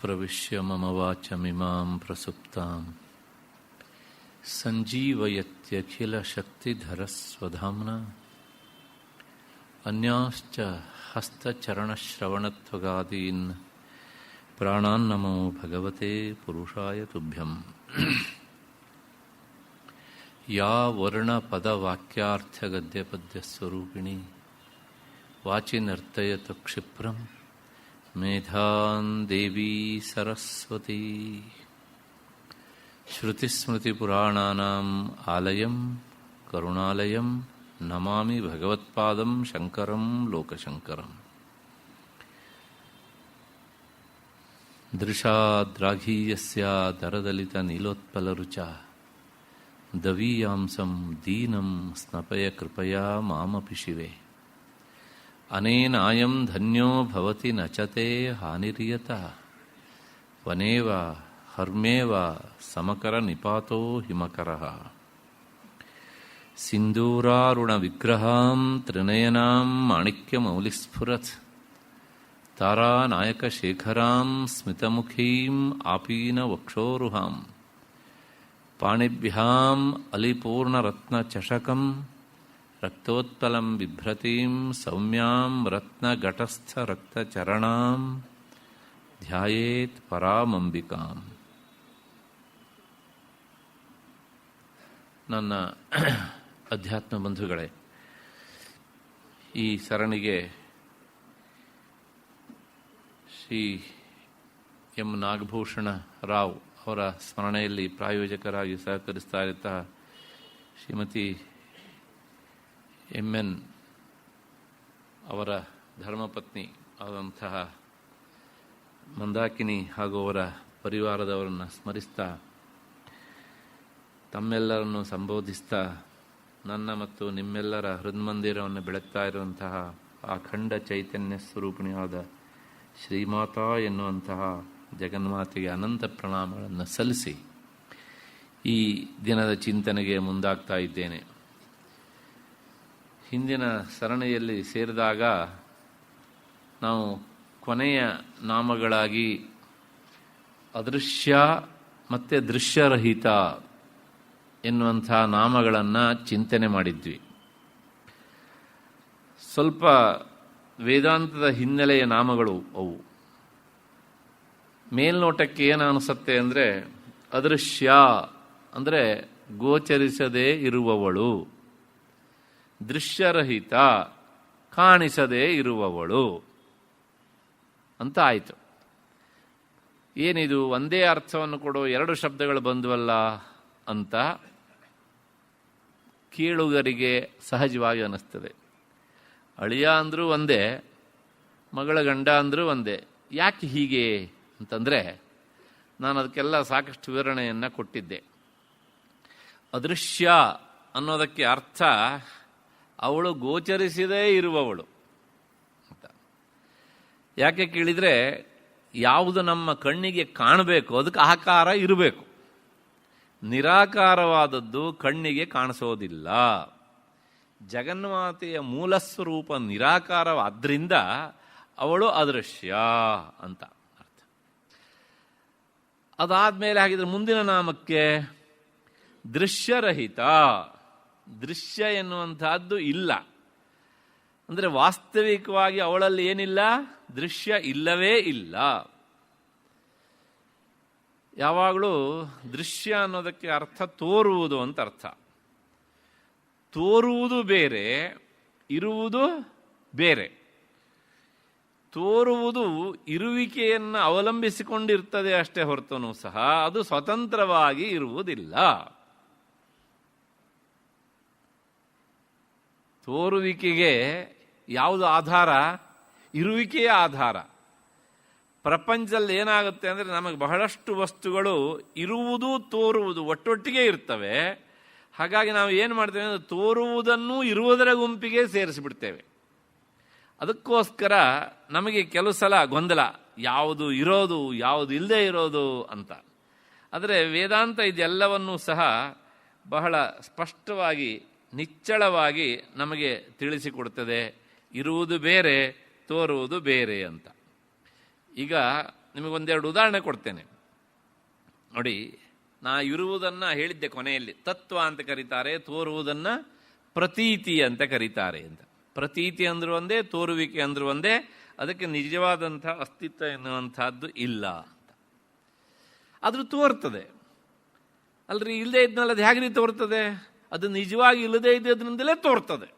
ಪ್ರವಿಶ್ಯ ಮಮ ವಾಚಮಿಮಾಂ ಪ್ರಸುಪ್ತಾಂ ಸಂಜೀವಯತ್ಯಖಿಲಶಕ್ತಿಧರಸ್ವಧಾಮ್ನಾ ಅನ್ಯಾಶ್ಚ ಹಸ್ತಚರಣಶ್ರವಣತ್ವಗಾದೀನ್ ಪ್ರಾಣಾನ್ನಮೋ ಭಗವತೆ ಪುರುಷಾಯ ತುಭ್ಯಂ. ಯಾ ವರ್ಣಪದವಾಕ್ಯಾರ್ಥಗದ್ಯಪದ್ಯಸ್ವರೂಪಿಣಿ ವಾಚಿ ನರ್ತಯತು ಕ್ಷಿಪ್ರಂ ಮೇಧಾನ್ ದೇವಿ ಸರಸ್ವತಿ. ಶ್ರುತಿಸ್ಮೃತಿಪುರಾಣಾನಾಂ ಆಲಯಂ ಕರುಣಾಲಯಂ ನಮಾಮಿ ಭಗವತ್ಪಾದಂ ಶಂಕರಂ ಲೋಕಶಂಕರಂ. ದೃಶಾದ್ರಾಘೀಯಸ್ಯ ದರದಲಿತನೀಲೋತ್ಪಲರುಚ ದವೀಯಾಂಸಂ ದೀನಂ ಸ್ನಪಯ ಕೃಪಯಾ ಮಾಮಪಿ ಶಿವೆ. ಅನೇನಾಯಂ ಧನ್ಯೋ ಭವತಿ ನಚತೆ ಹಾನಿರ್ಯತಃ ವನೇವ ಹರ್ಮೇವ ಸಮಕರ ನಿಪಾತೋ ಹಿಮಕರಃ. ಸಿಂಧೂರಾರುಣ ವಿಗ್ರಹಾಂ ತ್ರಿನಯನಾಂ ಮಾಣಿಕ್ಯಮೌಲಿಸ್ಫುರತ್ ತಾರಾನಾಯಕಶೇಖರಾಂ ಸ್ಮಿತಮುಖೀಂ ಆಪೀನ ವಕ್ಷೋರುಹಾಂ. ಪಾಣಿಭ್ಯಾಂ ಅಲಿಪೂರ್ಣರತ್ನಚಷಕಂ ರಕ್ತೋತ್ಪಲಂ ಬಿಭ್ರತೀಂ ಸೌಮ್ಯಾಂ ರತ್ನಘಟಸ್ಥರಕ್ತಚರಣಾಂ ಧ್ಯಾಯೇತ್ ಪರಾಮಂಬಿಕಾಂ. ನನ್ನ ಅಧ್ಯಾತ್ಮ ಬಂಧುಗಳೇ, ಈ ಸರಣಿಗೆ ಶ್ರೀ ಎಂ ನಾಗಭೂಷಣ ರಾವ್ ಅವರ ಸ್ಮರಣೆಯಲ್ಲಿ ಪ್ರಾಯೋಜಕರಾಗಿ ಸಹಕರಿಸ್ತಾ ಇರುತ್ತಾ ಶ್ರೀಮತಿ ಎನ್ ಅವರ ಧರ್ಮಪತ್ನಿ ಆದಂತಹ ಮಂದಾಕಿನಿ ಹಾಗೂ ಅವರ ಪರಿವಾರದವರನ್ನು ಸ್ಮರಿಸ್ತಾ ತಮ್ಮೆಲ್ಲರನ್ನು ಸಂಬೋಧಿಸ್ತಾ ನನ್ನ ಮತ್ತು ನಿಮ್ಮೆಲ್ಲರ ಹೃನ್ಮಂದಿರವನ್ನು ಬೆಳಗ್ತಾ ಇರುವಂತಹ ಅಖಂಡ ಚೈತನ್ಯ ಸ್ವರೂಪಿಣಿಯಾದ ಶ್ರೀಮಾತಾ ಎನ್ನುವಂತಹ ಜಗನ್ಮಾತೆಗೆ ಅನಂತ ಪ್ರಣಾಮಗಳನ್ನು ಸಲ್ಲಿಸಿ ಈ ದಿನದ ಚಿಂತನೆಗೆ ಮುಂದಾಗ್ತಾ ಇದ್ದೇನೆ. ಹಿಂದಿನ ಸರಣಿಯಲ್ಲಿ ಸೇರಿದಾಗ ನಾವು ಕೊನೆಯ ನಾಮಗಳಾಗಿ ಅದೃಶ್ಯ ಮತ್ತು ದೃಶ್ಯರಹಿತ ಎನ್ನುವಂಥ ನಾಮಗಳನ್ನು ಚಿಂತನೆ ಮಾಡಿದ್ವಿ. ಸ್ವಲ್ಪ ವೇದಾಂತದ ಹಿನ್ನೆಲೆಯ ನಾಮಗಳು ಅವು. ಮೇಲ್ನೋಟಕ್ಕೆ ಏನು ಅನಿಸುತ್ತೆ ಅಂದರೆ ಅದೃಶ್ಯ ಅಂದರೆ ಗೋಚರಿಸದೇ ಇರುವವಳು, ದೃಶ್ಯರಹಿತ ಕಾಣಿಸದೇ ಇರುವವಳು ಅಂತ ಆಯಿತು. ಏನಿದು ಒಂದೇ ಅರ್ಥವನ್ನು ಕೊಡೋ ಎರಡು ಶಬ್ದಗಳು ಬಂದುವಲ್ಲ ಅಂತ ಕೇಳುಗರಿಗೆ ಸಹಜವಾಗಿ ಅನ್ನಿಸ್ತದೆ. ಅಳಿಯ ಅಂದರೂ ಒಂದೇ, ಮಗಳ ಗಂಡ ಅಂದರೂ ಒಂದೇ. ಯಾಕೆ ಹೀಗೆ ಅಂತಂದರೆ ನಾನು ಅದಕ್ಕೆಲ್ಲ ಸಾಕಷ್ಟು ವಿವರಣೆಯನ್ನು ಕೊಟ್ಟಿದ್ದೆ. ಅದೃಶ್ಯ ಅನ್ನೋದಕ್ಕೆ ಅರ್ಥ ಅವಳು ಗೋಚರಿಸದೇ ಇರುವವಳು ಅಂತ. ಯಾಕೆ ಕೇಳಿದರೆ, ಯಾವುದು ನಮ್ಮ ಕಣ್ಣಿಗೆ ಕಾಣಬೇಕು ಅದಕ್ಕೆ ಆಕಾರ ಇರಬೇಕು. ನಿರಾಕಾರವಾದದ್ದು ಕಣ್ಣಿಗೆ ಕಾಣಿಸೋದಿಲ್ಲ. ಜಗನ್ಮಾತೆಯ ಮೂಲಸ್ವರೂಪ ನಿರಾಕಾರವಾದ್ರಿಂದ ಅವಳು ಅದೃಶ್ಯ ಅಂತ ಅರ್ಥ. ಅದಾದ್ಮೇಲೆ ಹಾಗಿದ್ರೆ ಮುಂದಿನ ನಾಮಕ್ಕೆ ದೃಶ್ಯರಹಿತ. ದೃಶ್ಯ ಎನ್ನುವಂತಹದ್ದು ಇಲ್ಲ ಅಂದರೆ ವಾಸ್ತವಿಕವಾಗಿ ಅವಳಲ್ಲಿ ಏನಿಲ್ಲ, ದೃಶ್ಯ ಇಲ್ಲವೇ ಇಲ್ಲ. ಯಾವಾಗಲೂ ದೃಶ್ಯ ಅನ್ನೋದಕ್ಕೆ ಅರ್ಥ ತೋರುವುದು ಅಂತ ಅರ್ಥ. ತೋರುವುದು ಬೇರೆ, ಇರುವುದು ಬೇರೆ. ತೋರುವುದು ಇರುವಿಕೆಯನ್ನು ಅವಲಂಬಿಸಿಕೊಂಡಿರ್ತದೆ ಅಷ್ಟೇ ಹೊರತುನೂ ಸಹ ಅದು ಸ್ವತಂತ್ರವಾಗಿ ಇರುವುದಿಲ್ಲ. ತೋರುವಿಕೆಗೆ ಯಾವುದು ಆಧಾರ? ಇರುವಿಕೆಯ ಆಧಾರ. ಪ್ರಪಂಚದಲ್ಲಿ ಏನಾಗುತ್ತೆ ಅಂದರೆ ನಮಗೆ ಬಹಳಷ್ಟು ವಸ್ತುಗಳು ಇರುವುದು ತೋರುವುದು ಒಟ್ಟೊಟ್ಟಿಗೆ ಇರ್ತವೆ. ಹಾಗಾಗಿ ನಾವು ಏನು ಮಾಡ್ತೇವೆ ಅಂದರೆ ತೋರುವುದನ್ನು ಇರುವುದರ ಗುಂಪಿಗೆ ಸೇರಿಸಿಬಿಡ್ತೇವೆ. ಅದಕ್ಕೋಸ್ಕರ ನಮಗೆ ಕೆಲವು ಸಲ ಗೊಂದಲ, ಯಾವುದು ಇರೋದು ಯಾವುದು ಇಲ್ಲದೆ ಇರೋದು ಅಂತ. ಆದರೆ ವೇದಾಂತ ಇದೆಲ್ಲವನ್ನೂ ಸಹ ಬಹಳ ಸ್ಪಷ್ಟವಾಗಿ ನಿಚ್ಚಳವಾಗಿ ನಮಗೆ ತಿಳಿಸಿಕೊಡುತ್ತದೆ. ಇರುವುದು ಬೇರೆ, ತೋರುವುದು ಬೇರೆ ಅಂತ. ಈಗ ನಿಮಗೊಂದೆರಡು ಉದಾಹರಣೆ ಕೊಡ್ತೇನೆ ನೋಡಿ. ನಾ ಇರುವುದನ್ನು ಹೇಳಿದ್ದೆ ಕೊನೆಯಲ್ಲಿ, ತತ್ವ ಅಂತ ಕರೀತಾರೆ, ತೋರುವುದನ್ನು ಪ್ರತೀತಿ ಅಂತ ಕರೀತಾರೆ ಅಂತ. ಪ್ರತೀತಿ ಅಂದ್ರೂ ಒಂದೇ, ತೋರುವಿಕೆ ಅಂದ್ರೂ ಒಂದೇ, ಅದಕ್ಕೆ ನಿಜವಾದಂಥ ಅಸ್ತಿತ್ವ ಎನ್ನುವಂಥದ್ದು ಇಲ್ಲ ಅಂತ. ಆದರೂ ತೋರ್ತದೆ ಅಲ್ರಿ, ಇಲ್ಲದೆ ಇದ್ನಲ್ಲ, ಅದು ಹೇಗೆ ತೋರ್ತದೆ? ಅದು ನಿಜವಾಗಿ ಇಲ್ಲದೆ ಇದ್ದದ್ರಿಂದಲೇ ತೋರ್ತದೆ.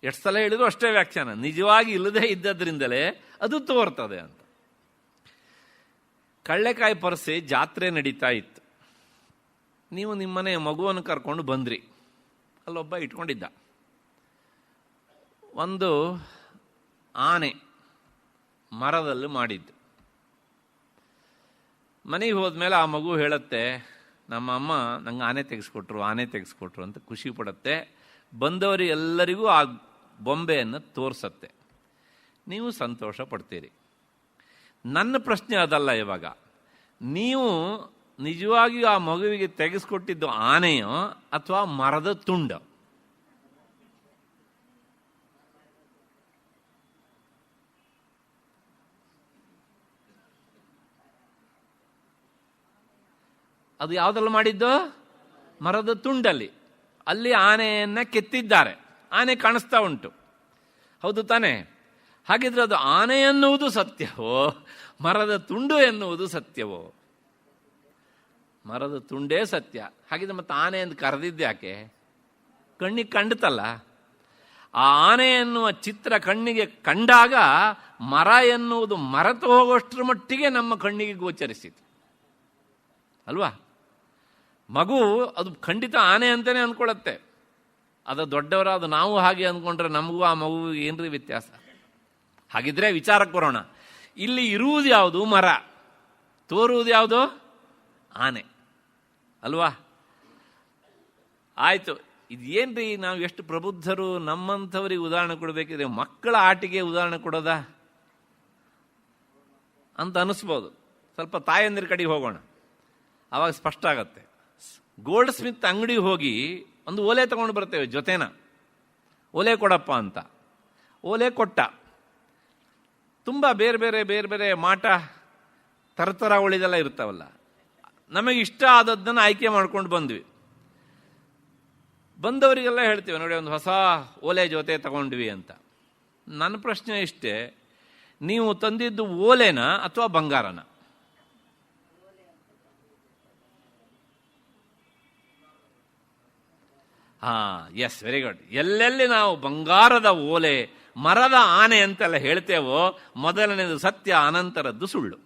ಎಷ್ಟು ಸಲ ಹೇಳಿದ್ರು ಅಷ್ಟೇ ವ್ಯಾಖ್ಯಾನ, ನಿಜವಾಗಿ ಇಲ್ಲದೆ ಇದ್ದದ್ರಿಂದಲೇ ಅದು ತೋರ್ತದೆ ಅಂತ. ಕಳ್ಳೆಕಾಯಿ ಪರಸೆ ಜಾತ್ರೆ ನಡೀತಾ ಇತ್ತು. ನೀವು ನಿಮ್ಮನೆ ಮಗುವನ್ನು ಕರ್ಕೊಂಡು ಬಂದ್ರಿ. ಅಲ್ಲೊಬ್ಬ ಇಟ್ಕೊಂಡಿದ್ದ ಒಂದು ಆನೆ, ಮರದಲ್ಲಿ ಮಾಡಿದ್ದು. ಮನೆಗೆ ಹೋದ್ಮೇಲೆ ಆ ಮಗು ಹೇಳುತ್ತೆ, ನಮ್ಮ ಅಮ್ಮ ನಂಗೆ ಆನೆ ತೆಗೆಸ್ಕೊಟ್ರು ಅಂತ ಖುಷಿ ಪಡುತ್ತೆ. ಬಂದವರಿಗೆಲ್ಲರಿಗೂ ಆ ಬೊಂಬೆಯನ್ನು ತೋರಿಸತ್ತೆ. ನೀವು ಸಂತೋಷ ಪಡ್ತೀರಿ. ನನ್ನ ಪ್ರಶ್ನೆ ಅದಲ್ಲ ಇವಾಗ. ನೀವು ನಿಜವಾಗಿಯೂ ಆ ಮಗುವಿಗೆ ತೆಗೆಸ್ಕೊಟ್ಟಿದ್ದು ಆನೆಯೋ ಅಥವಾ ಮರದ ತುಂಡ? ಅದು ಯಾವುದ್ರಲ್ಲಿ ಮಾಡಿದ್ದು? ಮರದ ತುಂಡಲ್ಲಿ. ಅಲ್ಲಿ ಆನೆಯನ್ನ ಕೆತ್ತಿದ್ದಾರೆ, ಆನೆ ಕಾಣಿಸ್ತಾ ಉಂಟು, ಹೌದು ತಾನೆ? ಹಾಗಿದ್ರೆ ಅದು ಆನೆ ಎನ್ನುವುದು ಸತ್ಯವೋ, ಮರದ ತುಂಡು ಎನ್ನುವುದು ಸತ್ಯವೋ? ಮರದ ತುಂಡೇ ಸತ್ಯ. ಹಾಗಿದ್ರೆ ಮತ್ತೆ ಆನೆ ಎಂದು ಕರೆದಿದ್ದ್ಯಾಕೆ? ಕಣ್ಣಿಗೆ ಕಂಡುತ್ತಲ್ಲ. ಆ ಆನೆ ಎನ್ನುವ ಚಿತ್ರ ಕಣ್ಣಿಗೆ ಕಂಡಾಗ ಮರ ಎನ್ನುವುದು ಮರೆತು ಹೋಗೋಷ್ಟರ ಮಟ್ಟಿಗೆ ನಮ್ಮ ಕಣ್ಣಿಗೆ ಗೋಚರಿಸಿತು ಅಲ್ವಾ? ಮಗು ಅದು ಖಂಡಿತ ಆನೆ ಅಂತಾನೆ ಅಂದ್ಕೊಳ್ಳುತ್ತೆ. ಅದು ದೊಡ್ಡವರಾದ ನಾವು ಹಾಗೆ ಅಂದ್ಕೊಂಡ್ರೆ ನಮಗೂ ಆ ಮಗುವಿಗೆ ಏನ್ರಿ ವ್ಯತ್ಯಾಸ? ಹಾಗಿದ್ರೆ ವಿಚಾರಕ್ಕೆ ಬರೋಣ. ಇಲ್ಲಿ ಇರುವುದು ಯಾವುದು? ಮರ. ತೋರುವುದು ಯಾವುದು? ಆನೆ ಅಲ್ವಾ? ಆಯ್ತು, ಇದೇನ್ರಿ ನಾವು ಎಷ್ಟು ಪ್ರಬುದ್ಧರು, ನಮ್ಮಂಥವ್ರಿಗೆ ಉದಾಹರಣೆ ಕೊಡಬೇಕಿದೆ, ಮಕ್ಕಳ ಆಟಿಗೆ ಉದಾಹರಣೆ ಕೊಡೋದಾ ಅಂತ ಅನಿಸ್ಬೋದು. ಸ್ವಲ್ಪ ತಾಯಂದಿರ ಕಡೆಗೆ ಹೋಗೋಣ, ಆವಾಗ ಸ್ಪಷ್ಟ ಆಗತ್ತೆ. ಗೋಲ್ಡ್ ಸ್ಮಿತ್ ಅಂಗಡಿಗೆ ಹೋಗಿ ಒಂದು ಓಲೆ ತಗೊಂಡು ಬರ್ತೇವೆ ಜೊತೆನ. ಓಲೆ ಕೊಡಪ್ಪ ಅಂತ ಓಲೆ ಕೊಟ್ಟ. ತುಂಬ ಬೇರೆ ಬೇರೆ ಮಾಟ ತರತರ ಉಳಿದೆಲ್ಲ ಇರ್ತಾವಲ್ಲ. ನಮಗೆ ಇಷ್ಟ ಆದದ್ದನ್ನು ಆಯ್ಕೆ ಮಾಡ್ಕೊಂಡು ಬಂದ್ವಿ. ಬಂದವರಿಗೆಲ್ಲ ಹೇಳ್ತೀವಿ, ನೋಡಿ ಒಂದು ಹೊಸ ಓಲೆ ಜೊತೆ ತಗೊಂಡ್ವಿ ಅಂತ. ನನ್ನ ಪ್ರಶ್ನೆ ಇಷ್ಟೇ, ನೀವು ತಂದಿದ್ದು ಓಲೆನ ಅಥವಾ ಬಂಗಾರನ? Yes, very good. ಎಲ್ಲೆಲ್ಲಿ ನಾವು ಬಂಗಾರದ ಓಲೆ, ಮರದ ಆನೆ ಅಂತೆಲ್ಲ ಹೇಳ್ತೇವೋ, ಮೊದಲನೇದು ಸತ್ಯ, ಅನಂತರದ್ದು ಸುಳ್ಳು.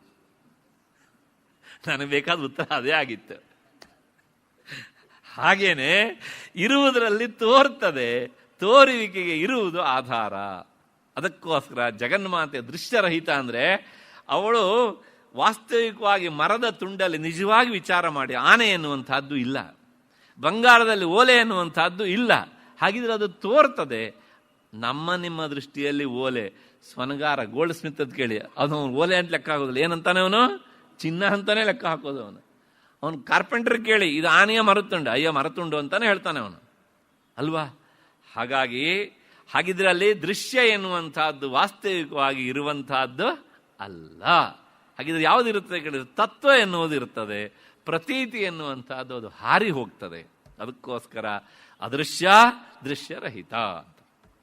ನನಗೆ ಬೇಕಾದ ಉತ್ತರ ಅದೇ ಆಗಿತ್ತು. ಹಾಗೇನೆ ಇರುವುದರಲ್ಲಿ ತೋರ್ತದೆ, ತೋರುವಿಕೆಗೆ ಇರುವುದು ಆಧಾರ. ಅದಕ್ಕೋಸ್ಕರ ಜಗನ್ಮಾತೆ ದೃಶ್ಯರಹಿತ ಅಂದ್ರೆ ಅವಳು ವಾಸ್ತವಿಕವಾಗಿ ಮರದ ತುಂಡಲ್ಲಿ ನಿಜವಾಗಿ ವಿಚಾರ ಮಾಡಿ ಆನೆ ಎನ್ನುವಂತಹದ್ದು ಇಲ್ಲ, ಬಂಗಾರದಲ್ಲಿ ಓಲೆ ಎನ್ನುವಂತಹದ್ದು ಇಲ್ಲ. ಹಾಗಿದ್ರೆ ಅದು ತೋರ್ತದೆ. ನಿಮ್ಮ ದೃಷ್ಟಿಯಲ್ಲಿ ಓಲೆ, ಸ್ವನಗಾರ ಗೋಲ್ಡ್ ಸ್ಮಿತ್ ಅಂತ ಕೇಳಿ, ಅದು ಓಲೆ ಅಂತ ಲೆಕ್ಕ ಹಾಕೋದಿಲ್ಲ. ಏನಂತಾನೆ ಅವನು? ಚಿನ್ನ ಅಂತಾನೆ ಲೆಕ್ಕ ಹಾಕೋದು ಅವನು. ಅವನು ಕಾರ್ಪೆಂಟರ್ ಕೇಳಿ ಇದು ಆನೆಯ ಮರತುಂಡು, ಅಯ್ಯ ಮರತುಂಡು ಅಂತಾನೆ ಹೇಳ್ತಾನೆ ಅವನು ಅಲ್ವಾ? ಹಾಗಿದ್ರೆ ಅಲ್ಲಿ ದೃಶ್ಯ ಎನ್ನುವಂತಹದ್ದು ವಾಸ್ತವಿಕವಾಗಿ ಇರುವಂತಹದ್ದು ಅಲ್ಲ. ಹಾಗಿದ್ರೆ ಯಾವುದಿರುತ್ತದೆ ಕೇಳಿದ್ರೆ ತತ್ವ ಎನ್ನುವುದು ಇರ್ತದೆ, ಪ್ರತೀತಿ ಎನ್ನುವಂತಹದ್ದು ಅದು ಹಾರಿ ಹೋಗ್ತದೆ. ಅದಕ್ಕೋಸ್ಕರ ಅದೃಶ್ಯ ದೃಶ್ಯರಹಿತ ಅಂತ.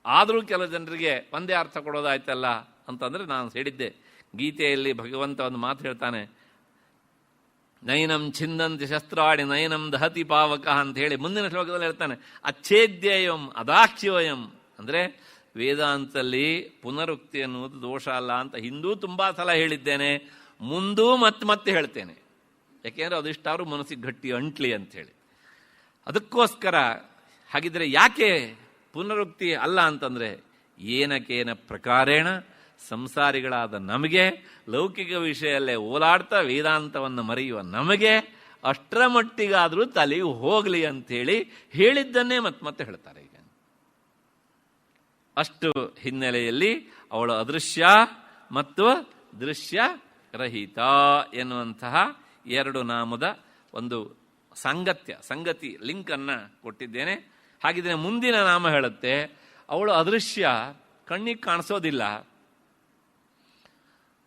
ಆದರೂ ಕೆಲವು ಜನರಿಗೆ ಒಂದೇ ಅರ್ಥ ಕೊಡೋದಾಯ್ತಲ್ಲ ಅಂತಂದ್ರೆ, ನಾನು ಹೇಳಿದ್ದೆ ಗೀತೆಯಲ್ಲಿ ಭಗವಂತ ಒಂದು ಮಾತು ಹೇಳ್ತಾನೆ, ನೈನಂ ಛಿಂದಂತಿ ಶಸ್ತ್ರಾಡಿ ನೈನಂ ದಹತಿ ಪಾವಕ ಅಂತ ಹೇಳಿ ಮುಂದಿನ ಶ್ಲೋಕದಲ್ಲಿ ಹೇಳ್ತಾನೆ, ಅಚ್ಛೇದ್ಯಯಂ ಅದಾಖ್ಯೋಯಂ. ಅಂದ್ರೆ ವೇದಾಂತದಲ್ಲಿ ಪುನರುಕ್ತಿ ಅನ್ನುವುದು ದೋಷ ಅಲ್ಲ ಅಂತ ಹಿಂದೂ ತುಂಬಾ ಸಲ ಹೇಳಿದ್ದೇನೆ, ಮುಂದೂ ಮತ್ತೆ ಹೇಳ್ತೇನೆ. ಯಾಕೆಂದ್ರೆ ಅದಿಷ್ಟಾರು ಮನಸ್ಸಿಗೆ ಗಟ್ಟಿ ಅಂಟ್ಲಿ ಅಂತ ಹೇಳಿ. ಅದಕ್ಕೋಸ್ಕರ ಹಾಗಿದ್ರೆ ಯಾಕೆ ಪುನರುಕ್ತಿ ಅಲ್ಲ ಅಂತಂದ್ರೆ, ಏನಕೇನ ಪ್ರಕಾರೇಣ ಸಂಸಾರಿಗಳಾದ ನಮಗೆ, ಲೌಕಿಕ ವಿಷಯಲ್ಲೇ ಓಲಾಡ್ತಾ ವೇದಾಂತವನ್ನು ಮರೆಯುವ ನಮಗೆ ಅಷ್ಟರ ಮಟ್ಟಿಗಾದರೂ ತಲೆಯು ಹೋಗಲಿ ಅಂಥೇಳಿ ಹೇಳಿದ್ದನ್ನೇ ಮತ್ತೆ ಹೇಳ್ತಾರೆ. ಈಗ ಅಷ್ಟು ಹಿನ್ನೆಲೆಯಲ್ಲಿ ಅವಳು ಅದೃಶ್ಯ ಮತ್ತು ದೃಶ್ಯ ರಹಿತ ಎನ್ನುವಂತಹ ಎರಡು ನಾಮದ ಒಂದು ಸಂಗತಿ ಲಿಂಕ್ ಅನ್ನ ಕೊಟ್ಟಿದ್ದೇನೆ. ಹಾಗಿದ್ರೆ ಮುಂದಿನ ನಾಮ ಹೇಳುತ್ತೆ, ಅವಳು ಅದೃಶ್ಯ, ಕಣ್ಣಿಗೆ ಕಾಣಿಸೋದಿಲ್ಲ,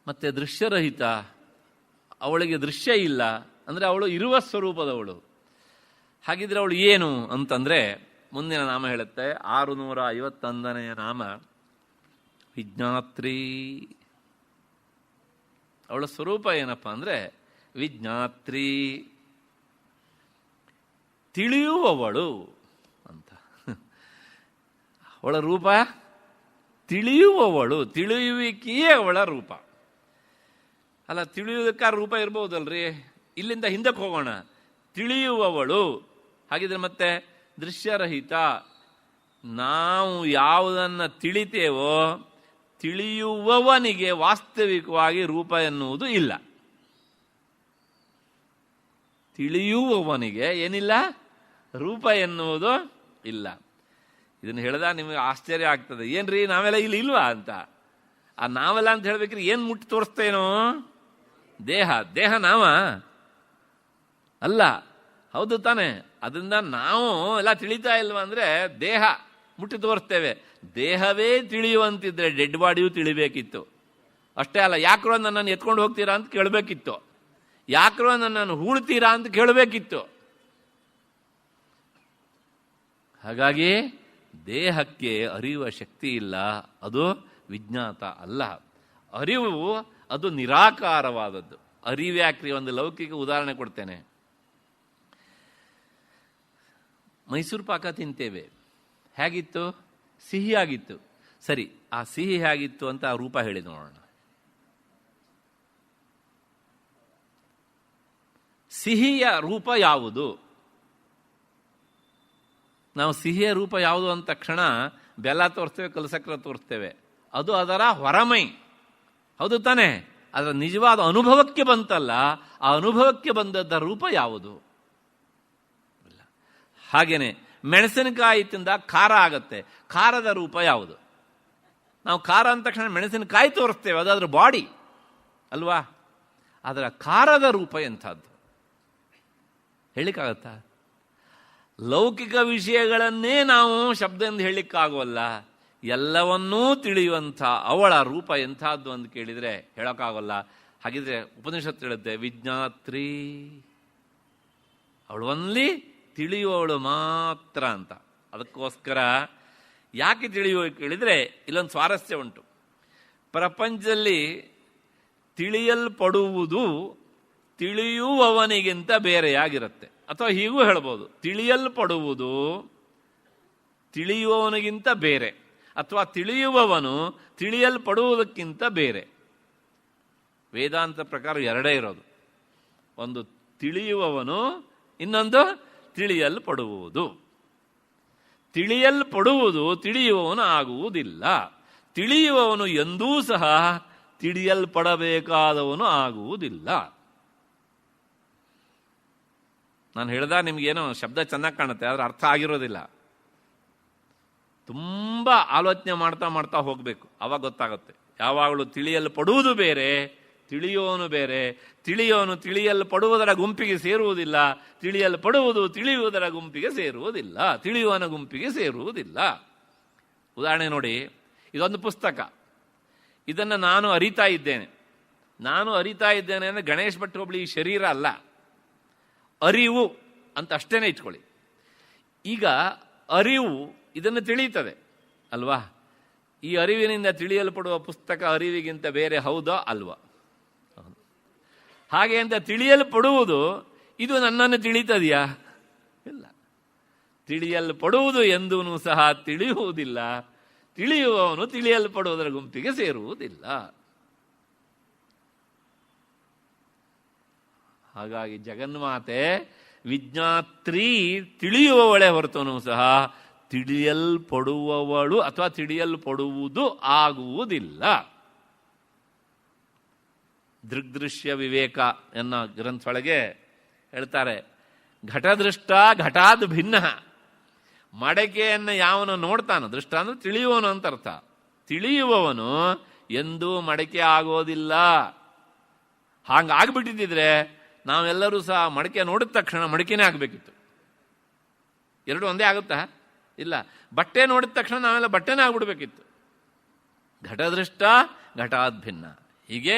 ಮತ್ತೆ ದೃಶ್ಯರಹಿತ, ಅವಳಿಗೆ ದೃಶ್ಯ ಇಲ್ಲ, ಅಂದರೆ ಅವಳು ಇರುವ ಸ್ವರೂಪದವಳು. ಹಾಗಿದ್ರೆ ಅವಳು ಏನು ಅಂತಂದರೆ ಮುಂದಿನ ನಾಮ ಹೇಳುತ್ತೆ, 651ನೇ ನಾಮ ವಿಜ್ಞಾತ್ರಿ. ಅವಳ ಸ್ವರೂಪ ಏನಪ್ಪ ಅಂದರೆ ವಿಜ್ಞಾತ್ರಿ, ತಿಳಿಯುವವಳು ಅಂತ. ಅವಳ ರೂಪ ತಿಳಿಯುವವಳು, ತಿಳಿಯುವಿಕೆಯೇ ಅವಳ ರೂಪ. ಅಲ್ಲ, ತಿಳಿಯುವುದಕ್ಕೆ ರೂಪ ಇರ್ಬೋದಲ್ರಿ. ಇಲ್ಲಿಂದ ಹಿಂದಕ್ಕೆ ಹೋಗೋಣ. ತಿಳಿಯುವವಳು ಹಾಗಿದ್ರೆ ಮತ್ತೆ ದೃಶ್ಯರಹಿತ. ನಾವು ಯಾವುದನ್ನು ತಿಳಿತೇವೋ ತಿಳಿಯುವವನಿಗೆ ವಾಸ್ತವಿಕವಾಗಿ ರೂಪ ಎನ್ನುವುದು ಇಲ್ಲ. ತಿಳಿಯುವವನಿಗೆ ಏನಿಲ್ಲ, ರೂಪ ಎನ್ನುವುದು ಇಲ್ಲ. ಇದನ್ನು ಹೇಳಿದ ನಿಮಗೆ ಆಶ್ಚರ್ಯ ಆಗ್ತದೆ, ಏನ್ರಿ ನಾವೆಲ್ಲ ಇಲ್ಲಿ ಇಲ್ವಾ ಅಂತ. ಆ ನಾವೆಲ್ಲ ಅಂತ ಹೇಳ್ಬೇಕ್ರಿ ಏನು ಮುಟ್ಟಿ ತೋರಿಸ್ತೇನೋ? ದೇಹ ನಾವ ಅಲ್ಲ, ಹೌದು ತಾನೆ? ಅದರಿಂದ ನಾವು ಎಲ್ಲ ತಿಳಿತಾ ಇಲ್ವಾ ಅಂದರೆ ದೇಹ ಮುಟ್ಟಿ ತೋರಿಸ್ತೇವೆ. ದೇಹವೇ ತಿಳಿಯುವಂತಿದ್ರೆ ಡೆಡ್ ಬಾಡಿಯೂ ತಿಳಿಬೇಕಿತ್ತು. ಅಷ್ಟೇ ಅಲ್ಲ, ಯಾಕ್ರೋ ನನ್ನನ್ನು ಎತ್ಕೊಂಡು ಹೋಗ್ತೀರಾ ಅಂತ ಕೇಳಬೇಕಿತ್ತು, ಯಾಕ್ರೋ ನನ್ನನ್ನು ಹೂಳ್ತೀರಾ ಅಂತ ಕೇಳಬೇಕಿತ್ತು. ಹಾಗಾಗಿ ದೇಹಕ್ಕೆ ಅರಿಯುವ ಶಕ್ತಿ ಇಲ್ಲ, ಅದು ವಿಜ್ಞಾತ ಅಲ್ಲ. ಅರಿವು ಅದು ನಿರಾಕಾರವಾದದ್ದು. ಅರಿವ್ಯಾಕ್ರಿ ಒಂದು ಲೌಕಿಕ ಉದಾಹರಣೆ ಕೊಡ್ತೇನೆ. ಮೈಸೂರು ಪಾಕ ತಿಂತೇವೆ, ಹೇಗಿತ್ತು? ಸಿಹಿಯಾಗಿತ್ತು. ಸರಿ, ಆ ಸಿಹಿ ಹೇಗಿತ್ತು ಅಂತ ಆ ರೂಪ ಹೇಳಿ ನೋಡೋಣ. ಸಿಹಿಯ ರೂಪ ಯಾವುದು? ನಾವು ಸಿಹಿಯ ರೂಪ ಯಾವುದು ಅಂದ ತಕ್ಷಣ ಬೆಲ್ಲ ತೋರಿಸ್ತೇವೆ, ಕಲಸಕ್ರ ತೋರಿಸ್ತೇವೆ. ಅದು ಅದರ ಹೊರಮೈ, ಹೌದು ತಾನೆ? ಅದರ ನಿಜವಾದ ಅನುಭವಕ್ಕೆ ಬಂತಲ್ಲ, ಆ ಅನುಭವಕ್ಕೆ ಬಂದದ್ದ ರೂಪ ಯಾವುದು? ಇಲ್ಲ. ಹಾಗೇನೆ ಮೆಣಸಿನಕಾಯಿ ತಿಂದ ಖಾರ ಆಗತ್ತೆ, ಖಾರದ ರೂಪ ಯಾವುದು? ನಾವು ಖಾರ ಅಂದ ತಕ್ಷಣ ಮೆಣಸಿನಕಾಯಿ ತೋರಿಸ್ತೇವೆ, ಅದಾದ್ರ ಬಾಡಿ ಅಲ್ವಾ? ಅದರ ಖಾರದ ರೂಪ ಎಂಥದ್ದು ಹೇಳಿಕ್ಕಾಗತ್ತಾ? ಲೌಕಿಕ ವಿಷಯಗಳನ್ನೇ ನಾವು ಶಬ್ದದಿಂದ ಹೇಳಲಿಕ್ಕಾಗೋಲ್ಲ, ಎಲ್ಲವನ್ನೂ ತಿಳಿಯುವಂಥ ಅವಳ ರೂಪ ಎಂಥದ್ದು ಅಂತ ಕೇಳಿದರೆ ಹೇಳೋಕ್ಕಾಗೋಲ್ಲ. ಹಾಗಿದ್ರೆ ಉಪನಿಷತ್ತು ಹೇಳುತ್ತೆ ವಿಜ್ಞಾತ್ರಿ, ಅವಳು ಒನ್ಲಿ ತಿಳಿಯುವವಳು ಮಾತ್ರ ಅಂತ. ಅದಕ್ಕೋಸ್ಕರ ಯಾಕೆ ತಿಳಿಯುವ ಕೇಳಿದರೆ ಇಲ್ಲೊಂದು ಸ್ವಾರಸ್ಯ ಉಂಟು. ಪ್ರಪಂಚದಲ್ಲಿ ತಿಳಿಯಲ್ಪಡುವುದು ತಿಳಿಯುವವನಿಗಿಂತ ಬೇರೆಯಾಗಿರುತ್ತೆ. ಅಥವಾ ಹೀಗೂ ಹೇಳ್ಬೋದು, ತಿಳಿಯಲ್ಪಡುವುದು ತಿಳಿಯುವವನಿಗಿಂತ ಬೇರೆ, ಅಥವಾ ತಿಳಿಯುವವನು ತಿಳಿಯಲ್ಪಡುವುದಕ್ಕಿಂತ ಬೇರೆ. ವೇದಾಂತ ಪ್ರಕಾರ ಎರಡೇ ಇರೋದು, ಒಂದು ತಿಳಿಯುವವನು, ಇನ್ನೊಂದು ತಿಳಿಯಲ್ಪಡುವುದು. ತಿಳಿಯಲ್ಪಡುವುದು ತಿಳಿಯುವವನು ಆಗುವುದಿಲ್ಲ. ತಿಳಿಯುವವನು ಎಂದೂ ಸಹ ತಿಳಿಯಲ್ಪಡಬೇಕಾದವನು ಆಗುವುದಿಲ್ಲ. ನಾನು ಹೇಳ್ದ ನಿಮ್ಗೇನೋ ಶಬ್ದ ಚೆನ್ನಾಗಿ ಕಾಣುತ್ತೆ, ಆದರೆ ಅರ್ಥ ಆಗಿರೋದಿಲ್ಲ. ತುಂಬ ಆಲೋಚನೆ ಮಾಡ್ತಾ ಮಾಡ್ತಾ ಹೋಗಬೇಕು, ಆವಾಗ ಗೊತ್ತಾಗುತ್ತೆ. ಯಾವಾಗಲೂ ತಿಳಿಯಲ್ಪಡುವುದು ಬೇರೆ, ತಿಳಿಯೋನು ಬೇರೆ. ತಿಳಿಯೋನು ತಿಳಿಯಲ್ಪಡುವುದರ ಗುಂಪಿಗೆ ಸೇರುವುದಿಲ್ಲ, ತಿಳಿಯಲ್ಪಡುವುದು ತಿಳಿಯುವುದರ ಗುಂಪಿಗೆ ಸೇರುವುದಿಲ್ಲ, ತಿಳಿಯುವನ ಗುಂಪಿಗೆ ಸೇರುವುದಿಲ್ಲ. ಉದಾಹರಣೆ ನೋಡಿ, ಇದೊಂದು ಪುಸ್ತಕ, ಇದನ್ನು ನಾನು ಅರಿತಾ ಇದ್ದೇನೆ. ನಾನು ಅರಿತಾ ಇದ್ದೇನೆ ಅಂದರೆ ಗಣೇಶ್ ಭಟ್ ಹೋಬಳಿ ಈ ಶರೀರ ಅಲ್ಲ, ಅರಿವು ಅಂತ ಅಷ್ಟೇನೆ ಇಟ್ಕೊಳ್ಳಿ. ಈಗ ಅರಿವು ಇದನ್ನು ತಿಳಿಯುತ್ತದೆ ಅಲ್ವಾ? ಈ ಅರಿವಿನಿಂದ ತಿಳಿಯಲ್ಪಡುವ ಪುಸ್ತಕ ಅರಿವಿಗಿಂತ ಬೇರೆ ಹೌದಾ ಅಲ್ವಾ? ಹಾಗೆ ಅಂತ ತಿಳಿಯಲ್ಪಡುವುದು ಇದು ನನ್ನನ್ನು ತಿಳಿತದೆಯಾ? ಇಲ್ಲ. ತಿಳಿಯಲ್ಪಡುವುದು ಎಂದೂ ಸಹ ತಿಳಿಯುವುದಿಲ್ಲ, ತಿಳಿಯುವವನು ತಿಳಿಯಲ್ಪಡುವುದರ ಗುಂಪಿಗೆ ಸೇರುವುದಿಲ್ಲ. ಹಾಗಾಗಿ ಜಗನ್ಮಾತೆ ವಿಜ್ಞಾತ್ರಿ, ತಿಳಿಯುವವಳೆ ಹೊರತನು ಸಹ ತಿಳಿಯಲ್ಪಡುವವಳು ಅಥವಾ ತಿಳಿಯಲ್ಪಡುವುದು ಆಗುವುದಿಲ್ಲ. ದೃಗ್ದೃಶ್ಯ ವಿವೇಕ ಎನ್ನೋ ಗ್ರಂಥೊಳಗೆ ಹೇಳ್ತಾರೆ, ಘಟದೃಷ್ಟ ಘಟಾದ್ ಭಿನ್ನ. ಮಡಕೆಯನ್ನು ಯಾವನು ನೋಡ್ತಾನೋ, ದೃಷ್ಟ ಅಂದ್ರೆ ತಿಳಿಯುವವನು ಅಂತ ಅರ್ಥ, ತಿಳಿಯುವವನು ಎಂದೂ ಮಡಕೆ ಆಗೋದಿಲ್ಲ. ಹಾಗಾಗ್ಬಿಟ್ಟಿದ್ರೆ ನಾವೆಲ್ಲರೂ ಸಹ ಮಡಕೆ ನೋಡಿದ ತಕ್ಷಣ ಮಡಕೆನೇ ಆಗಬೇಕಿತ್ತು. ಎರಡು ಒಂದೇ ಆಗುತ್ತಾ? ಇಲ್ಲ. ಬಟ್ಟೆ ನೋಡಿದ ತಕ್ಷಣ ನಾವೆಲ್ಲ ಬಟ್ಟೆನೇ ಆಗ್ಬಿಡ್ಬೇಕಿತ್ತು. ಘಟದೃಷ್ಟ ಘಟಾದ್ ಭಿನ್ನ. ಹೀಗೆ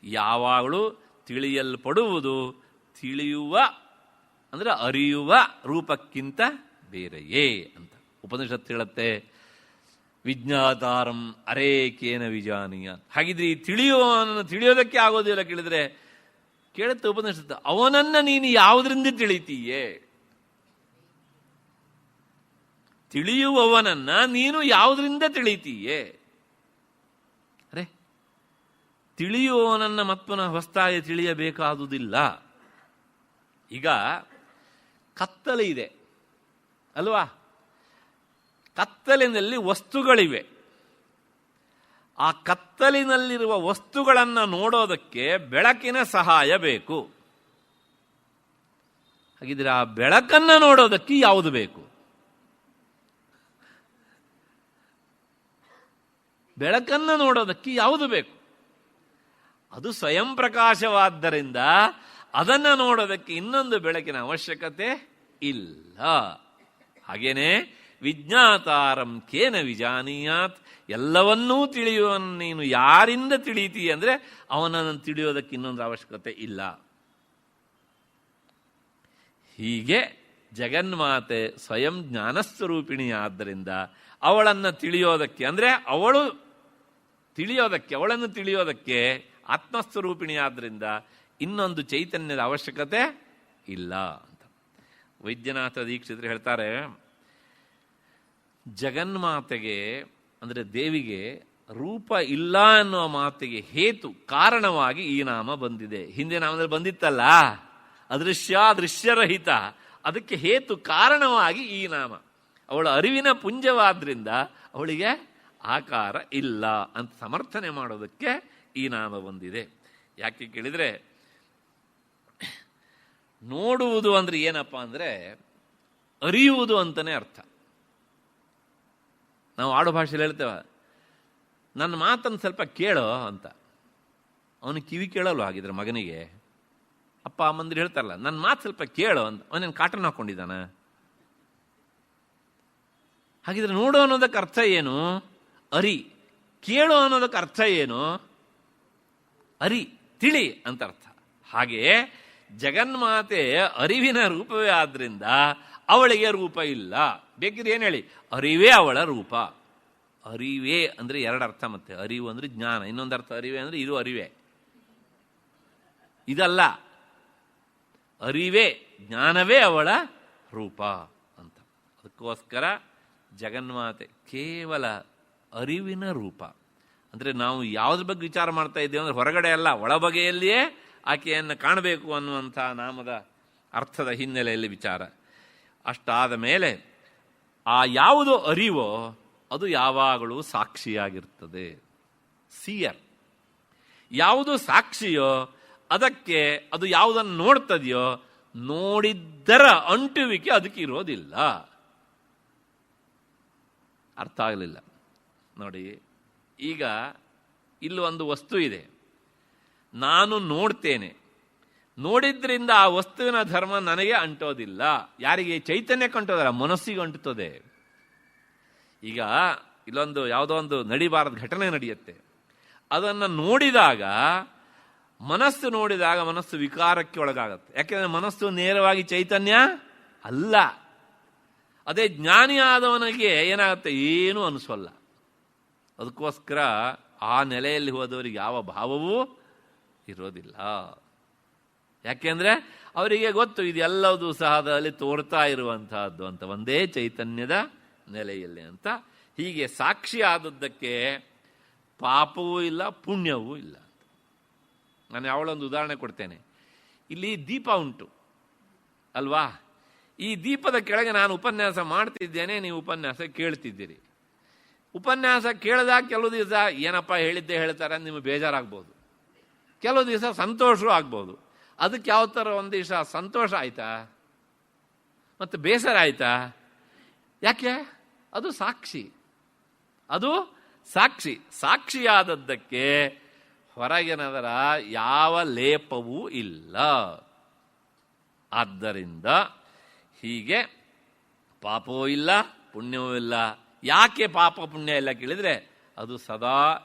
ಯಾವಾಗಲೂ ತಿಳಿಯಲ್ಪಡುವುದು ತಿಳಿಯುವ ಅಂದರೆ ಅರಿಯುವ ರೂಪಕ್ಕಿಂತ ಬೇರೆಯೇ ಅಂತ ಉಪನಿಷತ್ತು ಹೇಳುತ್ತೆ. ವಿಜ್ಞಾತಾರಂ ಅರೇಕೇನ ವಿಜಾನೀಯ. ಹಾಗಿದ್ರೆ ಈ ತಿಳಿಯುವವನನ್ನು ತಿಳಿಯೋದಕ್ಕೆ ಆಗೋದಿಲ್ಲ ಕೇಳಿದ್ರೆ ಕೇಳುತ್ತೆ ಉಪನಿಷತ್ತು, ಅವನನ್ನ ನೀನು ಯಾವುದರಿಂದ ತಿಳಿತೀಯೇ? ತಿಳಿಯುವವನನ್ನ ನೀನು ಯಾವುದರಿಂದ ತಿಳಿತೀಯೇ? ಅರೆ, ತಿಳಿಯುವವನನ್ನ ಮತ್ತೊನ ಹೊಸದಾಗಿ ತಿಳಿಯಬೇಕಾದುದಿಲ್ಲ. ಈಗ ಕತ್ತಲೆ ಇದೆ ಅಲ್ವಾ? ಕತ್ತಲಿನಲ್ಲಿ ವಸ್ತುಗಳಿವೆ. ಆ ಕತ್ತಲಿನಲ್ಲಿರುವ ವಸ್ತುಗಳನ್ನು ನೋಡೋದಕ್ಕೆ ಬೆಳಕಿನ ಸಹಾಯ ಬೇಕು. ಹಾಗಿದ್ರೆ ಆ ಬೆಳಕನ್ನು ನೋಡೋದಕ್ಕೆ ಯಾವುದು ಬೇಕು? ಬೆಳಕನ್ನು ನೋಡೋದಕ್ಕೆ ಯಾವುದು ಬೇಕು? ಅದು ಸ್ವಯಂ ಪ್ರಕಾಶವಾದ್ದರಿಂದ ಅದನ್ನು ನೋಡೋದಕ್ಕೆ ಇನ್ನೊಂದು ಬೆಳಕಿನ ಅವಶ್ಯಕತೆ ಇಲ್ಲ. ಹಾಗೇನೆ ವಿಜ್ಞಾತಾರಂ ಕೇನ ವಿಜಾನೀಯಾತ್. ಎಲ್ಲವನ್ನೂ ತಿಳಿಯುವನು ನೀನು ಯಾರಿಂದ ತಿಳಿತೀಯ ಅಂದರೆ ಅವನನ್ನು ತಿಳಿಯೋದಕ್ಕೆ ಇನ್ನೊಂದು ಅವಶ್ಯಕತೆ ಇಲ್ಲ. ಹೀಗೆ ಜಗನ್ಮಾತೆ ಸ್ವಯಂ ಜ್ಞಾನಸ್ವರೂಪಿಣಿಯಾದ್ದರಿಂದ ಅವಳನ್ನು ತಿಳಿಯೋದಕ್ಕೆ ಅಂದರೆ ಅವಳನ್ನು ತಿಳಿಯೋದಕ್ಕೆ ಆತ್ಮಸ್ವರೂಪಿಣಿಯಾದ್ದರಿಂದ ಇನ್ನೊಂದು ಚೈತನ್ಯದ ಅವಶ್ಯಕತೆ ಇಲ್ಲ ಅಂತ ವೈದ್ಯನಾಥ ದೀಕ್ಷಿತರು ಹೇಳ್ತಾರೆ. ಜಗನ್ಮಾತೆಗೆ ಅಂದರೆ ದೇವಿಗೆ ರೂಪ ಇಲ್ಲ ಅನ್ನುವ ಮಾತಿಗೆ ಹೇತು ಕಾರಣವಾಗಿ ಈ ನಾಮ ಬಂದಿದೆ. ಹಿಂದೆ ನಾಮದಲ್ಲಿ ಬಂದಿತ್ತಲ್ಲ ಅದೃಶ್ಯ ದೃಶ್ಯರಹಿತ, ಅದಕ್ಕೆ ಹೇತು ಕಾರಣವಾಗಿ ಈ ನಾಮ. ಅವಳ ಅರಿವಿನ ಪುಂಜವಾದ್ರಿಂದ ಅವಳಿಗೆ ಆಕಾರ ಇಲ್ಲ ಅಂತ ಸಮರ್ಥನೆ ಮಾಡೋದಕ್ಕೆ ಈ ನಾಮ ಬಂದಿದೆ. ಯಾಕೆ ಕೇಳಿದರೆ, ನೋಡುವುದು ಅಂದ್ರೆ ಏನಪ್ಪ ಅಂದರೆ ಅರಿಯುವುದು ಅಂತಲೇ ಅರ್ಥ. ನಾವು ಆಡು ಭಾಷೆಯಲ್ಲಿ ಹೇಳ್ತೇವೆ, ನನ್ನ ಮಾತನ್ನು ಸ್ವಲ್ಪ ಕೇಳೋ ಅಂತ. ಅವನು ಕಿವಿ ಕೇಳಲ್ವ? ಹಾಗಿದ್ರೆ ಮಗನಿಗೆ ಅಪ್ಪ ಅಮ್ಮಂದ್ರೆ ಹೇಳ್ತಾರಲ್ಲ, ನನ್ನ ಮಾತು ಸ್ವಲ್ಪ ಕೇಳೋ ಅಂತ. ಅವನೇನು ಕಾಟನ್ ಹಾಕೊಂಡಿದ್ದಾನ? ಹಾಗಿದ್ರೆ ನೋಡು ಅನ್ನೋದಕ್ಕೆ ಅರ್ಥ ಏನು? ಅರಿ. ಕೇಳು ಅನ್ನೋದಕ್ಕೆ ಅರ್ಥ ಏನು? ಅರಿ, ತಿಳಿ ಅಂತ ಅರ್ಥ. ಹಾಗೆಯೇ ಜಗನ್ಮಾತೆ ಅರಿವಿನ ರೂಪವೇ ಆದ್ರಿಂದ ಅವಳಿಗೆ ರೂಪ ಇಲ್ಲ. ಬೇಕಿದ್ರೆ ಏನು ಹೇಳಿ, ಅರಿವೇ ಅವಳ ರೂಪ. ಅರಿವೇ ಅಂದರೆ ಎರಡು ಅರ್ಥ. ಮತ್ತೆ ಅರಿವು ಅಂದರೆ ಜ್ಞಾನ, ಇನ್ನೊಂದು ಅರ್ಥ ಅರಿವೇ ಅಂದರೆ ಇದು ಅರಿವೇ, ಇದಲ್ಲ. ಅರಿವೇ, ಜ್ಞಾನವೇ ಅವಳ ರೂಪ ಅಂತ. ಅದಕ್ಕೋಸ್ಕರ ಜಗನ್ಮಾತೆ ಕೇವಲ ಅರಿವಿನ ರೂಪ. ಅಂದರೆ ನಾವು ಯಾವುದ್ರ ಬಗ್ಗೆ ವಿಚಾರ ಮಾಡ್ತಾ ಇದ್ದೇವೆ ಅಂದರೆ ಹೊರಗಡೆ ಅಲ್ಲ, ಒಳಬಗೆಯಲ್ಲಿಯೇ ಆಕೆಯನ್ನು ಕಾಣಬೇಕು ಅನ್ನುವಂಥ ನಾಮದ ಅರ್ಥದ ಹಿನ್ನೆಲೆಯಲ್ಲಿ ವಿಚಾರ. ಅಷ್ಟಾದ ಮೇಲೆ ಆ ಯಾವುದು ಅರಿವೋ ಅದು ಯಾವಾಗಲೂ ಸಾಕ್ಷಿಯಾಗಿರ್ತದೆ, ಸಿಯರ್. ಯಾವುದು ಸಾಕ್ಷಿಯೋ ಅದಕ್ಕೆ ಅದು ಯಾವುದನ್ನು ನೋಡ್ತದೆಯೋ ನೋಡಿದ್ದರ ಅಂಟುವಿಕೆ ಅದಕ್ಕೆ ಇರೋದಿಲ್ಲ. ಅರ್ಥ ಆಗಲಿಲ್ಲ ನೋಡಿ. ಈಗ ಇಲ್ಲಿ ಒಂದು ವಸ್ತು ಇದೆ, ನಾನು ನೋಡ್ತೇನೆ. ನೋಡಿದ್ರಿಂದ ಆ ವಸ್ತುವಿನ ಧರ್ಮ ನನಗೆ ಅಂಟೋದಿಲ್ಲ. ಯಾರಿಗೆ? ಚೈತನ್ಯಕ್ಕೆ ಅಂಟೋದಲ್ಲ, ಮನಸ್ಸಿಗೆ ಅಂಟುತ್ತದೆ. ಈಗ ಇಲ್ಲೊಂದು ಯಾವುದೋ ಒಂದು ನಡಿಬಾರದ ಘಟನೆ ನಡೆಯುತ್ತೆ, ಅದನ್ನು ನೋಡಿದಾಗ ಮನಸ್ಸು ವಿಕಾರಕ್ಕೆ ಒಳಗಾಗತ್ತೆ. ಯಾಕೆಂದರೆ ಮನಸ್ಸು ನೇರವಾಗಿ ಚೈತನ್ಯ ಅಲ್ಲ. ಅದೇ ಜ್ಞಾನಿ ಆದವನಿಗೆ ಏನಾಗುತ್ತೆ? ಏನೂ ಅನಿಸೋಲ್ಲ. ಅದಕ್ಕೋಸ್ಕರ ಆ ನೆಲೆಯಲ್ಲಿ ಹೋದವರಿಗೆ ಯಾವ ಭಾವವೂ ಇರೋದಿಲ್ಲ. ಯಾಕೆಂದ್ರೆ ಅವರಿಗೆ ಗೊತ್ತು ಇದೆಲ್ಲವೂ ಸಹ ಅದರಲ್ಲಿ ತೋರ್ತಾ ಇರುವಂತಹದ್ದು ಅಂತ, ಒಂದೇ ಚೈತನ್ಯದ ನೆಲೆಯಲ್ಲಿ ಅಂತ. ಹೀಗೆ ಸಾಕ್ಷಿ ಆದದ್ದಕ್ಕೆ ಪಾಪವೂ ಇಲ್ಲ, ಪುಣ್ಯವೂ ಇಲ್ಲ. ನಾನು ಯಾವಳೊಂದು ಉದಾಹರಣೆ ಕೊಡ್ತೇನೆ. ಇಲ್ಲಿ ದೀಪ ಉಂಟು ಅಲ್ವಾ? ಈ ದೀಪದ ಕೆಳಗೆ ನಾನು ಉಪನ್ಯಾಸ ಮಾಡ್ತಿದ್ದೇನೆ, ನೀವು ಉಪನ್ಯಾಸ ಕೇಳ್ತಿದ್ದೀರಿ. ಉಪನ್ಯಾಸ ಕೇಳಿದಾಗ ಕೆಲವು ದಿವಸ ಏನಪ್ಪ ಹೇಳಿದ್ದೆ ಹೇಳ್ತಾರೆ ಅಂತ ನಿಮಗೆ ಬೇಜಾರಾಗ್ಬೋದು, ಕೆಲವು ದಿವಸ ಸಂತೋಷವೂ ಆಗ್ಬೋದು. ಅದಕ್ಕೆ ಯಾವ ಥರ ಒಂದು ದಿವಸ ಸಂತೋಷ ಆಯ್ತಾ ಮತ್ತು ಬೇಸರ ಆಯ್ತಾ? ಯಾಕೆ? ಅದು ಸಾಕ್ಷಿ. ಅದು ಸಾಕ್ಷಿಯಾದದ್ದಕ್ಕೆ ಹೊರಗಿನದರ ಯಾವ ಲೇಪವೂ ಇಲ್ಲ. ಆದ್ದರಿಂದ ಹೀಗೆ ಪಾಪವೂ ಇಲ್ಲ, ಪುಣ್ಯವೂ ಇಲ್ಲ. ಯಾಕೆ ಪಾಪ ಪುಣ್ಯ ಇಲ್ಲ ಕೇಳಿದರೆ ಅದು ಸದಾ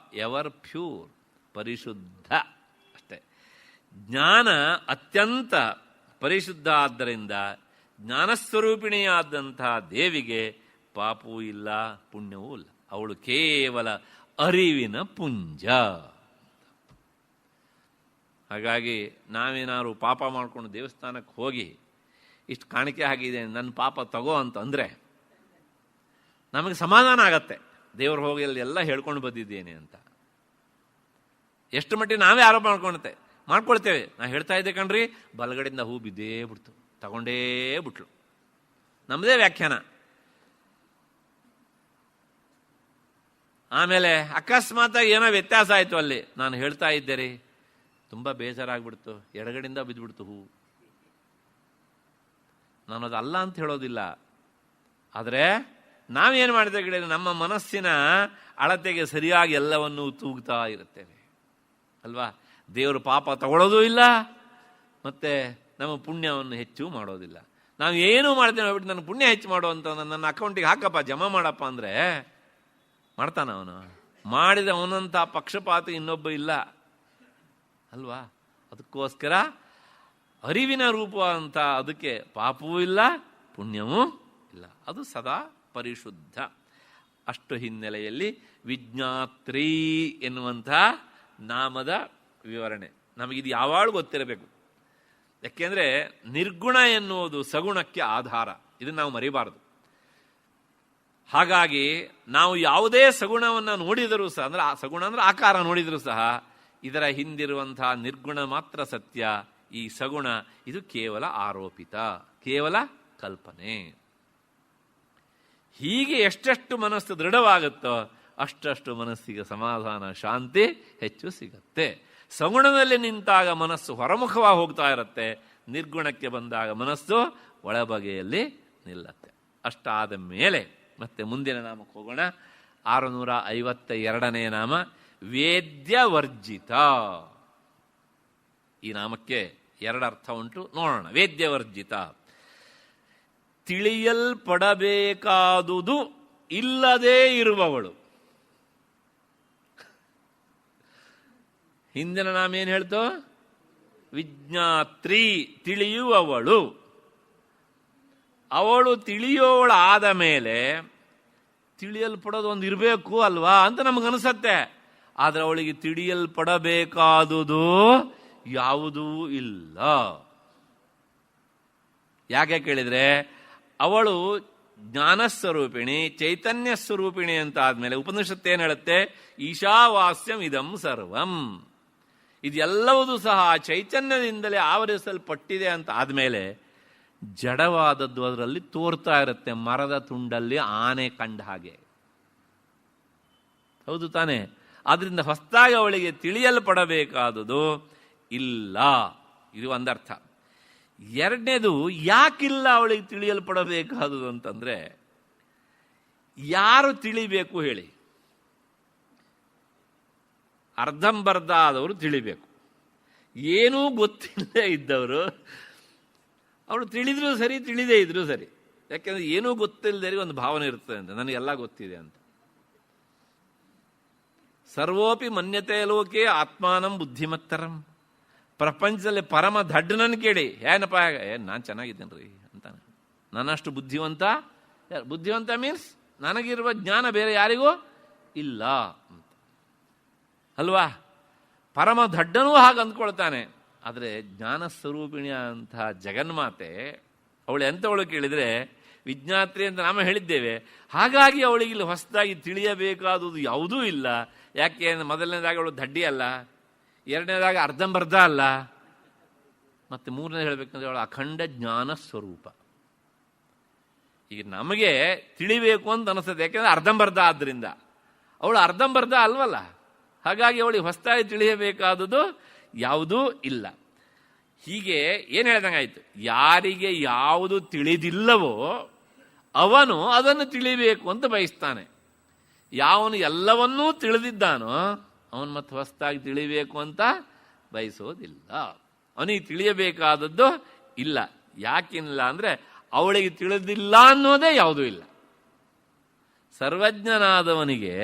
ಎವರ್ ಪ್ಯೂರ್, ಪರಿಶುದ್ಧ ಅಷ್ಟೇ. ಜ್ಞಾನ ಅತ್ಯಂತ ಪರಿಶುದ್ಧ ಆದ್ದರಿಂದ ಜ್ಞಾನಸ್ವರೂಪಿಣಿಯಾದಂತಹ ದೇವಿಗೆ ಪಾಪವೂ ಇಲ್ಲ, ಪುಣ್ಯವೂ ಇಲ್ಲ. ಅವಳು ಕೇವಲ ಅರಿವಿನ ಪುಂಜ. ಹಾಗಾಗಿ ನಾವೇನಾದ್ರು ಪಾಪ ಮಾಡಿಕೊಂಡು ದೇವಸ್ಥಾನಕ್ಕೆ ಹೋಗಿ ಇಷ್ಟು ಕಾಣಿಕೆ ಆಗಿದೆ, ನನ್ನ ಪಾಪ ತಗೋ ಅಂತಂದರೆ ನಮಗೆ ಸಮಾಧಾನ ಆಗತ್ತೆ. ದೇವ್ರ ಹೋಗಿ ಅಲ್ಲಿ ಎಲ್ಲ ಹೇಳ್ಕೊಂಡು ಬಂದಿದ್ದೇನೆ ಅಂತ. ಎಷ್ಟು ಮಟ್ಟಿಗೆ ನಾವೇ ಆರೋಪ ಮಾಡ್ಕೊಳ್ತೇವೆ. ನಾ ಹೇಳ್ತಾ ಇದ್ದೆ ಕಣ್ರಿ, ಬಲಗಡೆಯಿಂದ ಹೂ ಬಿದ್ದೇ ಬಿಡ್ತು, ತಗೊಂಡೇ ಬಿಟ್ಲು. ನಮ್ಮದೇ ವ್ಯಾಖ್ಯಾನ. ಆಮೇಲೆ ಅಕಸ್ಮಾತಾಗಿ ಏನೋ ವ್ಯತ್ಯಾಸ ಆಯಿತು ಅಲ್ಲಿ. ನಾನು ಹೇಳ್ತಾ ಇದ್ದೆ ರೀ, ತುಂಬ ಬೇಜಾರಾಗ್ಬಿಡ್ತು, ಎಡಗಡೆಯಿಂದ ಬಿದ್ದುಬಿಡ್ತು ಹೂ. ನಾನು ಅದು ಅಲ್ಲ ಅಂತ ಹೇಳೋದಿಲ್ಲ. ಆದರೆ ನಾವೇನು ಮಾಡಿದ ಗಿಡ ನಮ್ಮ ಮನಸ್ಸಿನ ಅಳತೆಗೆ ಸರಿಯಾಗಿ ಎಲ್ಲವನ್ನೂ ತೂಗ್ತಾ ಇರುತ್ತೇವೆ ಅಲ್ವಾ. ದೇವರು ಪಾಪ ತಗೊಳ್ಳೋದೂ ಇಲ್ಲ, ಮತ್ತೆ ನಮ್ಮ ಪುಣ್ಯವನ್ನು ಹೆಚ್ಚು ಮಾಡೋದಿಲ್ಲ. ನಾವು ಏನೂ ಮಾಡ್ತೇವೆ ಹೋಗ್ಬಿಟ್ಟು ನನ್ನ ಪುಣ್ಯ ಹೆಚ್ಚು ಮಾಡುವಂತ ನನ್ನ ಅಕೌಂಟಿಗೆ ಹಾಕಪ್ಪ, ಜಮಾ ಮಾಡಪ್ಪ ಅಂದರೆ ಮಾಡ್ತಾನ ಅವನು. ಮಾಡಿದ ಅವನಂಥ ಪಕ್ಷಪಾತ ಇನ್ನೊಬ್ಬ ಇಲ್ಲ ಅಲ್ವಾ. ಅದಕ್ಕೋಸ್ಕರ ಅರಿವಿನ ರೂಪ ಅಂತ ಅದಕ್ಕೆ ಪಾಪವೂ ಇಲ್ಲ, ಪುಣ್ಯವೂ ಇಲ್ಲ. ಅದು ಸದಾ ಪರಿಶುದ್ಧ. ಅಷ್ಟು ಹಿನ್ನೆಲೆಯಲ್ಲಿ ವಿಜ್ಞಾತ್ರಿ ಎನ್ನುವಂಥ ನಾಮದ ವಿವರಣೆ ನಮಗಿದು ಯಾವಾಗಲೂ ಗೊತ್ತಿರಬೇಕು. ಯಾಕೆಂದರೆ ನಿರ್ಗುಣ ಎನ್ನುವುದು ಸಗುಣಕ್ಕೆ ಆಧಾರ. ಇದನ್ನು ನಾವು ಮರಿಬಾರದು. ಹಾಗಾಗಿ ನಾವು ಯಾವುದೇ ಸಗುಣವನ್ನು ನೋಡಿದರೂ ಸಹ, ಅಂದರೆ ಆ ಸಗುಣ ಅಂದರೆ ಆಕಾರ ನೋಡಿದರೂ ಸಹ, ಇದರ ಹಿಂದಿರುವಂತಹ ನಿರ್ಗುಣ ಮಾತ್ರ ಸತ್ಯ. ಈ ಸಗುಣ ಇದು ಕೇವಲ ಆರೋಪಿತ, ಕೇವಲ ಕಲ್ಪನೆ. ಹೀಗೆ ಎಷ್ಟೆಷ್ಟು ಮನಸ್ಸು ದೃಢವಾಗುತ್ತೋ ಅಷ್ಟಷ್ಟು ಮನಸ್ಸಿಗೆ ಸಮಾಧಾನ, ಶಾಂತಿ ಹೆಚ್ಚು ಸಿಗತ್ತೆ. ಸಗುಣದಲ್ಲಿ ನಿಂತಾಗ ಮನಸ್ಸು ಹೊರಮುಖವಾಗಿ ಹೋಗ್ತಾ ಇರುತ್ತೆ, ನಿರ್ಗುಣಕ್ಕೆ ಬಂದಾಗ ಮನಸ್ಸು ಒಳಬಗೆಯಲ್ಲಿ ನಿಲ್ಲತ್ತೆ. ಅಷ್ಟಾದ ಮೇಲೆ ಮತ್ತೆ ಮುಂದಿನ ನಾಮಕ್ಕೆ ಹೋಗೋಣ. 652ನೇ ನಾಮ ವೇದ್ಯವರ್ಜಿತ. ಈ ನಾಮಕ್ಕೆ ಎರಡು ಅರ್ಥ ಉಂಟು, ನೋಡೋಣ. ವೇದ್ಯವರ್ಜಿತ, ತಿಳಿಯಲ್ಪಡಬೇಕಾದುದು ಇಲ್ಲದೇ ಇರುವವಳು. ಹಿಂದಿನ ನಾಮ ಏನು ಹೇಳ್ತೋ? ವಿಜ್ಞಾತ್ರಿ, ತಿಳಿಯುವವಳು. ಅವಳು ತಿಳಿಯೋವಳಾದ ಮೇಲೆ ತಿಳಿಯಲ್ಪಡೋದು ಒಂದು ಇರಬೇಕು ಅಲ್ವಾ ಅಂತ ನಮಗನಿಸತ್ತೆ. ಆದರೆ ಅವಳಿಗೆ ತಿಳಿಯಲ್ಪಡಬೇಕಾದುದು ಯಾವುದೂ ಇಲ್ಲ. ಯಾಕೆ ಕೇಳಿದರೆ, ಅವಳು ಜ್ಞಾನಸ್ವರೂಪಿಣಿ, ಚೈತನ್ಯ ಸ್ವರೂಪಿಣಿ ಅಂತ ಆದ್ಮೇಲೆ ಉಪನಿಷತ್ತು ಏನು ಹೇಳುತ್ತೆ? ಈಶಾವಾಸ್ಯಂ ಇದಂ ಸರ್ವಂ. ಇದೆಲ್ಲವೂ ಸಹ ಚೈತನ್ಯದಿಂದಲೇ ಆವರಿಸಲ್ಪಟ್ಟಿದೆ ಅಂತ ಆದ್ಮೇಲೆ ಜಡವಾದದ್ದು ಅದರಲ್ಲಿ ತೋರ್ತಾ ಇರುತ್ತೆ, ಮರದ ತುಂಡಲ್ಲಿ ಆನೆ ಕಂಡ ಹಾಗೆ. ಹೌದು ತಾನೆ? ಆದ್ರಿಂದ ಹೊಸದಾಗಿ ಅವಳಿಗೆ ತಿಳಿಯಲ್ಪಡಬೇಕಾದುದು ಇಲ್ಲ. ಇದು ಒಂದರ್ಥ. ಎರಡನೇದು, ಯಾಕಿಲ್ಲ ಅವಳಿಗೆ ತಿಳಿಯಲ್ಪಡಬೇಕಾದುದು ಅಂತಂದ್ರೆ, ಯಾರು ತಿಳಿಬೇಕು ಹೇಳಿ? ಅರ್ಧಂಬರ್ಧ ಆದವರು ತಿಳಿಬೇಕು. ಏನೂ ಗೊತ್ತಿಲ್ಲದೆ ಇದ್ದವರು ಅವಳು ತಿಳಿದ್ರೂ ಸರಿ, ತಿಳಿದೇ ಇದ್ರೂ ಸರಿ. ಯಾಕೆಂದ್ರೆ ಏನೂ ಗೊತ್ತಿಲ್ಲದೆ ಒಂದು ಭಾವನೆ ಇರ್ತದೆ ಅಂತ, ನನಗೆಲ್ಲ ಗೊತ್ತಿದೆ ಅಂತ. ಸರ್ವೋಪಿ ಮನ್ಯತೆ ಲೋಕೆ ಆತ್ಮಾನಂ ಬುದ್ಧಿಮತ್ತರಂ. ಪ್ರಪಂಚದಲ್ಲಿ ಪರಮ ದಡ್ಡನನ್ನು ಕೇಳಿ, ಏನಪ್ಪ ನಾನು ಚೆನ್ನಾಗಿದ್ದೇನೆ ರೀ ಅಂತಾನೆ. ನನ್ನಷ್ಟು ಬುದ್ಧಿವಂತ, ಬುದ್ಧಿವಂತ ಮೀನ್ಸ್ ನನಗಿರುವ ಜ್ಞಾನ ಬೇರೆ ಯಾರಿಗೂ ಇಲ್ಲ ಅಂತ ಅಲ್ವಾ. ಪರಮ ದಡ್ಡನೂ ಹಾಗೆ ಅಂದ್ಕೊಳ್ತಾನೆ. ಆದರೆ ಜ್ಞಾನ ಸ್ವರೂಪಿಣಿಯ ಅಂತಹ ಜಗನ್ಮಾತೆ ಅವಳು ಎಂಥವಳು ಕೇಳಿದರೆ ವಿಜ್ಞಾತ್ರಿ ಅಂತ ನಾಮ ಹೇಳಿದ್ದೇವೆ. ಹಾಗಾಗಿ ಅವಳಿಗೆ ಇಲ್ಲಿ ಹೊಸದಾಗಿ ತಿಳಿಯಬೇಕಾದುದು ಯಾವುದೂ ಇಲ್ಲ. ಯಾಕೆ ಅಂದರೆ ಮೊದಲನೇದಾಗಿ ಅವಳು ದಡ್ಡಿ ಅಲ್ಲ, ಎರಡನೇದಾಗಿ ಅರ್ಧಂಬರ್ಧ ಅಲ್ಲ, ಮತ್ತೆ ಮೂರನೇದು ಹೇಳಬೇಕಂದ್ರೆ ಅವಳು ಅಖಂಡ ಜ್ಞಾನ ಸ್ವರೂಪ. ಈಗ ನಮಗೆ ತಿಳಿಬೇಕು ಅಂತ ಅನಿಸ್ತದೆ, ಯಾಕೆಂದ್ರೆ ಅರ್ಧಂಬರ್ಧ ಆದ್ದರಿಂದ. ಅವಳು ಅರ್ಧಂಬರ್ಧ ಅಲ್ವಲ್ಲ. ಹಾಗಾಗಿ ಅವಳಿಗೆ ಹೊಸದಾಗಿ ತಿಳಿಯಬೇಕಾದುದು ಯಾವುದೂ ಇಲ್ಲ. ಹೀಗೆ ಏನು ಹೇಳ್ದಂಗಾಯ್ತು, ಯಾರಿಗೆ ಯಾವುದು ತಿಳಿದಿಲ್ಲವೋ ಅವನು ಅದನ್ನು ತಿಳಿಬೇಕು ಅಂತ ಬಯಸ್ತಾನೆ. ಯಾವನು ಎಲ್ಲವನ್ನೂ ತಿಳಿದಿದ್ದಾನೋ ಅವನು ಮತ್ತೆ ಹೊಸದಾಗಿ ತಿಳಿಬೇಕು ಅಂತ ಬಯಸೋದಿಲ್ಲ. ಅವನಿಗೆ ತಿಳಿಯಬೇಕಾದದ್ದು ಇಲ್ಲ. ಯಾಕಿಲ್ಲ ಅಂದರೆ ಅವಳಿಗೆ ತಿಳಿದಿಲ್ಲ ಅನ್ನೋದೇ ಯಾವುದೂ ಇಲ್ಲ. ಸರ್ವಜ್ಞನಾದವನಿಗೆ,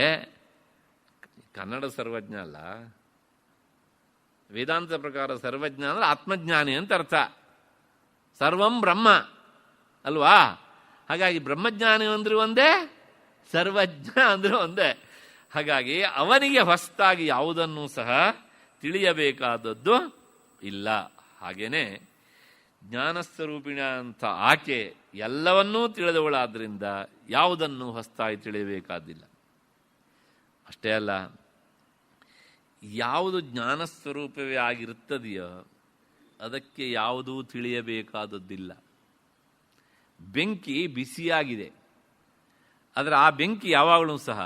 ಕನ್ನಡ ಸರ್ವಜ್ಞ ಅಲ್ಲ, ವೇದಾಂತ ಪ್ರಕಾರ ಸರ್ವಜ್ಞ ಅಂದರೆ ಆತ್ಮಜ್ಞಾನಿ ಅಂತ ಅರ್ಥ. ಸರ್ವಂ ಬ್ರಹ್ಮ ಅಲ್ವಾ? ಹಾಗಾಗಿ ಬ್ರಹ್ಮಜ್ಞಾನಿ ಅಂದ್ರೂ ಒಂದೇ, ಸರ್ವಜ್ಞ ಅಂದ್ರೂ ಒಂದೇ. ಹಾಗಾಗಿ ಅವನಿಗೆ ಹೊಸತಾಗಿ ಯಾವುದನ್ನೂ ಸಹ ತಿಳಿಯಬೇಕಾದದ್ದು ಇಲ್ಲ. ಹಾಗೇನೆ ಜ್ಞಾನಸ್ವರೂಪಿಣ ಅಂತ ಆಕೆ ಎಲ್ಲವನ್ನೂ ತಿಳಿದವಳಾದ್ರಿಂದ ಯಾವುದನ್ನು ಹೊಸತಾಗಿ ತಿಳಿಯಬೇಕಾದಿಲ್ಲ. ಅಷ್ಟೇ ಅಲ್ಲ, ಯಾವುದು ಜ್ಞಾನಸ್ವರೂಪವೇ ಆಗಿರುತ್ತದೆಯೋ ಅದಕ್ಕೆ ಯಾವುದೂ ತಿಳಿಯಬೇಕಾದದ್ದಿಲ್ಲ. ಬೆಂಕಿ ಬಿಸಿಯಾಗಿದೆ, ಆದರೆ ಆ ಬೆಂಕಿ ಯಾವಾಗಲೂ ಸಹ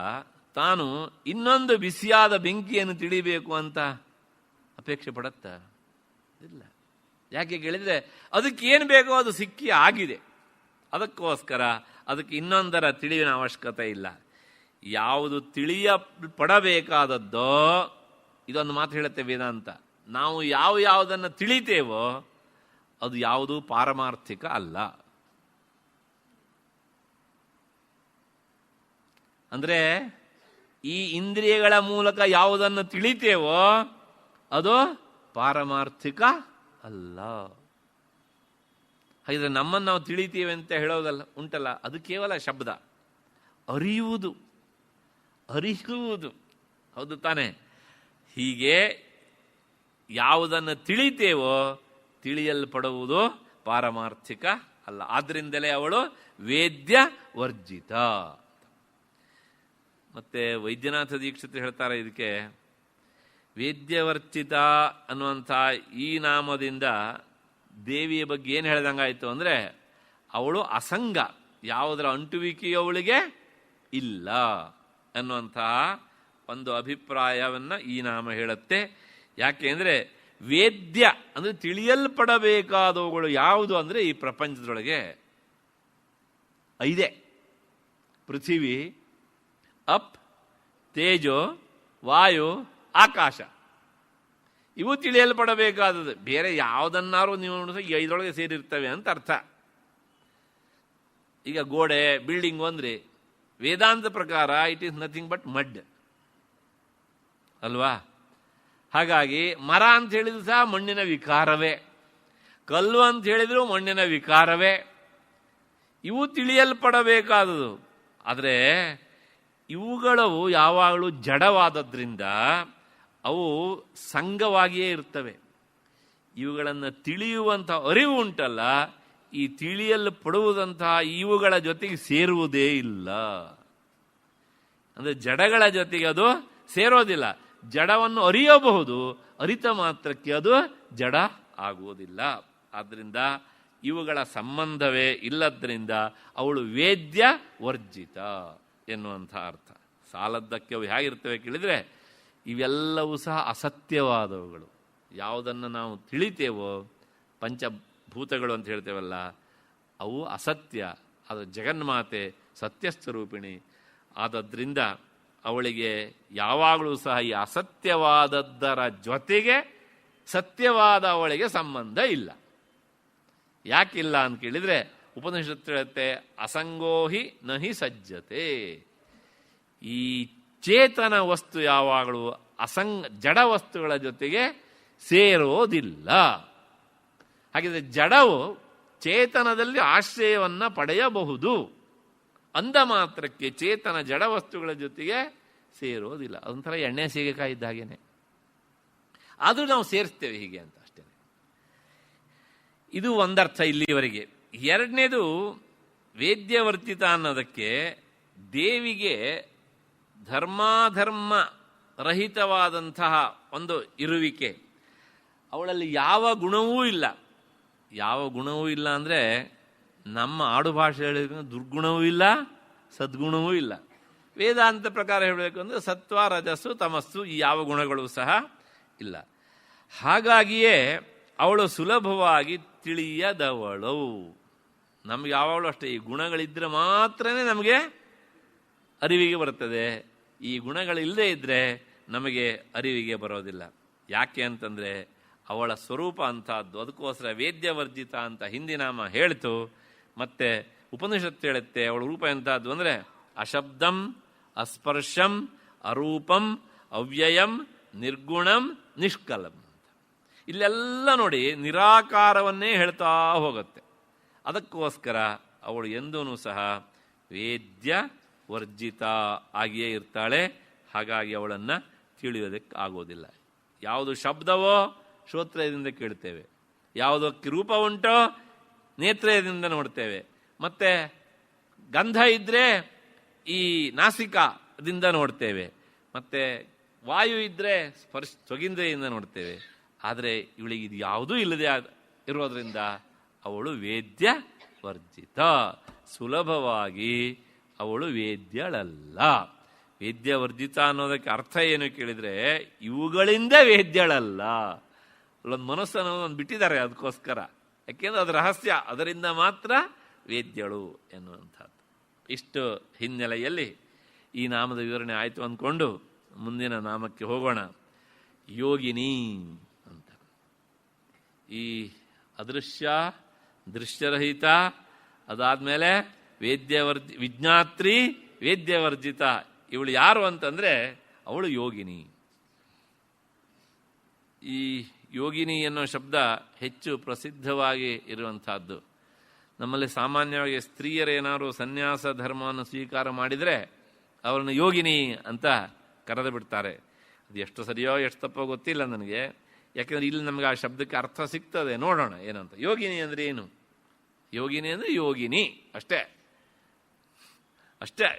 ತಾನು ಇನ್ನೊಂದು ಬಿಸಿಯಾದ ಬೆಂಕಿಯನ್ನು ತಿಳಿಬೇಕು ಅಂತ ಅಪೇಕ್ಷೆ ಪಡುತ್ತಾ ಇಲ್ಲ. ಯಾಕೆ ಕೇಳಿದರೆ ಅದಕ್ಕೆ ಏನು ಬೇಕೋ ಅದು ಸಿಕ್ಕಿ ಆಗಿದೆ. ಅದಕ್ಕೋಸ್ಕರ ಅದಕ್ಕೆ ಇನ್ನೊಂದರ ತಿಳಿವಿನ ಅವಶ್ಯಕತೆ ಇಲ್ಲ. ಯಾವುದು ತಿಳಿಯಪಡಬೇಕಾದದ್ದೋ, ಇದೊಂದು ಮಾತು ಹೇಳುತ್ತೆ ವೇದಾಂತ, ನಾವು ಯಾವುದನ್ನು ತಿಳಿತೇವೋ ಅದು ಯಾವುದೂ ಪಾರಮಾರ್ಥಿಕ ಅಲ್ಲ. ಅಂದರೆ ಈ ಇಂದ್ರಿಯಗಳ ಮೂಲಕ ಯಾವುದನ್ನು ತಿಳಿತೇವೋ ಅದು ಪಾರಮಾರ್ಥಿಕ ಅಲ್ಲ. ಹಾಗಿದ್ರೆ ನಮ್ಮನ್ನು ನಾವು ತಿಳಿತೀವಿ ಅಂತ ಹೇಳೋದಲ್ಲ ಉಂಟಲ್ಲ, ಅದು ಕೇವಲ ಶಬ್ದ. ಅರಿಯುವುದು ಹೌದು ತಾನೆ? ಹೀಗೆ ಯಾವುದನ್ನು ತಿಳಿತೇವೋ ತಿಳಿಯಲ್ಪಡುವುದು ಪಾರಮಾರ್ಥಿಕ ಅಲ್ಲ. ಆದ್ದರಿಂದಲೇ ಅವಳು ವೇದ್ಯ ವರ್ಜಿತ. ಮತ್ತೆ ವೈದ್ಯನಾಥ ದೀಕ್ಷಿತರು ಹೇಳ್ತಾರೆ ಇದಕ್ಕೆ, ವೇದ್ಯವರ್ಚಿತ ಅನ್ನುವಂಥ ಈ ನಾಮದಿಂದ ದೇವಿಯ ಬಗ್ಗೆ ಏನು ಹೇಳ್ದಂಗಾಯಿತು ಅಂದರೆ ಅವಳು ಅಸಂಗ, ಯಾವುದರ ಅಂಟುವಿಕೆಯು ಅವಳಿಗೆ ಇಲ್ಲ ಅನ್ನುವಂತಹ ಒಂದು ಅಭಿಪ್ರಾಯವನ್ನು ಈ ನಾಮ ಹೇಳುತ್ತೆ. ಯಾಕೆ ಅಂದರೆ ವೇದ್ಯ ಅಂದರೆ ತಿಳಿಯಲ್ಪಡಬೇಕಾದವುಗಳು ಯಾವುದು ಅಂದರೆ ಈ ಪ್ರಪಂಚದೊಳಗೆ 5: ಪೃಥಿವಿ, ಅಪ್, ತೇಜೋ, ವಾಯು, ಆಕಾಶ. ಇವು ತಿಳಿಯಲ್ಪಡಬೇಕಾದದ್ದು. ಬೇರೆ ಯಾವುದನ್ನಾರು ನೀವು ಈ 5ರೊಳಗೆ ಸೇರಿರ್ತವೆ ಅಂತ ಅರ್ಥ. ಈಗ ಗೋಡೆ, ಬಿಲ್ಡಿಂಗು ಅಂದರೆ ವೇದಾಂತ ಪ್ರಕಾರ it is nothing but mud ಅಲ್ವಾ? ಹಾಗಾಗಿ ಮರ ಅಂತ ಹೇಳಿದ್ರು ಸಹ ಮಣ್ಣಿನ ವಿಕಾರವೇ, ಕಲ್ಲು ಅಂತ ಹೇಳಿದ್ರು ಮಣ್ಣಿನ ವಿಕಾರವೇ. ಇವು ತಿಳಿಯಲ್ಪಡಬೇಕಾದದು. ಆದರೆ ಇವುಗಳು ಯಾವಾಗಲೂ ಜಡವಾದದ್ರಿಂದ ಅವು ಸಂಘವಾಗಿಯೇ ಇರ್ತವೆ. ಇವುಗಳನ್ನು ತಿಳಿಯುವಂಥ ಅರಿವು ಉಂಟಲ್ಲ, ಈ ತಿಳಿಯಲ್ಪಡುವುದಂತಹ ಇವುಗಳ ಜೊತೆಗೆ ಸೇರುವುದೇ ಇಲ್ಲ. ಅಂದರೆ ಜಡಗಳ ಜೊತೆಗೆ ಅದು ಸೇರೋದಿಲ್ಲ. ಜಡವನ್ನು ಅರಿಯಬಹುದು, ಅರಿತ ಮಾತ್ರಕ್ಕೆ ಅದು ಜಡ ಆಗುವುದಿಲ್ಲ. ಆದ್ದರಿಂದ ಇವುಗಳ ಸಂಬಂಧವೇ ಇಲ್ಲದ್ರಿಂದ ಅವಳು ವೇದ್ಯ ವರ್ಜಿತ ಎನ್ನುವಂಥ ಅರ್ಥ. ಸಾಲದ್ದಕ್ಕೆ ಅವು ಹೇಗಿರ್ತವೆ ಕೇಳಿದರೆ ಇವೆಲ್ಲವೂ ಸಹ ಅಸತ್ಯವಾದವುಗಳು. ಯಾವುದನ್ನು ನಾವು ತಿಳಿತೇವೋ, ಪಂಚಭೂತಗಳು ಅಂತ ಹೇಳ್ತೇವಲ್ಲ, ಅವು ಅಸತ್ಯ. ಅದು ಜಗನ್ಮಾತೆ ಸತ್ಯಸ್ವರೂಪಿಣಿ ಆದದ್ರಿಂದ ಅವಳಿಗೆ ಯಾವಾಗಲೂ ಸಹ ಈ ಅಸತ್ಯವಾದದ್ದರ ಜೊತೆಗೆ ಸತ್ಯವಾದ ಅವಳಿಗೆ ಸಂಬಂಧ ಇಲ್ಲ. ಯಾಕಿಲ್ಲ ಅಂತ ಕೇಳಿದರೆ ಉಪನಿಷತ್ತು ಹೇಳುತ್ತೆ, ಅಸಂಗೋಹಿ ನಹಿ ಸಜ್ಜತೆ. ಈ ಚೇತನ ವಸ್ತು ಯಾವಾಗಲೂ ಜಡ ವಸ್ತುಗಳ ಜೊತೆಗೆ ಸೇರೋದಿಲ್ಲ. ಹಾಗಿದ್ರೆ ಜಡವು ಚೇತನದಲ್ಲಿ ಆಶ್ರಯವನ್ನು ಪಡೆಯಬಹುದು, ಅಂದ ಮಾತ್ರಕ್ಕೆ ಚೇತನ ಜಡ ವಸ್ತುಗಳ ಜೊತೆಗೆ ಸೇರೋದಿಲ್ಲ. ಅದೊಂಥರ ಎಣ್ಣೆ ಸೀಗೆಕಾಯಿ ಇದ್ದಾಗೇನೆ. ಆದರೂ ನಾವು ಸೇರಿಸ್ತೇವೆ ಹೀಗೆ ಅಂತ ಅಷ್ಟೇ. ಇದು ಒಂದರ್ಥ ಇಲ್ಲಿವರೆಗೆ. ಎರಡನೇದು, ವೇದ್ಯವರ್ತಿತ ಅನ್ನೋದಕ್ಕೆ ದೇವಿಗೆ ಧರ್ಮಾಧರ್ಮ ರಹಿತವಾದಂತಹ ಒಂದು ಇರುವಿಕೆ. ಅವಳಲ್ಲಿ ಯಾವ ಗುಣವೂ ಇಲ್ಲ. ಯಾವ ಗುಣವೂ ಇಲ್ಲ ಅಂದರೆ ನಮ್ಮ ಆಡು ಭಾಷೆ ಹೇಳಿದ್ರೆ ದುರ್ಗುಣವೂ ಇಲ್ಲ, ಸದ್ಗುಣವೂ ಇಲ್ಲ. ವೇದಾಂತ ಪ್ರಕಾರ ಹೇಳಬೇಕು ಅಂದರೆ ಸತ್ವ, ರಜಸ್ಸು, ತಮಸ್ಸು ಈ ಯಾವ ಗುಣಗಳು ಸಹ ಇಲ್ಲ. ಹಾಗಾಗಿಯೇ ಅವಳು ಸುಲಭವಾಗಿ ತಿಳಿಯದವಳು. ನಮ್ಗೆ ಯಾವಾಗಲೂ ಅಷ್ಟೇ ಈ ಗುಣಗಳಿದ್ದರೆ ಮಾತ್ರನೇ ನಮಗೆ ಅರಿವಿಗೆ ಬರುತ್ತದೆ. ಈ ಗುಣಗಳಿಲ್ಲದೆ ಇದ್ದರೆ ನಮಗೆ ಅರಿವಿಗೆ ಬರೋದಿಲ್ಲ. ಯಾಕೆ ಅಂತಂದರೆ ಅವಳ ಸ್ವರೂಪ ಅಂತಹದ್ದು. ಅದಕ್ಕೋಸ್ಕರ ವೇದ್ಯವರ್ಜಿತ ಅಂತ ಹಿಂದಿನಾಮ ಹೇಳಿತು. ಮತ್ತೆ ಉಪನಿಷತ್ತು ಹೇಳುತ್ತೆ ಅವಳ ರೂಪ ಎಂತಹದ್ದು ಅಂದರೆ ಅಶಬ್ದಂ, ಅಸ್ಪರ್ಶಂ, ಅರೂಪಂ, ಅವ್ಯಯಂ, ನಿರ್ಗುಣಂ, ನಿಷ್ಕಲಂ ಅಂತ. ಇಲ್ಲೆಲ್ಲ ನೋಡಿ ನಿರಾಕಾರವನ್ನೇ ಹೇಳ್ತಾ ಹೋಗುತ್ತೆ. ಅದಕ್ಕೋಸ್ಕರ ಅವಳು ಎಂದೂ ಸಹ ವೇದ್ಯ ವರ್ಜಿತ ಆಗಿಯೇ ಇರ್ತಾಳೆ. ಹಾಗಾಗಿ ಅವಳನ್ನು ತಿಳಿಯೋದಕ್ಕೆ ಆಗೋದಿಲ್ಲ. ಯಾವುದು ಶಬ್ದವೋ ಶ್ರೋತ್ರೇಯದಿಂದ ಕೇಳ್ತೇವೆ, ಯಾವುದಕ್ಕೆ ರೂಪ ಉಂಟೋ ನೇತ್ರೇಯದಿಂದ ನೋಡ್ತೇವೆ, ಮತ್ತೆ ಗಂಧ ಇದ್ದರೆ ಈ ನಾಸಿಕದಿಂದ ನೋಡ್ತೇವೆ, ಮತ್ತೆ ವಾಯು ಇದ್ದರೆ ಸ್ವಗಿಂದ್ರೆಯಿಂದ ನೋಡ್ತೇವೆ. ಆದರೆ ಇವಳಿಗೆ ಇದು ಯಾವುದೂ ಇಲ್ಲದೆ ಇರೋದ್ರಿಂದ ಅವಳು ವೇದ್ಯ ವರ್ಜಿತ. ಸುಲಭವಾಗಿ ಅವಳು ವೇದ್ಯಳಲ್ಲ. ವೇದ್ಯವರ್ಜಿತ ಅನ್ನೋದಕ್ಕೆ ಅರ್ಥ ಏನು ಕೇಳಿದರೆ ಇವುಗಳಿಂದ ವೇದ್ಯಳಲ್ಲ. ಅಲ್ಲೊಂದು ಮನಸ್ಸನ್ನು ಒಂದು ಬಿಟ್ಟಿದ್ದಾರೆ ಅದಕ್ಕೋಸ್ಕರ, ಯಾಕೆಂದ್ರೆ ಅದು ರಹಸ್ಯ, ಅದರಿಂದ ಮಾತ್ರ ವೇದ್ಯಳು ಎನ್ನುವಂಥದ್ದು. ಇಷ್ಟು ಹಿನ್ನೆಲೆಯಲ್ಲಿ ಈ ನಾಮದ ವಿವರಣೆ ಆಯಿತು ಅಂದ್ಕೊಂಡು ಮುಂದಿನ ನಾಮಕ್ಕೆ ಹೋಗೋಣ. ಯೋಗಿನಿ ಅಂತ. ಈ ಅದೃಶ್ಯ ದೃಶ್ಯರಹಿತ, ಅದಾದಮೇಲೆ ವಿಜ್ಞಾತ್ರಿ ವೇದ್ಯವರ್ಜಿತ, ಇವಳು ಯಾರು ಅಂತಂದರೆ ಅವಳು ಯೋಗಿನಿ. ಈ ಯೋಗಿನಿ ಅನ್ನೋ ಶಬ್ದ ಹೆಚ್ಚು ಪ್ರಸಿದ್ಧವಾಗಿ ಇರುವಂತಹದ್ದು. ನಮ್ಮಲ್ಲಿ ಸಾಮಾನ್ಯವಾಗಿ ಸ್ತ್ರೀಯರೇನಾದ್ರು ಸನ್ಯಾಸ ಧರ್ಮವನ್ನು ಸ್ವೀಕಾರ ಮಾಡಿದರೆ ಅವರನ್ನು ಯೋಗಿನಿ ಅಂತ ಕರೆದು ಬಿಡ್ತಾರೆ. ಅದು ಎಷ್ಟು ಸರಿಯೋ ಎಷ್ಟು ತಪ್ಪೋ ಗೊತ್ತಿಲ್ಲ ನನಗೆ, ಯಾಕೆಂದರೆ ಇಲ್ಲಿ ನಮಗೆ ಆ ಶಬ್ದಕ್ಕೆ ಅರ್ಥ ಸಿಗ್ತದೆ. ನೋಡೋಣ ಏನಂತ. ಯೋಗಿನಿ ಅಂದರೆ ಏನು? ಯೋಗಿನಿ ಅಂದರೆ ಯೋಗಿನಿ ಅಷ್ಟೇ ಅಷ್ಟೇ.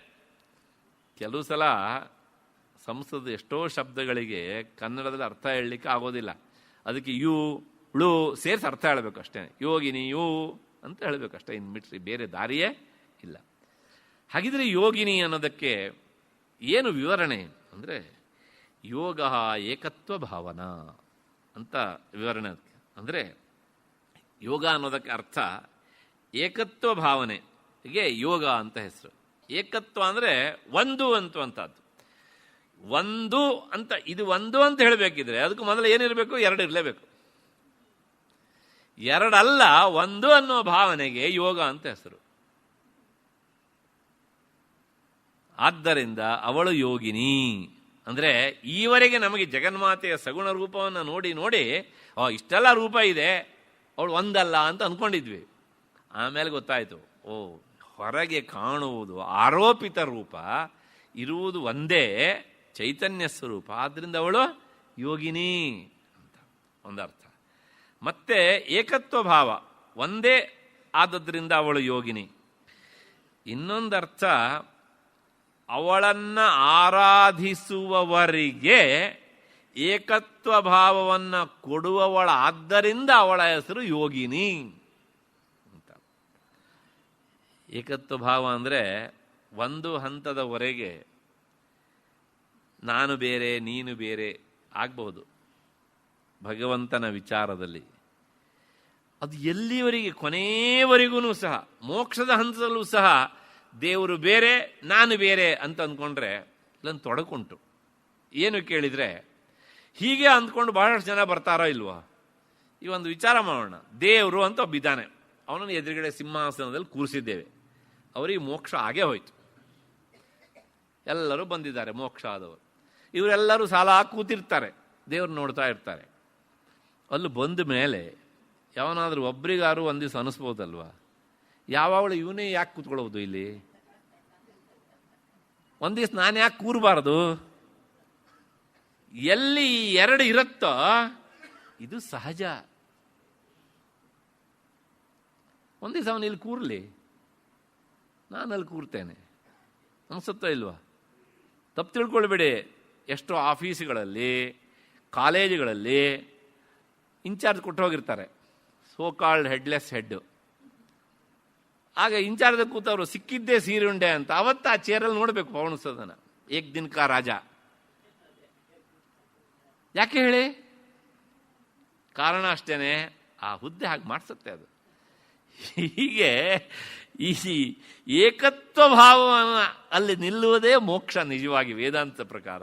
ಕೆಲವು ಸಲ ಸಂಸ್ಕೃತದ ಎಷ್ಟೋ ಶಬ್ದಗಳಿಗೆ ಕನ್ನಡದಲ್ಲಿ ಅರ್ಥ ಹೇಳಲಿಕ್ಕೆ ಆಗೋದಿಲ್ಲ. ಅದಕ್ಕೆ ಯು ಳು ಸೇರಿಸಿ ಅರ್ಥ ಹೇಳಬೇಕು ಅಷ್ಟೇ. ಯೋಗಿನಿ ಯು ಅಂತ ಹೇಳಬೇಕು ಅಷ್ಟೇ, ಇನ್ನು ಬಿಟ್ರಿ ಬೇರೆ ದಾರಿಯೇ ಇಲ್ಲ. ಹಾಗಿದ್ರೆ ಯೋಗಿನಿ ಅನ್ನೋದಕ್ಕೆ ಏನು ವಿವರಣೆ ಅಂದರೆ ಯೋಗ ಏಕತ್ವ ಭಾವನಾ ಅಂತ ವಿವರಣೆ. ಅಂದರೆ ಯೋಗ ಅನ್ನೋದಕ್ಕೆ ಅರ್ಥ ಏಕತ್ವ ಭಾವನೆಗೆ ಯೋಗ ಅಂತ ಹೆಸರು. ಏಕತ್ವ ಅಂದರೆ ಒಂದು ಅಂತದ್ದು. ಒಂದು ಅಂತ, ಇದು ಒಂದು ಅಂತ ಹೇಳಬೇಕಿದ್ರೆ ಅದಕ್ಕೆ ಮೊದಲು ಏನಿರಬೇಕು? ಎರಡು ಇರಲೇಬೇಕು. ಎರಡಲ್ಲ, ಒಂದು ಅನ್ನೋ ಭಾವನೆಗೆ ಯೋಗ ಅಂತ ಹೆಸರು. ಆದ್ದರಿಂದ ಅವಳು ಯೋಗಿನಿ. ಅಂದರೆ ಈವರೆಗೆ ನಮಗೆ ಜಗನ್ಮಾತೆಯ ಸಗುಣ ರೂಪವನ್ನು ನೋಡಿ ನೋಡಿ ಇಷ್ಟೆಲ್ಲ ರೂಪ ಇದೆ, ಅವಳು ಒಂದಲ್ಲ ಅಂತ ಅಂದ್ಕೊಂಡಿದ್ವಿ. ಆಮೇಲೆ ಗೊತ್ತಾಯಿತು, ಓ ಹೊರಗೆ ಕಾಣುವುದು ಆರೋಪಿತ ರೂಪ, ಇರುವುದು ಒಂದೇ ಚೈತನ್ಯ ಸ್ವರೂಪ, ಆದ್ದರಿಂದ ಅವಳು ಯೋಗಿನಿ ಅಂತ ಒಂದರ್ಥ. ಮತ್ತೆ ಏಕತ್ವ ಭಾವ ಒಂದೇ ಆದದ್ರಿಂದ ಅವಳು ಯೋಗಿನಿ. ಇನ್ನೊಂದರ್ಥ ಅವಳನ್ನು ಆರಾಧಿಸುವವರಿಗೆ ಏಕತ್ವ ಭಾವವನ್ನು ಕೊಡುವವಳಾದ್ದರಿಂದ ಅವಳ ಹೆಸರು ಯೋಗಿನಿ ಅಂತ. ಏಕತ್ವ ಭಾವ ಅಂದರೆ ಒಂದು ಹಂತದವರೆಗೆ ನಾನು ಬೇರೆ ನೀನು ಬೇರೆ ಆಗಬಹುದು ಭಗವಂತನ ವಿಚಾರದಲ್ಲಿ. ಅದು ಎಲ್ಲಿವರೆಗೆ? ಕೊನೆಯವರೆಗೂ ಸಹ, ಮೋಕ್ಷದ ಹಂತದಲ್ಲೂ ಸಹ ದೇವರು ಬೇರೆ ನಾನು ಬೇರೆ ಅಂತ ಅಂದ್ಕೊಂಡ್ರೆ ಇಲ್ಲೊಂದು ತೊಡಕುಂಟು. ಏನು ಕೇಳಿದರೆ, ಹೀಗೆ ಅಂದ್ಕೊಂಡು ಬಹಳಷ್ಟು ಜನ ಬರ್ತಾರೋ ಇಲ್ವಾ? ಈ ಒಂದು ವಿಚಾರ ಮಾಡೋಣ. ದೇವರು ಅಂತ ಒಬ್ಬಿದ್ದಾನೆ, ಅವನನ್ನು ಎದುರುಗಡೆ ಸಿಂಹಾಸನದಲ್ಲಿ ಕೂರಿಸಿದ್ದೇವೆ, ಅವರಿಗೆ ಮೋಕ್ಷ ಆಗೇ ಹೋಯ್ತು, ಎಲ್ಲರೂ ಬಂದಿದ್ದಾರೆ ಮೋಕ್ಷ ಆದವರು. ಇವರೆಲ್ಲರೂ ಸಾಲ ಕೂತಿರ್ತಾರೆ, ದೇವ್ರು ನೋಡ್ತಾ ಇರ್ತಾರೆ. ಅಲ್ಲಿ ಬಂದ ಮೇಲೆ ಯಾವನಾದರೂ ಒಬ್ರಿಗಾರು ಒಂದು ದಿವಸ ಅನಿಸ್ಬೋದಲ್ವಾ, ಯಾವಾಗಲೂ ಇವನೇ ಯಾಕೆ ಕೂತ್ಕೊಳ್ಳೋದು ಇಲ್ಲಿ, ಒಂದು ದಿವಸ ನಾನು ಯಾಕೆ ಕೂರಬಾರ್ದು? ಎಲ್ಲಿ ಎರಡು ಇರುತ್ತೋ ಇದು ಸಹಜ. ಒಂದು ದಿವಸ ಅವನು ಇಲ್ಲಿ ಕೂರ್ಲಿ, ನಾನು ಅಲ್ಲಿ ಕೂರ್ತೇನೆ ಅನಿಸುತ್ತೋ ಇಲ್ವಾ? ತಪ್ಪು ತಿಳ್ಕೊಳ್ಬೇಡಿ. ಎಷ್ಟೋ ಆಫೀಸುಗಳಲ್ಲಿ ಕಾಲೇಜುಗಳಲ್ಲಿ ಇನ್ಚಾರ್ಜ್ ಕೊಟ್ಟು ಹೋಗಿರ್ತಾರೆ, ಸೋ ಕಾಲ್ಡ್ ಹೆಡ್ಲೆಸ್ ಹೆಡ್. ಆಗ ಇನ್ಚಾರ್ಜ್ ಕೂತವರು ಸಿಕ್ಕಿದ್ದೇ ಸೀರುಂಡೆ ಅಂತ ಅವತ್ತು ಆ ಚೇರಲ್ಲಿ ನೋಡಬೇಕು ಪವನ್ ಸದನ ಏಕ್ ದಿನ ಕಾ ರಾಜ. ಯಾಕೆ ಹೇಳಿ? ಕಾರಣ ಅಷ್ಟೇನೆ, ಆ ಹುದ್ದೆ ಹಾಗೆ ಮಾಡಿಸುತ್ತೆ ಅದು. ಹೀಗೆ ಈ ಏಕತ್ವ ಭಾವವನ್ನು ಅಲ್ಲಿ ನಿಲ್ಲುವುದೇ ಮೋಕ್ಷ. ನಿಜವಾಗಿ ವೇದಾಂತ ಪ್ರಕಾರ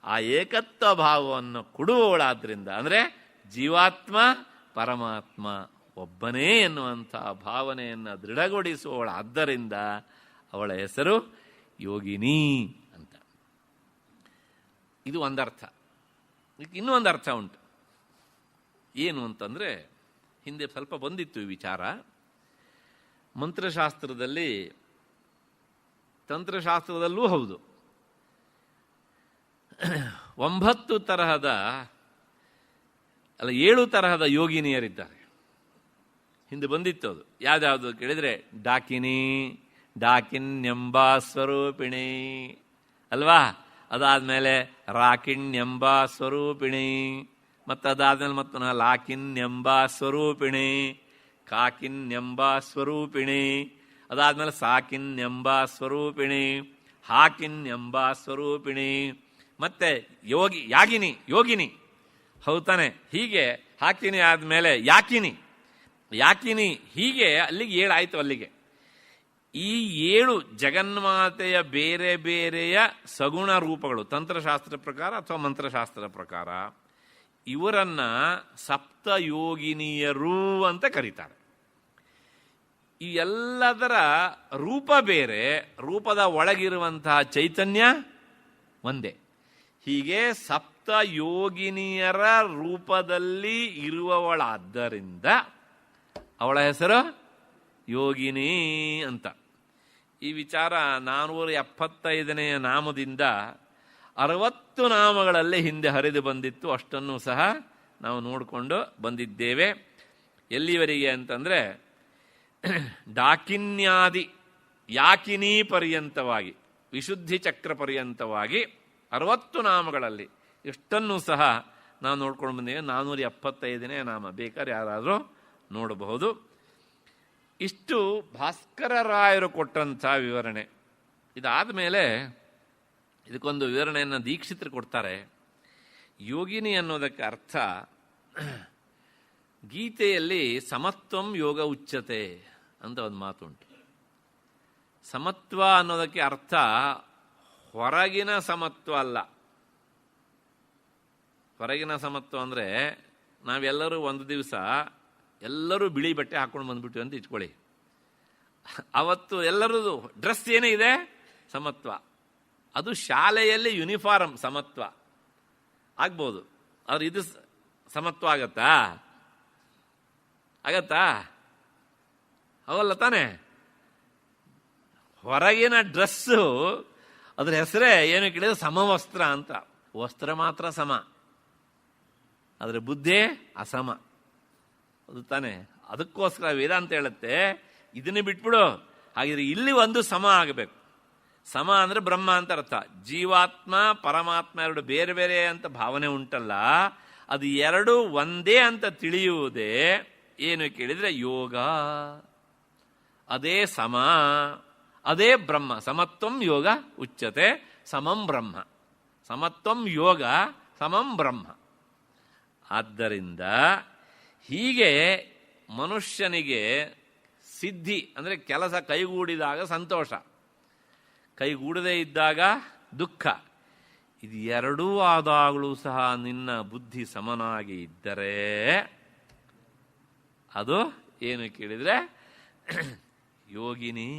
ಆ ಏಕತ್ವ ಭಾವವನ್ನು ಕೊಡುವವಳಾದ್ರಿಂದ, ಅಂದರೆ ಜೀವಾತ್ಮ ಪರಮಾತ್ಮ ಒಬ್ಬನೇ ಎನ್ನುವಂಥ ಭಾವನೆಯನ್ನು ದೃಢಗೊಳಿಸುವವಳಾದ್ದರಿಂದ ಅವಳ ಹೆಸರು ಯೋಗಿನಿ ಅಂತ. ಇದು ಒಂದರ್ಥ. ಇನ್ನೂ ಒಂದು ಅರ್ಥ ಉಂಟು. ಏನು ಅಂತಂದರೆ, ಹಿಂದೆ ಸ್ವಲ್ಪ ಬಂದಿತ್ತು ಈ ವಿಚಾರ. ಮಂತ್ರಶಾಸ್ತ್ರದಲ್ಲಿ, ತಂತ್ರಶಾಸ್ತ್ರದಲ್ಲೂ ಹೌದು, 7 ತರಹದ ಯೋಗಿನಿಯರಿದ್ದಾರೆ. ಹಿಂದೆ ಬಂದಿತ್ತು ಅದು. ಯಾವ್ದಾವುದು ಕೇಳಿದರೆ, ಡಾಕಿನ್ಯಂಬ ಸ್ವರೂಪಿಣಿ ಅಲ್ವಾ, ಅದಾದಮೇಲೆ ರಾಕಿಣ್ಯಂಬ ಸ್ವರೂಪಿಣಿ, ಮತ್ತು ಅದಾದಮೇಲೆ ಮತ್ತು ಲಾಕಿನ್ಯಂಬ ಸ್ವರೂಪಿಣಿ, ಕಾಕಿನ್ಯಂಬ ಸ್ವರೂಪಿಣಿ, ಅದಾದಮೇಲೆ ಸಾಕಿನ್ಯಂಬ ಸ್ವರೂಪಿಣಿ, ಹಾಕಿನ್ಯಂಬ ಸ್ವರೂಪಿಣಿ, ಮತ್ತೆ ಯೋಗಿನಿ ಹೌದಾನೆ. ಹೀಗೆ ಹಾಕಿನಿ ಆದಮೇಲೆ ಯಾಕಿನಿ, ಹೀಗೆ ಅಲ್ಲಿಗೆ 7 ಆಯಿತು. ಅಲ್ಲಿಗೆ ಈ 7 ಜಗನ್ಮಾತೆಯ ಬೇರೆ ಬೇರೆಯ ಸಗುಣ ರೂಪಗಳು, ತಂತ್ರಶಾಸ್ತ್ರ ಪ್ರಕಾರ ಅಥವಾ ಮಂತ್ರಶಾಸ್ತ್ರ ಪ್ರಕಾರ, ಇವರನ್ನ ಸಪ್ತಯೋಗಿನಿಯರು ಅಂತ ಕರೀತಾರೆ. ಈ ಎಲ್ಲದರ ರೂಪ ಬೇರೆ, ರೂಪದ ಒಳಗಿರುವಂತಹ ಚೈತನ್ಯ ಒಂದೇ. ಹೀಗೆ ಸಪ್ತಯೋಗಿನಿಯರ ರೂಪದಲ್ಲಿ ಇರುವವಳಾದ್ದರಿಂದ ಅವಳ ಹೆಸರು ಯೋಗಿನಿ ಅಂತ. ಈ ವಿಚಾರ 475ನೇ ನಾಮದಿಂದ 60 ನಾಮಗಳಲ್ಲಿ ಹಿಂದೆ ಹರಿದು ಬಂದಿತ್ತು. ಅಷ್ಟನ್ನು ಸಹ ನಾವು ನೋಡಿಕೊಂಡು ಬಂದಿದ್ದೇವೆ. ಎಲ್ಲಿವರೆಗೆ ಅಂತಂದರೆ, ಡಾಕಿನ್ಯಾದಿ ಯಾಕಿನಿ ಪರ್ಯಂತವಾಗಿ, ವಿಶುದ್ಧಿ ಚಕ್ರ ಪರ್ಯಂತವಾಗಿ 60 ನಾಮಗಳಲ್ಲಿ ಇಷ್ಟನ್ನು ಸಹ ನಾವು ನೋಡ್ಕೊಂಡು ಬಂದೇವೆ. 475ನೇ ನಾಮ, ಬೇಕಾದ್ರೆ ಯಾರಾದರೂ ನೋಡಬಹುದು. ಇಷ್ಟು ಭಾಸ್ಕರರಾಯರು ಕೊಟ್ಟಂಥ ವಿವರಣೆ. ಇದಾದ ಮೇಲೆ ಇದಕ್ಕೊಂದು ವಿವರಣೆಯನ್ನು ದೀಕ್ಷಿತರು ಕೊಡ್ತಾರೆ. ಯೋಗಿನಿ ಅನ್ನೋದಕ್ಕೆ ಅರ್ಥ, ಗೀತೆಯಲ್ಲಿ ಸಮತ್ವಂ ಯೋಗ ಉಚ್ಯತೆ ಅಂತ ಒಂದು ಮಾತುಂಟು. ಸಮತ್ವ ಅನ್ನೋದಕ್ಕೆ ಅರ್ಥ ಹೊರಗಿನ ಸಮತ್ವ ಅಲ್ಲ. ಹೊರಗಿನ ಸಮತ್ವ ಅಂದರೆ, ನಾವೆಲ್ಲರೂ ಒಂದು ದಿವಸ ಎಲ್ಲರೂ ಬಿಳಿ ಬಟ್ಟೆ ಹಾಕ್ಕೊಂಡು ಬಂದ್ಬಿಟ್ಟು ಅಂತ ಇಟ್ಕೊಳ್ಳಿ. ಅವತ್ತು ಎಲ್ಲರದು ಡ್ರೆಸ್ ಏನೇ ಇದೆ ಸಮತ್ವ. ಅದು ಶಾಲೆಯಲ್ಲಿ ಯೂನಿಫಾರ್ಮ್ ಸಮತ್ವ ಆಗ್ಬೋದು, ಆದ್ರೆ ಇದು ಸಮತ್ವ ಆಗತ್ತಾ? ಅವಲ್ಲ ತಾನೆ. ಹೊರಗಿನ ಡ್ರೆಸ್ಸು ಅದ್ರ ಹೆಸರೇ ಏನು ಕೇಳಿದ್ರೆ ಸಮವಸ್ತ್ರ ಅಂತ. ವಸ್ತ್ರ ಮಾತ್ರ ಸಮ, ಆದರೆ ಬುದ್ಧಿ ಅಸಮ. ಅದು ತಾನೆ. ಅದಕ್ಕೋಸ್ಕರ ವೇದಾಂತ ಹೇಳುತ್ತೆ, ಇದನ್ನೇ ಬಿಟ್ಬಿಡು, ಹಾಗಿದ್ರೆ ಇಲ್ಲಿ ಒಂದು ಸಮ ಆಗಬೇಕು. ಸಮ ಅಂದರೆ ಬ್ರಹ್ಮ ಅಂತ ಅರ್ಥ. ಜೀವಾತ್ಮ ಪರಮಾತ್ಮ 2 ಬೇರೆ ಬೇರೆ ಅಂತ ಭಾವನೆ ಉಂಟಲ್ಲ, ಅದು 2 ಒಂದೇ ಅಂತ ತಿಳಿಯುವುದೇ ಏನು ಕೇಳಿದರೆ ಯೋಗ. ಅದೇ ಸಮ, ಅದೇ ಬ್ರಹ್ಮ. ಸಮತ್ವಂ ಯೋಗ ಉಚ್ಯತೆ ಸಮಂ ಬ್ರಹ್ಮ. ಸಮತ್ವಂ ಯೋಗ ಸಮಂ ಬ್ರಹ್ಮ. ಆದ್ದರಿಂದ ಹೀಗೆ ಮನುಷ್ಯನಿಗೆ ಸಿದ್ಧಿ ಅಂದರೆ ಕೆಲಸ ಕೈಗೂಡಿದಾಗ ಸಂತೋಷ, ಕೈಗೂಡದೇ ಇದ್ದಾಗ ದುಃಖ. ಇದು 2 ಆದಾಗಲೂ ಸಹ ನಿನ್ನ ಬುದ್ಧಿ ಸಮನಾಗಿ ಇದ್ದರೆ ಅದು ಏನು ಕೇಳಿದರೆ ಯೋಗಿನಿ.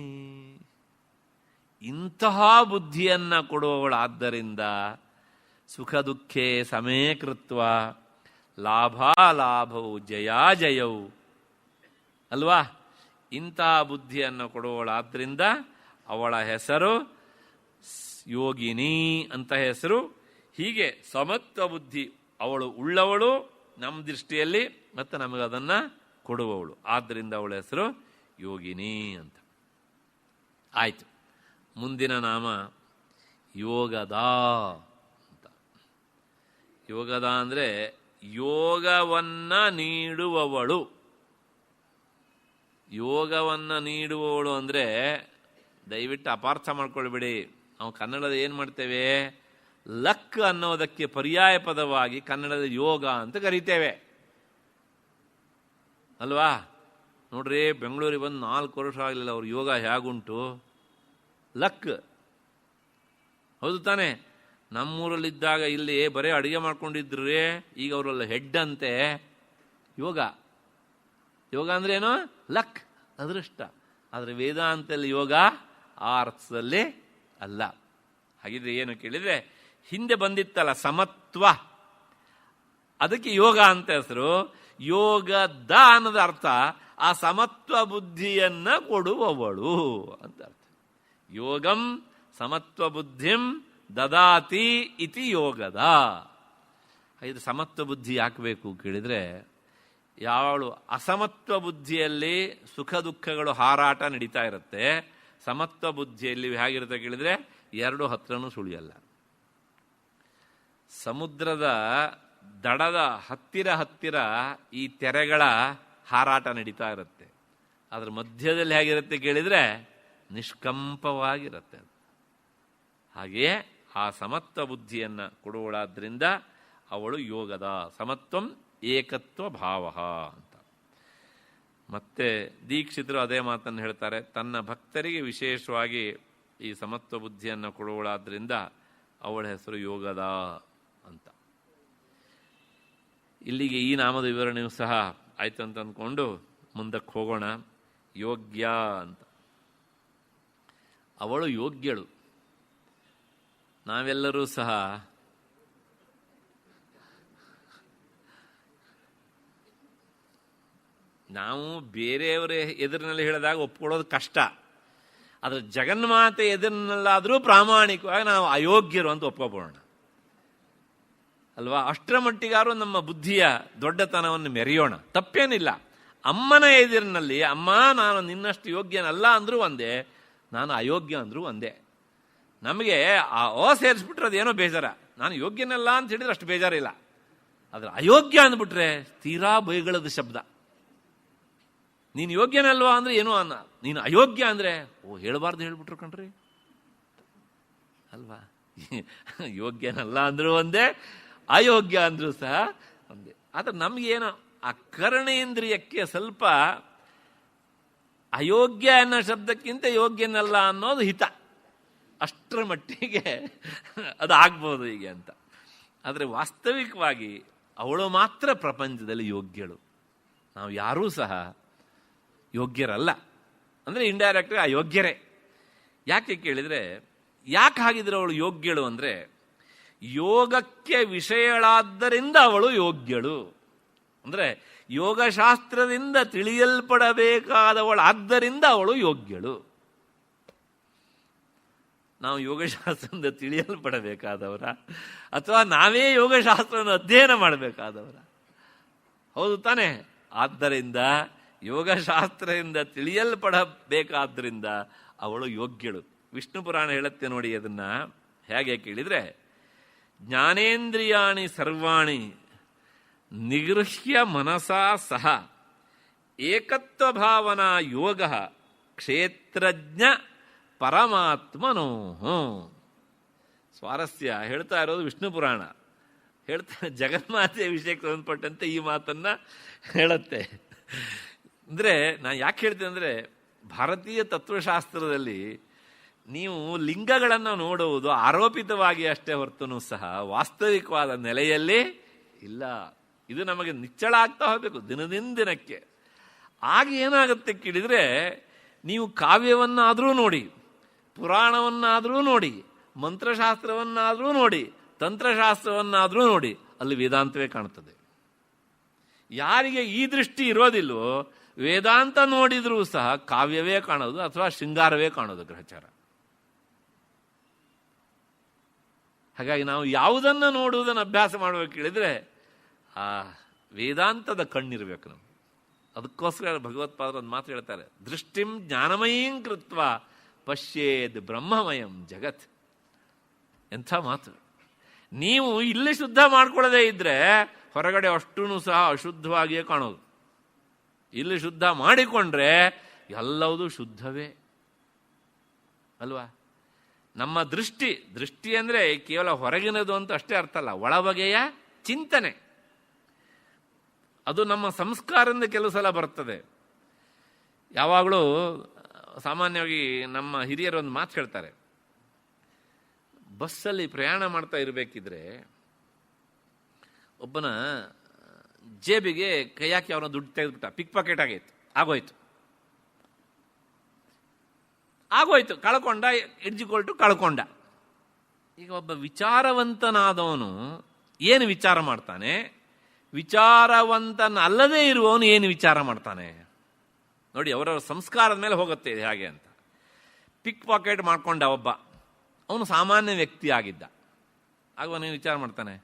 ಇಂತಹ ಬುದ್ಧಿಯನ್ನು ಕೊಡುವವಳಾದ್ದರಿಂದ ಸುಖ ದುಃಖೇ ಸಮೇ ಕೃತ್ವ ಲಾಭಾಲಾಭವು ಜಯಾಜಯವು ಅಲ್ವಾ. ಇಂತಹ ಬುದ್ಧಿಯನ್ನು ಕೊಡುವವಳಾದ್ದರಿಂದ ಅವಳ ಹೆಸರು ಯೋಗಿನಿ ಅಂತ ಹೆಸರು. ಹೀಗೆ ಸಮತ್ವ ಬುದ್ಧಿ ಅವಳು ಉಳ್ಳವಳು ನಮ್ಮ ದೃಷ್ಟಿಯಲ್ಲಿ, ಮತ್ತು ನಮಗದನ್ನು ಕೊಡುವವಳು. ಆದ್ದರಿಂದ ಅವಳ ಹೆಸರು ಯೋಗಿನಿ ಅಂತ ಆಯಿತು. ಮುಂದಿನ ನಾಮ ಯೋಗದ ಅಂತ. ಯೋಗದ ಅಂದರೆ ಯೋಗವನ್ನು ನೀಡುವವಳು. ಯೋಗವನ್ನು ನೀಡುವವಳು ಅಂದರೆ ದಯವಿಟ್ಟು ಅಪಾರ್ಥ ಮಾಡ್ಕೊಳ್ಬೇಡಿ. ನಾವು ಕನ್ನಡದ ಏನು ಮಾಡ್ತೇವೆ, ಲಕ್ ಅನ್ನೋದಕ್ಕೆ ಪರ್ಯಾಯ ಪದವಾಗಿ ಕನ್ನಡದ ಯೋಗ ಅಂತ ಕರಿತೇವೆ ಅಲ್ವಾ. ನೋಡ್ರಿ, ಬೆಂಗಳೂರಿಗೆ ಬಂದು 4 ವರ್ಷ ಆಗಲಿಲ್ಲ, ಅವ್ರ ಯೋಗ ಹೇಗುಂಟು, ಲಕ್. ಹೌದು ತಾನೆ. ನಮ್ಮೂರಲ್ಲಿದ್ದಾಗ ಇಲ್ಲಿ ಬರೀ ಅಡುಗೆ ಮಾಡ್ಕೊಂಡಿದ್ರಿ, ಈಗ ಅವರೆಲ್ಲ ಹೆಡ್ ಅಂತೆ. ಯೋಗ ಅಂದರೆ ಏನು? ಲಕ್, ಅದೃಷ್ಟ. ಆದರೆ ವೇದಾಂತದಲ್ಲಿ ಯೋಗ ಆ ಅರ್ಥದಲ್ಲಿ ಅಲ್ಲ. ಹಾಗಿದ್ರೆ ಏನು ಕೇಳಿದರೆ, ಹಿಂದೆ ಬಂದಿತ್ತಲ್ಲ ಸಮತ್ವ, ಅದಕ್ಕೆ ಯೋಗ ಅಂತ ಹೆಸರು. ಯೋಗದ ಅನ್ನೋದ ಅರ್ಥ ಆ ಸಮತ್ವ ಬುದ್ಧಿಯನ್ನ ಕೊಡುವವಳು ಅಂತ ಅರ್ಥ. ಯೋಗಂ ಸಮತ್ವ ಬುದ್ಧಿಂ ದದಾತಿ ಇತಿ ಯೋಗದ. ಇದು ಸಮತ್ವ ಬುದ್ಧಿ ಯಾಕೆ ಬೇಕು ಕೇಳಿದ್ರೆ, ಯಾವಳು ಅಸಮತ್ವ ಬುದ್ಧಿಯಲ್ಲಿ ಸುಖ ದುಃಖಗಳು ಹಾರಾಟ ನಡೀತಾ ಇರುತ್ತೆ, ಸಮತ್ವ ಬುದ್ಧಿಯಲ್ಲಿ ಹೇಗಿರುತ್ತೆ ಕೇಳಿದ್ರೆ ಎರಡು ಹತ್ರನೂ ಸುಳಿಯಲ್ಲ. ಸಮುದ್ರದ ದಡದ ಹತ್ತಿರ ಈ ತೆರೆಗಳ ಹಾರಾಟ ನಡೀತಾ ಇರುತ್ತೆ. ಅದರ ಮಧ್ಯದಲ್ಲಿ ಹೇಗಿರುತ್ತೆ ಕೇಳಿದ್ರೆ ನಿಷ್ಕಂಪವಾಗಿರುತ್ತೆ. ಹಾಗೆಯೇ ಆ ಸಮತ್ವ ಬುದ್ಧಿಯನ್ನ ಕೊಡುವಳಾದ್ರಿಂದ ಅವಳು ಯೋಗದ. ಸಮತ್ವಂ ಏಕತ್ವ ಭಾವ ಅಂತ. ಮತ್ತೆ ದೀಕ್ಷಿತರು ಅದೇ ಮಾತನ್ನು ಹೇಳ್ತಾರೆ, ತನ್ನ ಭಕ್ತರಿಗೆ ವಿಶೇಷವಾಗಿ ಈ ಸಮತ್ವ ಬುದ್ಧಿಯನ್ನು ಕೊಡುವಳಾದ್ರಿಂದ ಅವಳ ಹೆಸರು ಯೋಗದ ಅಂತ. ಇಲ್ಲಿಗೆ ಈ ನಾಮದ ವಿವರಣೆಯೂ ಸಹ ಆಯ್ತು ಅಂತ ಅಂದ್ಕೊಂಡು ಮುಂದಕ್ಕೆ ಹೋಗೋಣ. ಯೋಗ್ಯ ಅಂತ. ಅವಳು ಯೋಗ್ಯಳು. ನಾವೆಲ್ಲರೂ ಸಹ ನಾವು ಬೇರೆಯವರ ಎದುರಿನಲ್ಲಿ ಹೇಳಿದಾಗ ಒಪ್ಕೊಳ್ಳೋದು ಕಷ್ಟ. ಆದರೆ ಜಗನ್ಮಾತೆ ಎದುರಿನಲ್ಲಾದರೂ ಪ್ರಾಮಾಣಿಕವಾಗಿ ನಾವು ಅಯೋಗ್ಯರು ಅಂತ ಒಪ್ಕೊಬೋಣ ಅಲ್ವಾ? ಅಷ್ಟರ ಮಟ್ಟಿಗಾರು ನಮ್ಮ ಬುದ್ಧಿಯ ದೊಡ್ಡತನವನ್ನು ಮೆರೆಯೋಣ, ತಪ್ಪೇನಿಲ್ಲ. ಅಮ್ಮನ ಎದುರಿನಲ್ಲಿ ಅಮ್ಮ ನಾನು ನಿನ್ನಷ್ಟು ಯೋಗ್ಯನಲ್ಲ ಅಂದ್ರೂ ಒಂದೇ, ನಾನು ಅಯೋಗ್ಯ ಅಂದ್ರೂ ಒಂದೇ. ನಮಗೆ ಆ ಸೇರಿಸ್ಬಿಟ್ರೆ ಅದೇನೋ ಬೇಜಾರ. ನಾನು ಯೋಗ್ಯನಲ್ಲ ಅಂತ ಹೇಳಿದ್ರೆ ಅಷ್ಟು ಬೇಜಾರಿಲ್ಲ. ಆದರೆ ಅಯೋಗ್ಯ ಅಂದ್ಬಿಟ್ರೆ ತೀರಾ ಬೈಗಳದ ಶಬ್ದ. ನೀನು ಯೋಗ್ಯನಲ್ವಾ ಅಂದ್ರೆ ಏನೋ ಅನ್ನ, ನೀನು ಅಯೋಗ್ಯ ಅಂದ್ರೆ ಹೇಳಬಾರ್ದು ಹೇಳ್ಬಿಟ್ರು ಕಣ್ರಿ ಅಲ್ವಾ? ಯೋಗ್ಯನಲ್ಲ ಅಂದ್ರೂ ಒಂದೇ, ಅಯೋಗ್ಯ ಅಂದ್ರೂ ಸಹ ಒಂದೇ. ಆದ್ರೆ ನಮ್ಗೇನೋ ಆ ಕರ್ಣೇಂದ್ರಿಯಕ್ಕೆ ಸ್ವಲ್ಪ ಅಯೋಗ್ಯ ಅನ್ನೋ ಶಬ್ದಕ್ಕಿಂತ ಯೋಗ್ಯನಲ್ಲ ಅನ್ನೋದು ಹಿತ. ಅಷ್ಟರ ಮಟ್ಟಿಗೆ ಅದು ಆಗ್ಬೋದು ಹೀಗೆ ಅಂತ. ಆದರೆ ವಾಸ್ತವಿಕವಾಗಿ ಅವಳು ಮಾತ್ರ ಪ್ರಪಂಚದಲ್ಲಿ ಯೋಗ್ಯಳು. ನಾವು ಯಾರೂ ಸಹ ಯೋಗ್ಯರಲ್ಲ. ಅಂದರೆ ಇಂಡೈರೆಕ್ಟ್ ಅಯೋಗ್ಯರೇ. ಯಾಕೆ ಕೇಳಿದರೆ, ಯಾಕೆ ಹಾಗಿದ್ರೆ ಅವಳು ಯೋಗ್ಯಳು ಅಂದರೆ, ಯೋಗಕ್ಕೆ ವಿಷಯಳಾದ್ದರಿಂದ ಅವಳು ಯೋಗ್ಯಳು. ಅಂದರೆ ಯೋಗಶಾಸ್ತ್ರದಿಂದ ತಿಳಿಯಲ್ಪಡಬೇಕಾದವಳಾದ್ದರಿಂದ ಅವಳು ಯೋಗ್ಯಳು. ನಾವು ಯೋಗಶಾಸ್ತ್ರದಿಂದ ತಿಳಿಯಲ್ಪಡಬೇಕಾದವರ ಅಥವಾ ನಾವೇ ಯೋಗಶಾಸ್ತ್ರವನ್ನು ಅಧ್ಯಯನ ಮಾಡಬೇಕಾದವರ? ಹೌದು ತಾನೆ? ಆದ್ದರಿಂದ ಯೋಗಶಾಸ್ತ್ರದಿಂದ ತಿಳಿಯಲ್ಪಡಬೇಕಾದ್ರಿಂದ ಅವಳು ಯೋಗ್ಯಳು. ವಿಷ್ಣು ಪುರಾಣ ಹೇಳುತ್ತೆ ನೋಡಿ ಅದನ್ನ. ಹೇಗೆ ಕೇಳಿದ್ರೆ, ಜ್ಞಾನೇಂದ್ರಿಯಾಣಿ ಸರ್ವಾಣಿ ನಿಗೃಹ್ಯ ಮನಸಾ ಸಹ ಏಕತ್ವ ಭಾವನಾ ಯೋಗ ಕ್ಷೇತ್ರಜ್ಞ ಪರಮಾತ್ಮನೋ. ಸ್ವಾರಸ್ಯ ಹೇಳ್ತಾ ಇರೋದು ವಿಷ್ಣು ಪುರಾಣ. ಹೇಳ್ತಾ ಜಗನ್ಮಾತೆಯ ವಿಷಯಕ್ಕೆ ಸಂಬಂಧಪಟ್ಟಂತೆ ಈ ಮಾತನ್ನ ಹೇಳುತ್ತೆ. ಅಂದರೆ ನಾನು ಯಾಕೆ ಹೇಳ್ತೇನೆ ಅಂದರೆ, ಭಾರತೀಯ ತತ್ವಶಾಸ್ತ್ರದಲ್ಲಿ ನೀವು ಲಿಂಗಗಳನ್ನು ನೋಡುವುದು ಆರೋಪಿತವಾಗಿ ಅಷ್ಟೇ ಹೊರತೂ ಸಹ ವಾಸ್ತವಿಕವಾದ ನೆಲೆಯಲ್ಲಿ ಇಲ್ಲ. ಇದು ನಮಗೆ ನಿಚ್ಚಳ ಆಗ್ತಾ ಹೋಗಬೇಕು ದಿನದಿಂದ ದಿನಕ್ಕೆ. ಆಗ ಏನಾಗುತ್ತೆ ಕೇಳಿದರೆ, ನೀವು ಕಾವ್ಯವನ್ನಾದರೂ ನೋಡಿ, ಪುರಾಣವನ್ನಾದರೂ ನೋಡಿ, ಮಂತ್ರಶಾಸ್ತ್ರವನ್ನಾದರೂ ನೋಡಿ, ತಂತ್ರಶಾಸ್ತ್ರವನ್ನಾದರೂ ನೋಡಿ, ಅಲ್ಲಿ ವೇದಾಂತವೇ ಕಾಣುತ್ತದೆ. ಯಾರಿಗೆ ಈ ದೃಷ್ಟಿ ಇರೋದಿಲ್ವೋ ವೇದಾಂತ ನೋಡಿದ್ರೂ ಸಹ ಕಾವ್ಯವೇ ಕಾಣೋದು ಅಥವಾ ಶೃಂಗಾರವೇ ಕಾಣೋದು, ಗ್ರಹಚಾರ. ಹಾಗಾಗಿ ನಾವು ಯಾವುದನ್ನು ನೋಡುವುದನ್ನು ಅಭ್ಯಾಸ ಮಾಡಬೇಕು ಕೇಳಿದ್ರೆ ಆ ವೇದಾಂತದ ಕಣ್ಣಿರ್ಬೇಕು ನಮ್ಗೆ. ಅದಕ್ಕೋಸ್ಕರ ಭಗವತ್ಪಾದರು ಒಂದು ಮಾತು ಹೇಳ್ತಾರೆ, ದೃಷ್ಟಿಂ ಜ್ಞಾನಮಯೀಂ ಕೃತ್ವ ಪಶ್ಯೇದ್ ಬ್ರಹ್ಮಮಯಂ ಜಗತ್. ಎಂಥ ಮಾತು! ನೀವು ಇಲ್ಲಿ ಶುದ್ಧ ಮಾಡ್ಕೊಳ್ಳದೆ ಇದ್ರೆ ಹೊರಗಡೆ ಅಷ್ಟೂ ಸಹ ಅಶುದ್ಧವಾಗಿಯೇ ಕಾಣೋದು. ಇಲ್ಲಿ ಶುದ್ಧ ಮಾಡಿಕೊಂಡ್ರೆ ಎಲ್ಲವೂ ಶುದ್ಧವೇ ಅಲ್ವಾ? ನಮ್ಮ ದೃಷ್ಟಿ ಅಂದರೆ ಕೇವಲ ಹೊರಗಿನದು ಅಂತ ಅಷ್ಟೇ ಅರ್ಥ ಅಲ್ಲ, ಒಳಬಗೆಯ ಚಿಂತನೆ. ಅದು ನಮ್ಮ ಸಂಸ್ಕಾರದಿಂದ ಕೆಲವು ಸಲ ಬರ್ತದೆ. ಯಾವಾಗಲೂ ಸಾಮಾನ್ಯವಾಗಿ ನಮ್ಮ ಹಿರಿಯರು ಒಂದು ಮಾತು ಹೇಳ್ತಾರೆ, ಬಸ್ಸಲ್ಲಿ ಪ್ರಯಾಣ ಮಾಡ್ತಾ ಇರಬೇಕಿದ್ರೆ ಒಬ್ಬನ ಜೇಬಿಗೆ ಕೈ ಹಾಕಿ ಅವನ ದುಡ್ಡು ತೆಗೆದುಬಿಟ್ಟ, ಪಿಕ್ ಪಾಕೆಟ್ ಆಗೋಯ್ತು, ಕಳ್ಕೊಂಡ, ಎಡ್ಜಿಕೊಳ್ಟು ಕಳ್ಕೊಂಡ. ಈಗ ಒಬ್ಬ ವಿಚಾರವಂತನಾದವನು ಏನು ವಿಚಾರ ಮಾಡ್ತಾನೆ? ವಿಚಾರವಂತನಲ್ಲದೇ ಇರುವವನು ಏನು ವಿಚಾರ ಮಾಡ್ತಾನೆ ನೋಡಿ. ಅವರವರ ಸಂಸ್ಕಾರದ ಮೇಲೆ ಹೋಗುತ್ತೆ ಇದು ಹಾಗೆ ಅಂತ. ಪಿಕ್ ಪಾಕೆಟ್ ಮಾಡ್ಕೊಂಡ ಒಬ್ಬ, ಅವನು ಸಾಮಾನ್ಯ ವ್ಯಕ್ತಿ ಆಗಿದ್ದ. ಆಗ ಅವನೇನು ವಿಚಾರ ಮಾಡ್ತಾನೆ,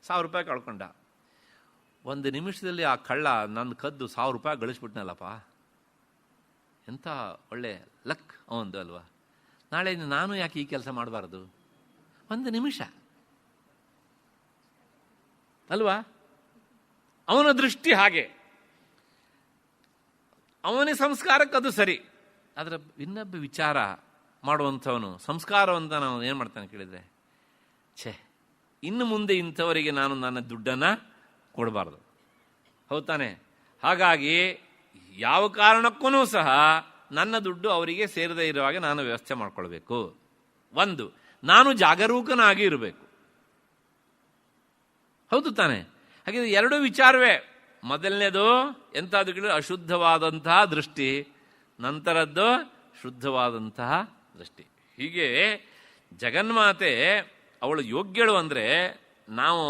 1000 ರೂಪಾಯಿ ಕಳ್ಕೊಂಡ. ಒಂದು ನಿಮಿಷದಲ್ಲಿ ಆ ಕಳ್ಳ ನನ್ನ ಕದ್ದು 1000 ರೂಪಾಯಿ ಗಳಿಸ್ಬಿಟ್ನಲ್ಲಪ್ಪ, ಎಂಥ ಒಳ್ಳೆ ಲಕ್ ಅವಂದು ಅಲ್ವಾ. ನಾಳೆ ನಾನು ಯಾಕೆ ಈ ಕೆಲಸ ಮಾಡಬಾರ್ದು? ಒಂದು ನಿಮಿಷ ಅಲ್ವಾ. ಅವನ ದೃಷ್ಟಿ ಹಾಗೆ, ಅವನ ಸಂಸ್ಕಾರಕ್ಕೆ ಅದು ಸರಿ. ಆದರೆ ಇನ್ನೊಬ್ಬ ವಿಚಾರ ಮಾಡುವಂಥವನು, ಸಂಸ್ಕಾರವಂತ ನಾವು ಏನು ಮಾಡ್ತಾನೆ ಕೇಳಿದರೆ, ಇನ್ನು ಮುಂದೆ ಇಂಥವರಿಗೆ ನಾನು ನನ್ನ ದುಡ್ಡನ್ನು ಕೊಡಬಾರ್ದು, ಹೌದು ತಾನೆ. ಹಾಗಾಗಿ ಯಾವ ಕಾರಣಕ್ಕೂ ಸಹ ನನ್ನ ದುಡ್ಡು ಅವರಿಗೆ ಸೇರದೇ ಇರುವಾಗ ನಾನು ವ್ಯವಸ್ಥೆ ಮಾಡ್ಕೊಳ್ಬೇಕು. ಒಂದು, ನಾನು ಜಾಗರೂಕನಾಗಿ ಇರಬೇಕು, ಹೌದು ತಾನೆ. ಹಾಗೆ ಎರಡೂ ವಿಚಾರವೇ. ಮೊದಲನೇದು ಎಂಥದ್ದು ಕೇಳಿದ್ರೆ ಅಶುದ್ಧವಾದಂತಹ ದೃಷ್ಟಿ, ನಂತರದ್ದು ಶುದ್ಧವಾದಂತಹ ದೃಷ್ಟಿ. ಹೀಗೆ ಜಗನ್ಮಾತೆ ಅವಳು ಯೋಗ್ಯಳು ಅಂದರೆ ನಾವು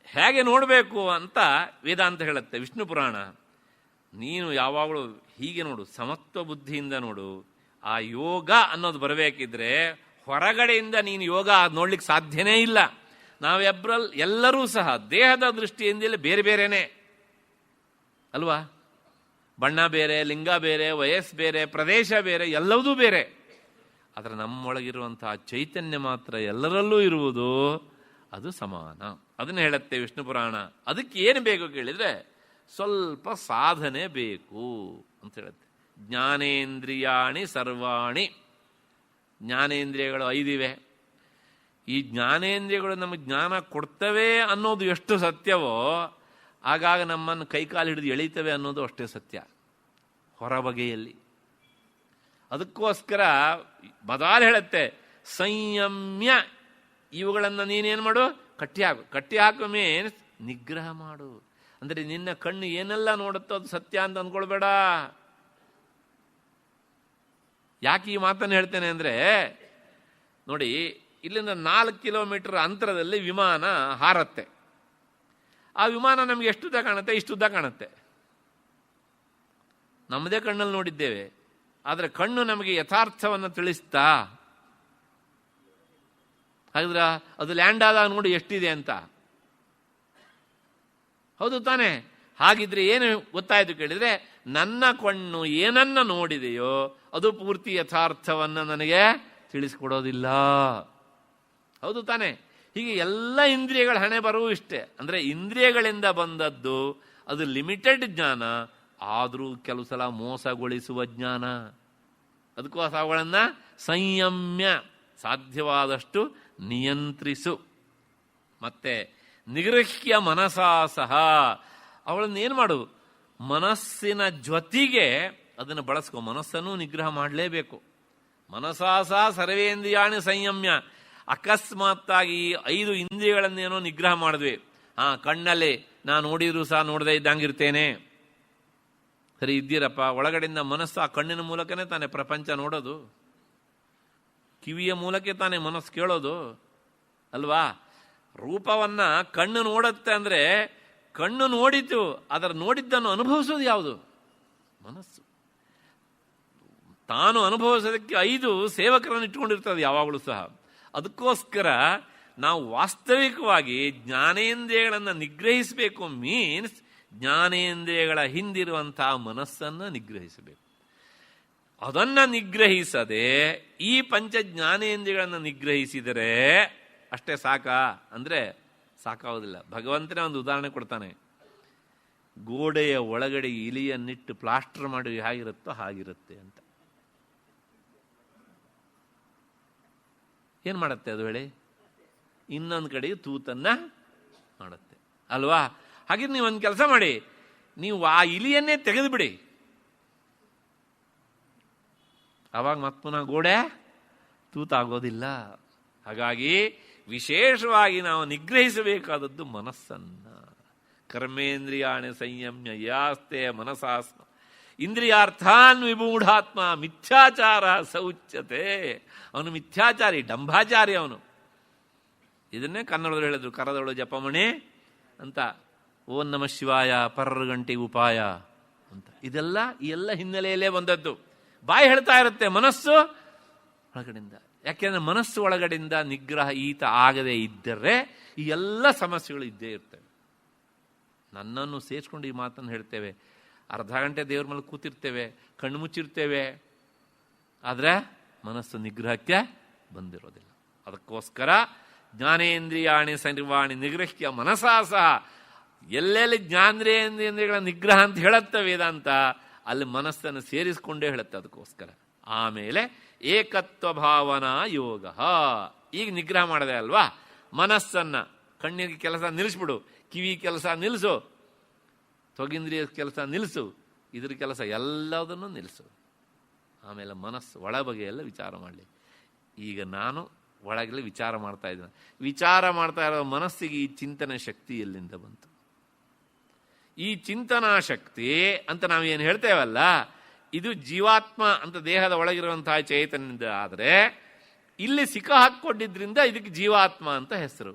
ಹೇಗೆ ನೋಡಬೇಕು ಅಂತ ವೇದಾಂತ ಹೇಳುತ್ತೆ, ವಿಷ್ಣು ಪುರಾಣ. ನೀನು ಯಾವಾಗಲೂ ಹೀಗೆ ನೋಡು, ಸಮತ್ವ ಬುದ್ಧಿಯಿಂದ ನೋಡು. ಆ ಯೋಗ ಅನ್ನೋದು ಬರಬೇಕಿದ್ರೆ ಹೊರಗಡೆಯಿಂದ ನೀನು ಯೋಗ ನೋಡ್ಲಿಕ್ಕೆ ಸಾಧ್ಯನೇ ಇಲ್ಲ. ಎಲ್ಲರೂ ಸಹ ದೇಹದ ದೃಷ್ಟಿಯಿಂದಲೇ ಬೇರೆ ಬೇರೆನೇ ಅಲ್ವಾ. ಬಣ್ಣ ಬೇರೆ, ಲಿಂಗ ಬೇರೆ, ವಯಸ್ಸು ಬೇರೆ, ಪ್ರದೇಶ ಬೇರೆ, ಎಲ್ಲವೂ ಬೇರೆ. ಆದರೆ ನಮ್ಮೊಳಗಿರುವಂತಹ ಚೈತನ್ಯ ಮಾತ್ರ ಎಲ್ಲರಲ್ಲೂ ಇರುವುದು, ಅದು ಸಮಾನ. ಅದನ್ನು ಹೇಳುತ್ತೆ ವಿಷ್ಣು ಪುರಾಣ. ಅದಕ್ಕೆ ಏನು ಬೇಕು ಕೇಳಿದರೆ ಸ್ವಲ್ಪ ಸಾಧನೆ ಬೇಕು ಅಂತ ಹೇಳುತ್ತೆ. ಜ್ಞಾನೇಂದ್ರಿಯಾಣಿ ಸರ್ವಾಣಿ, ಜ್ಞಾನೇಂದ್ರಿಯಗಳು 5 ಇವೆ. ಈ ಜ್ಞಾನೇಂದ್ರಿಯಗಳು ನಮಗೆ ಜ್ಞಾನ ಕೊಡ್ತವೆ ಅನ್ನೋದು ಎಷ್ಟು ಸತ್ಯವೋ, ಆಗಾಗ ನಮ್ಮನ್ನು ಕೈಕಾಲು ಹಿಡಿದು ಎಳೀತವೆ ಅನ್ನೋದು ಅಷ್ಟೇ ಸತ್ಯ ಹೊರಬಗೆಯಲ್ಲಿ. ಅದಕ್ಕೋಸ್ಕರ ಮೊದಲು ಹೇಳುತ್ತೆ, ಸಂಯಮ್ಯ ಇವುಗಳನ್ನು ನೀನೇನು ಮಾಡು, ಕಟ್ಟಿ ಹಾಕು ಮೀನ್ಸ್ ನಿಗ್ರಹ ಮಾಡು. ಅಂದರೆ ನಿನ್ನ ಕಣ್ಣು ಏನೆಲ್ಲ ನೋಡುತ್ತೋ ಅದು ಸತ್ಯ ಅಂತ ಅಂದ್ಕೊಳ್ಬೇಡ. ಯಾಕೆ ಈ ಮಾತನ್ನು ಹೇಳ್ತೇನೆ ಅಂದರೆ ನೋಡಿ, ಇಲ್ಲಿಂದ 4 ಕಿಲೋಮೀಟರ್ ಅಂತರದಲ್ಲಿ ವಿಮಾನ ಹಾರತ್ತೆ. ಆ ವಿಮಾನ ನಮಗೆ ಎಷ್ಟುದ್ದ ಕಾಣುತ್ತೆ? ಇಷ್ಟುದ್ದ ಕಾಣುತ್ತೆ. ನಮ್ಮದೇ ಕಣ್ಣಲ್ಲಿ ನೋಡಿದ್ದೇವೆ. ಆದರೆ ಕಣ್ಣು ನಮಗೆ ಯಥಾರ್ಥವನ್ನು ತಿಳಿಸ್ತಾ? ಹಾಗಿದ್ರೆ ಅದು ಲ್ಯಾಂಡ್ ಆದಾಗ ನೋಡಿ ಎಷ್ಟಿದೆ ಅಂತ, ಹೌದು ತಾನೆ. ಹಾಗಿದ್ರೆ ಏನು ಗೊತ್ತಾಯ್ತು ಕೇಳಿದ್ರೆ, ನನ್ನ ಕಣ್ಣು ಏನನ್ನ ನೋಡಿದೆಯೋ ಅದು ಪೂರ್ತಿ ಯಥಾರ್ಥವನ್ನು ನನಗೆ ತಿಳಿಸ್ಕೊಡೋದಿಲ್ಲ, ಹೌದು ತಾನೆ. ಹೀಗೆ ಎಲ್ಲ ಇಂದ್ರಿಯಗಳ ಹಣೆ ಬರುವ ಇಷ್ಟೇ. ಅಂದರೆ ಇಂದ್ರಿಯಗಳಿಂದ ಬಂದದ್ದು ಅದು ಲಿಮಿಟೆಡ್ ಜ್ಞಾನ, ಆದರೂ ಕೆಲವು ಸಲ ಮೋಸಗೊಳಿಸುವ ಜ್ಞಾನ. ಅದಕ್ಕೋಸ್ಕರ ಅವುಗಳನ್ನು ಸಂಯಮ್ಯ, ಸಾಧ್ಯವಾದಷ್ಟು ನಿಯಂತ್ರಿಸು. ಮತ್ತೆ ನಿಗೃಹ್ಯ ಮನಸಾ ಸಹ, ಅವಳನ್ನೇನು ಮಾಡು, ಮನಸ್ಸಿನ ಜೊತೆಗೆ ಅದನ್ನು ಬಳಸ್ಕೊ. ಮನಸ್ಸನ್ನು ನಿಗ್ರಹ ಮಾಡಲೇಬೇಕು. ಮನಸಾ ಸಹ ಸರ್ವೇಂದ್ರಿಯಾಣಿ ಸಂಯಮ್ಯ. ಅಕಸ್ಮಾತ್ತಾಗಿ 5 ಇಂದ್ರಿಯಗಳನ್ನೇನೋ ನಿಗ್ರಹ ಮಾಡಿದ್ವಿ. ಕಣ್ಣಲ್ಲಿ ನಾನು ನೋಡಿದ್ರು ಸಹ ನೋಡದೇ ಇದ್ದಂಗಿರ್ತೇನೆ, ಸರಿ ಇದ್ದೀರಪ್ಪ. ಒಳಗಡೆಯಿಂದ ಮನಸ್ಸು ಆ ಕಣ್ಣಿನ ಮೂಲಕನೇ ತಾನೇ ಪ್ರಪಂಚ ನೋಡೋದು, ಕಿವಿಯ ಮೂಲಕ ತಾನೇ ಮನಸ್ಸು ಕೇಳೋದು ಅಲ್ವಾ. ರೂಪವನ್ನ ಕಣ್ಣು ನೋಡುತ್ತೆ ಅಂದರೆ ಕಣ್ಣು ನೋಡಿತು, ಅದರ ನೋಡಿದ್ದನ್ನು ಅನುಭವಿಸೋದು ಯಾವುದು? ಮನಸ್ಸು. ತಾನು ಅನುಭವಿಸೋದಕ್ಕೆ 5 ಸೇವಕರನ್ನು ಇಟ್ಕೊಂಡಿರ್ತದೆ ಯಾವಾಗಲೂ ಸಹ. ಅದಕ್ಕೋಸ್ಕರ ನಾವು ವಾಸ್ತವಿಕವಾಗಿ ಜ್ಞಾನೇಂದ್ರಿಯಗಳನ್ನು ನಿಗ್ರಹಿಸಬೇಕು. ಮೀನ್ಸ್ ಜ್ಞಾನೇಂದ್ರಿಯಗಳ ಹಿಂದಿರುವಂತಹ ಮನಸ್ಸನ್ನು ನಿಗ್ರಹಿಸಬೇಕು. ಅದನ್ನು ನಿಗ್ರಹಿಸದೆ ಈ ಪಂಚ ಜ್ಞಾನೇಂದ್ರಿಯಗಳನ್ನು ನಿಗ್ರಹಿಸಿದರೆ ಅಷ್ಟೇ ಸಾಕಾ ಅಂದರೆ ಸಾಕಾಗೋದಿಲ್ಲ. ಭಗವಂತನೇ ಒಂದು ಉದಾಹರಣೆ ಕೊಡ್ತಾನೆ. ಗೋಡೆಯ ಒಳಗಡೆ ಇಲಿಯನ್ನಿಟ್ಟು ಪ್ಲಾಸ್ಟರ್ ಮಾಡಿ ಹೇಗಿರುತ್ತೋ ಹಾಗಿರುತ್ತೆ ಅಂತ. ಏನು ಮಾಡುತ್ತೆ ಅದು ಹೇಳಿ? ಇನ್ನೊಂದು ಕಡೆ ತೂತನ್ನ ಮಾಡುತ್ತೆ ಅಲ್ವಾ. ಹಾಗೆ ನೀವು ಒಂದು ಕೆಲಸ ಮಾಡಿ, ನೀವು ಆ ಇಲಿಯನ್ನೇ ತೆಗೆದು ಬಿಡಿ, ಅವಾಗ ಮತ್ತೆ ಪುನಃ ಗೋಡೆ ತೂತಾಗೋದಿಲ್ಲ. ಹಾಗಾಗಿ ವಿಶೇಷವಾಗಿ ನಾವು ನಿಗ್ರಹಿಸಬೇಕಾದದ್ದು ಮನಸ್ಸನ್ನ. ಕರ್ಮೇಂದ್ರಿಯಾಣಿ ಸಂಯಮ್ಯ ಯಾಸ್ತೆ ಮನಸಾಸ್ಮ ಇಂದ್ರಿಯಾರ್ಥಾನ್ ವಿಮೂಢಾತ್ಮ ಮಿಥ್ಯಾಚಾರ ಸೌಚ್ಯತೆ. ಅವನು ಮಿಥ್ಯಾಚಾರಿ, ಡಂಭಾಚಾರಿ ಅವನು. ಇದನ್ನೇ ಕನ್ನಡದಲ್ಲಿ ಹೇಳಿದ್ರು, ಕರದಳು ಜಪಮಣಿ ಅಂತ. ಓಂ ನಮಃ ಶಿವಾಯ, ಪರ್ರಗಂಟೆ ಉಪಾಯ ಅಂತ. ಇದೆಲ್ಲ ಈ ಎಲ್ಲ ಹಿನ್ನೆಲೆಯಲ್ಲೇ ಬಂದದ್ದು. ಬಾಯಿ ಹೇಳ್ತಾ ಇರುತ್ತೆ, ಮನಸ್ಸು ಒಳಗಡೆಯಿಂದ. ಯಾಕೆಂದ್ರೆ ಮನಸ್ಸು ಒಳಗಡೆಯಿಂದ ನಿಗ್ರಹ ಈತ ಆಗದೆ ಇದ್ದರೆ ಈ ಎಲ್ಲ ಸಮಸ್ಯೆಗಳು ಇದ್ದೇ ಇರ್ತವೆ. ನನ್ನನ್ನು ಸೇರಿಸ್ಕೊಂಡು ಈ ಮಾತನ್ನು ಹೇಳ್ತೇವೆ. ಅರ್ಧ ಗಂಟೆ ದೇವ್ರ ಮೇಲೆ ಕೂತಿರ್ತೇವೆ, ಕಣ್ಣು ಮುಚ್ಚಿರ್ತೇವೆ, ಆದರೆ ಮನಸ್ಸು ನಿಗ್ರಹಕ್ಕೆ ಬಂದಿರೋದಿಲ್ಲ. ಅದಕ್ಕೋಸ್ಕರ ಜ್ಞಾನೇಂದ್ರಿಯಾಣಿ ಸರ್ವಾಣಿ ನಿಗ್ರಹ್ಯ ಮನಸಾ ಸಹ, ಎಲ್ಲೆಲ್ಲಿ ಜ್ಞಾನೇಂದ್ರಿಯಗಳ ನಿಗ್ರಹ ಅಂತ ಹೇಳುತ್ತೆ ವೇದಾಂತ, ಅಲ್ಲಿ ಮನಸ್ಸನ್ನು ಸೇರಿಸಿಕೊಂಡೇ ಹೇಳುತ್ತೆ. ಅದಕ್ಕೋಸ್ಕರ ಆಮೇಲೆ ಏಕತ್ವ ಭಾವನಾ ಯೋಗ. ಈಗ ನಿಗ್ರಹ ಮಾಡದೆ ಅಲ್ವಾ, ಮನಸ್ಸನ್ನು, ಕಣ್ಣಿಗೆ ಕೆಲಸ ನಿಲ್ಲಿಸ್ಬಿಡು, ಕಿವಿ ಕೆಲಸ ನಿಲ್ಲಿಸು, ತ್ವಗಿಂದ್ರಿಯ ಕೆಲಸ ನಿಲ್ಲಿಸು, ಇದ್ರ ಕೆಲಸ ಎಲ್ಲದನ್ನು ನಿಲ್ಲಿಸು. ಆಮೇಲೆ ಮನಸ್ಸು ಒಳ ಬಗೆಯೆಲ್ಲ ವಿಚಾರ ಮಾಡಲಿ. ಈಗ ನಾನು ಒಳಗಲಿ ವಿಚಾರ ಮಾಡ್ತಾ ಇದ್ದೇನೆ. ವಿಚಾರ ಮಾಡ್ತಾ ಇರೋ ಮನಸ್ಸಿಗೆ ಈ ಚಿಂತನೆ ಶಕ್ತಿ ಎಲ್ಲಿಂದ ಬಂತು? ಈ ಚಿಂತನಾ ಶಕ್ತಿ ಅಂತ ನಾವೇನು ಹೇಳ್ತೇವಲ್ಲ, ಇದು ಜೀವಾತ್ಮ ಅಂತ ದೇಹದ ಒಳಗಿರುವಂತಹ ಚೈತನ್ಯದಿಂದ. ಆದರೆ ಇಲ್ಲಿ ಸಿಕ್ಕ ಹಾಕ್ಕೊಂಡಿದ್ರಿಂದ ಇದಕ್ಕೆ ಜೀವಾತ್ಮ ಅಂತ ಹೆಸರು.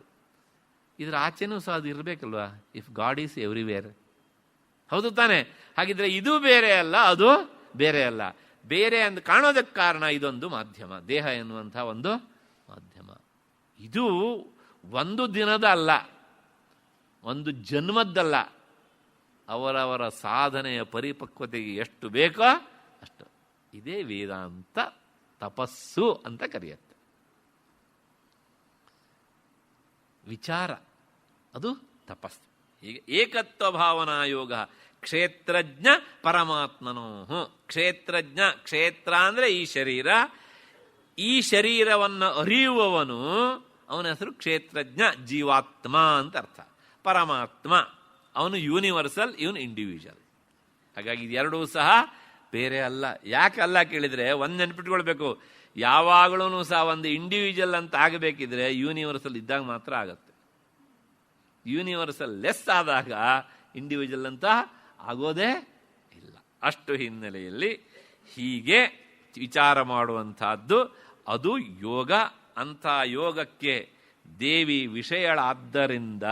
ಇದರ ಆಚೆನೂ ಸಹ ಅದು ಇರಬೇಕಲ್ವಾ? ಇಫ್ ಗಾಡ್ ಈಸ್ ಎವ್ರಿವೇರ್, ಹೌದು ತಾನೆ? ಹಾಗಿದ್ರೆ ಇದು ಬೇರೆ ಅಲ್ಲ, ಅದು ಬೇರೆ ಅಲ್ಲ. ಬೇರೆ ಅಂತ ಕಾಣೋದಕ್ಕೆ ಕಾರಣ ಇದೊಂದು ಮಾಧ್ಯಮ, ದೇಹ ಎನ್ನುವಂಥ ಒಂದು ಮಾಧ್ಯಮ. ಇದು ಒಂದು ದಿನದ ಅಲ್ಲ, ಒಂದು ಜನ್ಮದ್ದಲ್ಲ. ಅವರವರ ಸಾಧನೆಯ ಪರಿಪಕ್ವತೆಗೆ ಎಷ್ಟು ಬೇಕೋ ಅಷ್ಟು. ಇದೇ ವೇದಾಂತ ತಪಸ್ಸು ಅಂತ ಕರೆಯುತ್ತೆ. ವಿಚಾರ ಅದು ತಪಸ್ಸು. ಈಗ ಏಕತ್ವ ಭಾವನಾ ಯೋಗ. ಕ್ಷೇತ್ರಜ್ಞ ಪರಮಾತ್ಮನೋ. ಕ್ಷೇತ್ರಜ್ಞ, ಕ್ಷೇತ್ರ ಅಂದರೆ ಈ ಶರೀರ, ಈ ಶರೀರವನ್ನು ಅರಿಯುವವನು, ಅವನ ಹೆಸರು ಕ್ಷೇತ್ರಜ್ಞ, ಜೀವಾತ್ಮ ಅಂತ ಅರ್ಥ. ಪರಮಾತ್ಮ ಅವನು ಯೂನಿವರ್ಸಲ್, ಇವನು ಇಂಡಿವಿಜುವಲ್. ಹಾಗಾಗಿ ಇದೆರಡೂ ಸಹ ಬೇರೆ ಅಲ್ಲ. ಯಾಕೆ ಅಲ್ಲ ಕೇಳಿದರೆ, ಒಂದು ನೆನ್ಪಿಟ್ಕೊಳ್ಬೇಕು, ಯಾವಾಗಲೂ ಸಹ ಒಂದು ಇಂಡಿವಿಜುವಲ್ ಅಂತ ಆಗಬೇಕಿದ್ರೆ ಯೂನಿವರ್ಸಲ್ ಇದ್ದಾಗ ಮಾತ್ರ ಆಗತ್ತೆ. ಯೂನಿವರ್ಸಲ್ ಲೆಸ್ ಆದಾಗ ಇಂಡಿವಿಜುವಲ್ ಅಂತ ಆಗೋದೇ ಇಲ್ಲ. ಅಷ್ಟು ಹಿನ್ನೆಲೆಯಲ್ಲಿ ಹೀಗೆ ವಿಚಾರ ಮಾಡುವಂತಹದ್ದು ಅದು ಯೋಗ. ಅಂಥ ಯೋಗಕ್ಕೆ ದೇವಿ ವಿಷಯಳಾದ್ದರಿಂದ,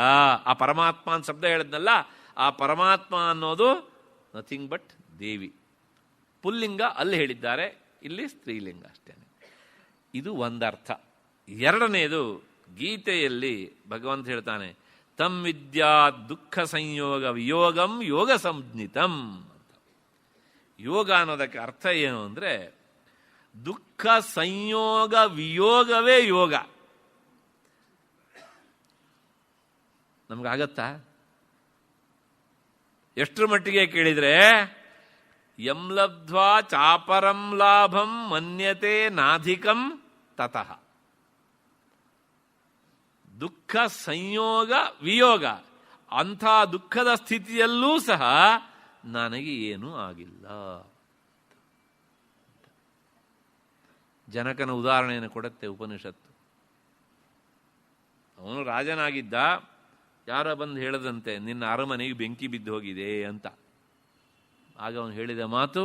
ಆ ಪರಮಾತ್ಮ ಅಂತ ಶಬ್ದ ಹೇಳಿದ್ನಲ್ಲ, ಆ ಪರಮಾತ್ಮ ಅನ್ನೋದು ನಥಿಂಗ್ ಬಟ್ ದೇವಿ. ಪುಲ್ಲಿಂಗ ಅಲ್ಲಿ ಹೇಳಿದ್ದಾರೆ, ಇಲ್ಲಿ ಸ್ತ್ರೀಲಿಂಗ ಅಷ್ಟೇ. ಇದು ಒಂದರ್ಥ. ಎರಡನೇದು, ಗೀತೆಯಲ್ಲಿ ಭಗವಂತ ಹೇಳ್ತಾನೆ, ತಂ ವಿದ್ಯಾ ದುಃಖ ಸಂಯೋಗ ವಿಯೋಗಂ ಯೋಗ ಸಂಜ್ಞಿತಂ ಅಂತ. ಯೋಗ ಅನ್ನೋದಕ್ಕೆ ಅರ್ಥ ಏನು ಅಂದರೆ, ದುಃಖ ಸಂಯೋಗ ವಿಯೋಗವೇ ಯೋಗ. ನಮಗಾಗತ್ತಾ? ಎಷ್ಟರ ಮಟ್ಟಿಗೆ ಕೇಳಿದರೆ, ಯಂ ಲಬ್ಧ್ವಾ ಚಾಪರಂ ಲಾಭಂ ಮನ್ಯತೆ ನಾಧಿಕಂ ತತಃ. ದುಃಖ ಸಂಯೋಗ ವಿಯೋಗ, ಅಂಥ ದುಃಖದ ಸ್ಥಿತಿಯಲ್ಲೂ ಸಹ ನನಗೆ ಏನೂ ಆಗಿಲ್ಲ. ಜನಕನ ಉದಾಹರಣೆಯನ್ನು ಕೊಡುತ್ತೆ ಉಪನಿಷತ್ತು. ಅವನು ರಾಜನಾಗಿದ್ದ, ಯಾರೋ ಬಂದು ಹೇಳದಂತೆ, ನಿನ್ನ ಅರಮನೆಗೆ ಬೆಂಕಿ ಬಿದ್ದು ಹೋಗಿದೆ ಅಂತ. ಆಗ ಅವನು ಹೇಳಿದ ಮಾತು,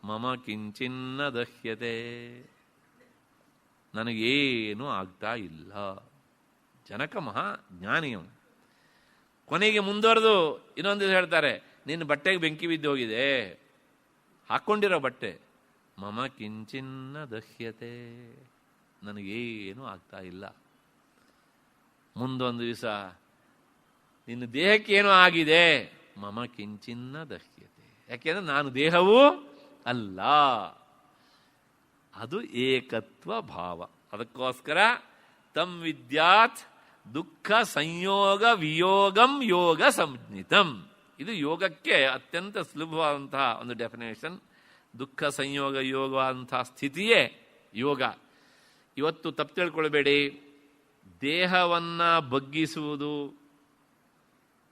ಮಮ ಕಿಂಚಿನ್ನ ದಹ್ಯತೆ, ನನಗೇನೂ ಆಗ್ತಾ ಇಲ್ಲ. ಜನಕ ಮಹಾ ಜ್ಞಾನಿಯವನು. ಕೊನೆಗೆ ಮುಂದುವರೆದು ಇನ್ನೊಂದು ಹೇಳ್ತಾರೆ, ನಿನ್ನ ಬಟ್ಟೆಗೆ ಬೆಂಕಿ ಬಿದ್ದು ಹೋಗಿದೆ, ಹಾಕ್ಕೊಂಡಿರೋ ಬಟ್ಟೆ, ಮಮ ಕಿಂಚಿನ್ನ ದಹ್ಯತೆ, ನನಗೇನೂ ಆಗ್ತಾ ಇಲ್ಲ. ಮುಂದೊಂದು ದಿವಸ, ನಿನ್ನ ದೇಹಕ್ಕೇನೋ ಆಗಿದೆ, ಮಮ ಕಿಂಚಿನ್ನ ದಹ್ಯತೆ, ಯಾಕೆಂದ್ರೆ ನಾನು ದೇಹವೂ ಅಲ್ಲ. ಅದು ಏಕತ್ವ ಭಾವ. ಅದಕ್ಕೋಸ್ಕರ ತಂ ವಿದ್ಯಾತ್ ದುಃಖ ಸಂಯೋಗ ವಿಯೋಗಂ ಯೋಗ ಸಂಜ್ಞಿತಂ. ಇದು ಯೋಗಕ್ಕೆ ಅತ್ಯಂತ ಸುಲಭವಾದಂತಹ ಒಂದು ಡೆಫಿನೇಷನ್. ದುಃಖ ಸಂಯೋಗ ಯೋಗವಾದಂತಹ ಸ್ಥಿತಿಯೇ ಯೋಗ. ಇವತ್ತು ತಪ್ಪು ತಿಳ್ಕೊಳ್ಬೇಡಿ, ದೇಹವನ್ನು ಬಗ್ಗಿಸುವುದು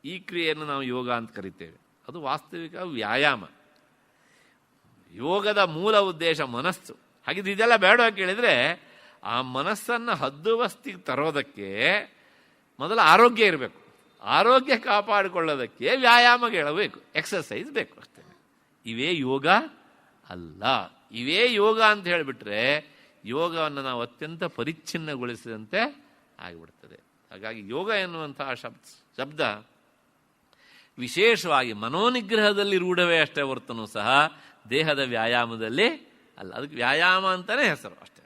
ಈ ಕ್ರಿಯೆಯನ್ನು ನಾವು ಯೋಗ ಅಂತ ಕರಿತೇವೆ. ಅದು ವಾಸ್ತವಿಕ ವ್ಯಾಯಾಮ. ಯೋಗದ ಮೂಲ ಉದ್ದೇಶ ಮನಸ್ಸು. ಹಾಗಿದ್ರೆ ಇದೆಲ್ಲ ಬೇಡ ಕೇಳಿದರೆ, ಆ ಮನಸ್ಸನ್ನು ಹದ್ದುಬಸ್ತಿಗೆ ತರೋದಕ್ಕೆ ಮೊದಲು ಆರೋಗ್ಯ ಇರಬೇಕು. ಆರೋಗ್ಯ ಕಾಪಾಡಿಕೊಳ್ಳೋದಕ್ಕೆ ವ್ಯಾಯಾಮ ಹೇಳಬೇಕು, ಎಕ್ಸರ್ಸೈಸ್ ಬೇಕು ಅಷ್ಟೇ. ಇವೇ ಯೋಗ ಅಲ್ಲ. ಇವೇ ಯೋಗ ಅಂತ ಹೇಳಿಬಿಟ್ರೆ ಯೋಗವನ್ನು ನಾವು ಅತ್ಯಂತ ಪರಿಚ್ಛಿನ್ನಗೊಳಿಸಿದಂತೆ ಆಗಿಬಿಡ್ತದೆ. ಹಾಗಾಗಿ ಯೋಗ ಎನ್ನುವಂತಹ ಶಬ್ದ ವಿಶೇಷವಾಗಿ ಮನೋನಿಗ್ರಹದಲ್ಲಿ ರೂಢವೇ ಅಷ್ಟೇ ಹೊರತನೂ ಸಹ ದೇಹದ ವ್ಯಾಯಾಮದಲ್ಲಿ ಅಲ್ಲ. ಅದಕ್ಕೆ ವ್ಯಾಯಾಮ ಅಂತಲೇ ಹೆಸರು ಅಷ್ಟೇ.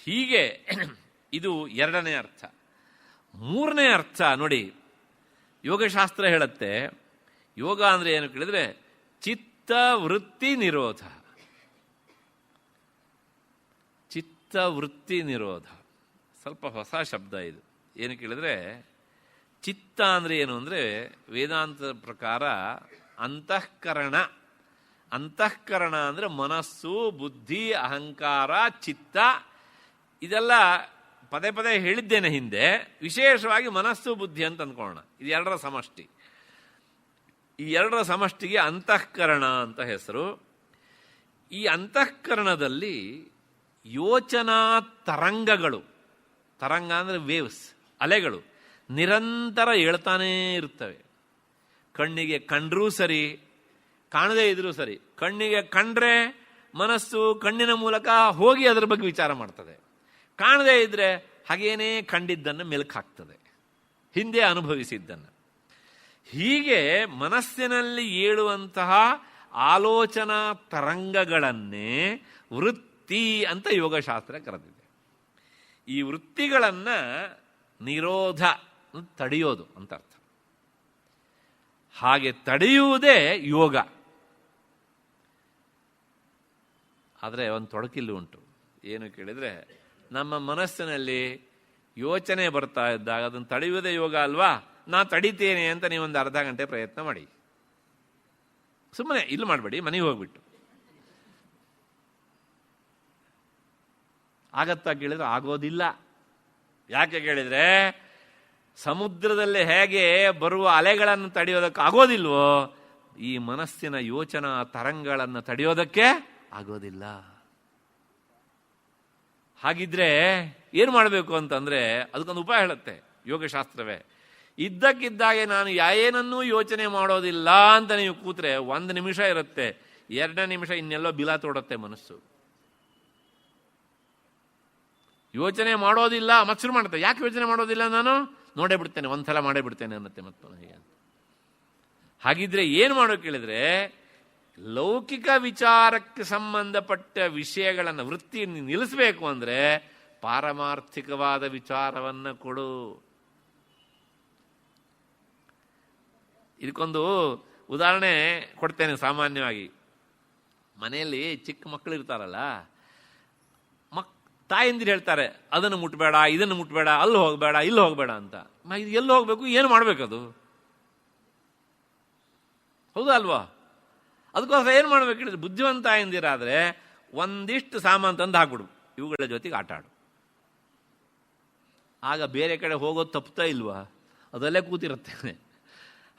ಹೀಗೆ ಇದು ಎರಡನೇ ಅರ್ಥ. ಮೂರನೇ ಅರ್ಥ ನೋಡಿ, ಯೋಗಶಾಸ್ತ್ರ ಹೇಳುತ್ತೆ ಯೋಗ ಅಂದರೆ ಏನು ಕೇಳಿದ್ರೆ ಚಿತ್ತವೃತ್ತಿ ನಿರೋಧ. ಚಿತ್ತವೃತ್ತಿ ನಿರೋಧ ಸ್ವಲ್ಪ ಹೊಸ ಶಬ್ದ ಇದು. ಏನು ಕೇಳಿದ್ರೆ ಚಿತ್ತ ಅಂದರೆ ಏನು ಅಂದರೆ ವೇದಾಂತದ ಪ್ರಕಾರ ಅಂತಃಕರಣ. ಅಂತಃಕರಣ ಅಂದರೆ ಮನಸ್ಸು, ಬುದ್ಧಿ, ಅಹಂಕಾರ, ಚಿತ್ತ. ಇದೆಲ್ಲ ಪದೇ ಪದೇ ಹೇಳಿದ್ದೇನೆ ಹಿಂದೆ. ವಿಶೇಷವಾಗಿ ಮನಸ್ಸು ಬುದ್ಧಿ ಅಂತ ಅಂದ್ಕೊಳ್ಳೋಣ. ಇದು ಎರಡರ ಸಮಷ್ಟಿ. ಈ ಎರಡರ ಸಮಷ್ಟಿಗೆ ಅಂತಃಕರಣ ಅಂತ ಹೆಸರು. ಈ ಅಂತಃಕರಣದಲ್ಲಿ ಯೋಚನಾ ತರಂಗಗಳು, ತರಂಗ ಅಂದರೆ ವೇವ್ಸ್, ಅಲೆಗಳು ನಿರಂತರ ಏಳ್ತಾನೇ ಇರ್ತವೆ. ಕಣ್ಣಿಗೆ ಕಂಡ್ರೂ ಸರಿ, ಕಾಣದೇ ಇದ್ರೂ ಸರಿ. ಕಣ್ಣಿಗೆ ಕಂಡ್ರೆ ಮನಸ್ಸು ಕಣ್ಣಿನ ಮೂಲಕ ಹೋಗಿ ಅದರ ಬಗ್ಗೆ ವಿಚಾರ ಮಾಡ್ತದೆ. ಕಾಣದೇ ಇದ್ರೆ ಹಾಗೇನೇ ಕಂಡಿದ್ದನ್ನು ಮೆಲುಕು ಹಾಕ್ತದೆ, ಹಿಂದೆ ಅನುಭವಿಸಿದ್ದನ್ನು. ಹೀಗೆ ಮನಸ್ಸಿನಲ್ಲಿ ಏಳುವಂತಹ ಆಲೋಚನಾ ತರಂಗಗಳನ್ನೇ ವೃತ್ತಿ ಅಂತ ಯೋಗಶಾಸ್ತ್ರ ಕರೆದಿದೆ. ಈ ವೃತ್ತಿಗಳನ್ನು ನಿರೋಧ, ತಡೆಯೋದು ಅಂತ ಅರ್ಥ. ಹಾಗೆ ತಡೆಯುವುದೇ ಯೋಗ. ಆದರೆ ಒಂದು ತೊಡಕಿಲ್ಲಿ ಉಂಟು. ಏನು ಕೇಳಿದರೆ, ನಮ್ಮ ಮನಸ್ಸಿನಲ್ಲಿ ಯೋಚನೆ ಬರ್ತಾ ಇದ್ದಾಗ ಅದನ್ನು ತಡೆಯುವುದೇ ಯೋಗ ಅಲ್ವಾ? ನಾ ತಡಿತೇನೆ ಅಂತ ನೀವೊಂದು ಅರ್ಧ ಗಂಟೆ ಪ್ರಯತ್ನ ಮಾಡಿ. ಸುಮ್ಮನೆ ಇಲ್ಲಿ ಮಾಡಬೇಡಿ, ಮನೆಗೆ ಹೋಗ್ಬಿಟ್ಟು. ಆಗತ್ತಾ ಕೇಳಿದ್ರೆ ಆಗೋದಿಲ್ಲ. ಯಾಕೆ ಕೇಳಿದರೆ, ಸಮುದ್ರದಲ್ಲಿ ಹೇಗೆ ಬರುವ ಅಲೆಗಳನ್ನು ತಡೆಯೋದಕ್ಕೆ ಆಗೋದಿಲ್ವೋ, ಈ ಮನಸ್ಸಿನ ಯೋಚನಾ ತರಂಗಗಳನ್ನು ತಡೆಯೋದಕ್ಕೆ ಆಗೋದಿಲ್ಲ. ಹಾಗಿದ್ರೆ ಏನು ಮಾಡಬೇಕು ಅಂತಂದರೆ ಅದಕ್ಕೊಂದು ಉಪಾಯ ಹೇಳುತ್ತೆ ಯೋಗಶಾಸ್ತ್ರವೇ. ಇದ್ದಕ್ಕಿದ್ದಾಗೆ ನಾನು ಏನನ್ನೂ ಯೋಚನೆ ಮಾಡೋದಿಲ್ಲ ಅಂತ ನೀವು ಕೂತ್ರೆ 1 ನಿಮಿಷ ಇರುತ್ತೆ, 2ನೇ ನಿಮಿಷ ಇನ್ನೆಲ್ಲೋ ಬಿಲ ತೋಡುತ್ತೆ ಮನಸ್ಸು. ಯೋಚನೆ ಮಾಡೋದಿಲ್ಲ, ಮತ್ತೆ ಶುರು ಮಾಡುತ್ತೆ. ಯಾಕೆ ಯೋಚನೆ ಮಾಡೋದಿಲ್ಲ? ನಾನು ನೋಡೇ ಬಿಡ್ತೇನೆ, ಒಂದ್ಸಲ ಮಾಡೇ ಬಿಡ್ತೇನೆ ಅನ್ನತ್ತೆ ಮತ್ತೆ ಹೀಗೆ ಅಂತ. ಹಾಗಿದ್ರೆ ಏನು ಮಾಡೋಕೆ ಕೇಳಿದ್ರೆ, ಲೌಕಿಕ ವಿಚಾರಕ್ಕೆ ಸಂಬಂಧಪಟ್ಟ ವಿಷಯಗಳನ್ನು ವೃತ್ತಿಯನ್ನು ನಿಲ್ಲಿಸಬೇಕು ಅಂದರೆ ಪಾರಮಾರ್ಥಿಕವಾದ ವಿಚಾರವನ್ನು ಕೊಡು. ಇದಕ್ಕೊಂದು ಉದಾಹರಣೆ ಕೊಡ್ತೇನೆ. ಸಾಮಾನ್ಯವಾಗಿ ಮನೆಯಲ್ಲಿ ಚಿಕ್ಕ ಮಕ್ಕಳು ಇರ್ತಾರಲ್ಲ, ತಾಯಂದಿರು ಹೇಳ್ತಾರೆ ಅದನ್ನು ಮುಟ್ಬೇಡ, ಇದನ್ನು ಮುಟ್ಬೇಡ, ಅಲ್ಲಿ ಹೋಗಬೇಡ, ಇಲ್ಲಿ ಹೋಗಬೇಡ ಅಂತ. ಇದು ಎಲ್ಲಿ ಹೋಗ್ಬೇಕು, ಏನು ಮಾಡಬೇಕದು? ಹೌದಾ ಅಲ್ವಾ? ಅದಕ್ಕೋಸ್ಕರ ಏನು ಮಾಡ್ಬೇಕು ಹೇಳಿದ್ರೆ, ಬುದ್ಧಿವಂತ ತಾಯಂದಿರಾದರೆ ಒಂದಿಷ್ಟು ಸಾಮಾನು ತಂದು ಹಾಕ್ಬಿಡು, ಇವುಗಳ ಜೊತೆಗೆ ಆಟ ಆಡು. ಆಗ ಬೇರೆ ಕಡೆ ಹೋಗೋದು ತಪ್ಪುತ್ತಾ ಇಲ್ವಾ? ಅದಲ್ಲೇ ಕೂತಿರುತ್ತೆ.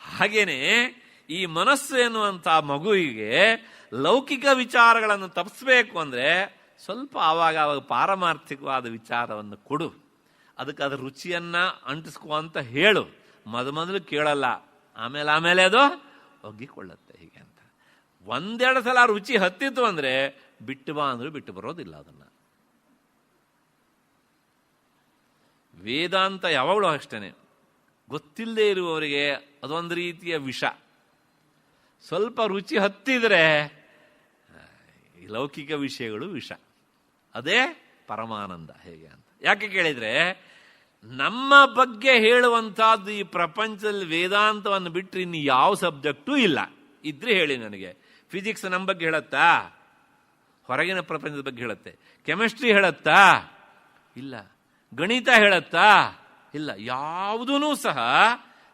ಹಾಗೇನೆ ಈ ಮನಸ್ಸು ಎನ್ನುವಂಥ ಮಗುವಿಗೆ ಲೌಕಿಕ ವಿಚಾರಗಳನ್ನು ತಪ್ಪಿಸ್ಬೇಕು ಅಂದರೆ ಸ್ವಲ್ಪ ಆವಾಗ ಪಾರಮಾರ್ಥಿಕವಾದ ವಿಚಾರವನ್ನು ಕೊಡು. ಅದಕ್ಕೆ ಅದರ ರುಚಿಯನ್ನು ಅಂಟಿಸ್ಕೊ ಅಂತ ಹೇಳು. ಮೊದಲು ಕೇಳಲ್ಲ, ಆಮೇಲೆ ಅದು ಒಗ್ಗಿಕೊಳ್ಳುತ್ತೆ ಹೀಗೆ ಅಂತ. 1-2 ಸಲ ರುಚಿ ಹತ್ತಿತ್ತು ಅಂದರೆ ಬಿಟ್ಟು ಬಾ ಅಂದರೂ ಬಿಟ್ಟು ಬರೋದಿಲ್ಲ ಅದನ್ನು. ವೇದಾಂತ ಯಾವಾಗಲೂ ಅಷ್ಟೇನೆ, ಗೊತ್ತಿಲ್ಲದೆ ಇರುವವರಿಗೆ ಅದೊಂದು ರೀತಿಯ ವಿಷ. ಸ್ವಲ್ಪ ರುಚಿ ಹತ್ತಿದರೆ ಈ ಲೌಕಿಕ ವಿಷಯಗಳು ವಿಷ. ಅದೇ ಪರಮಾನಂದ ಹೇಗೆ ಅಂತ. ಯಾಕೆ ಕೇಳಿದರೆ, ನಮ್ಮ ಬಗ್ಗೆ ಹೇಳುವಂಥದ್ದು ಈ ಪ್ರಪಂಚದಲ್ಲಿ ವೇದಾಂತವನ್ನು ಬಿಟ್ಟರೆ ಇನ್ನು ಯಾವ ಸಬ್ಜೆಕ್ಟೂ ಇಲ್ಲ. ಇದ್ರೆ ಹೇಳಿ ನನಗೆ. ಫಿಸಿಕ್ಸ್ ನಮ್ಮ ಬಗ್ಗೆ ಹೇಳುತ್ತಾ? ಹೊರಗಿನ ಪ್ರಪಂಚದ ಬಗ್ಗೆ ಹೇಳುತ್ತೆ. ಕೆಮಿಸ್ಟ್ರಿ ಹೇಳುತ್ತಾ? ಇಲ್ಲ. ಗಣಿತ ಹೇಳುತ್ತಾ? ಇಲ್ಲ. ಯಾವುದೂ ಸಹ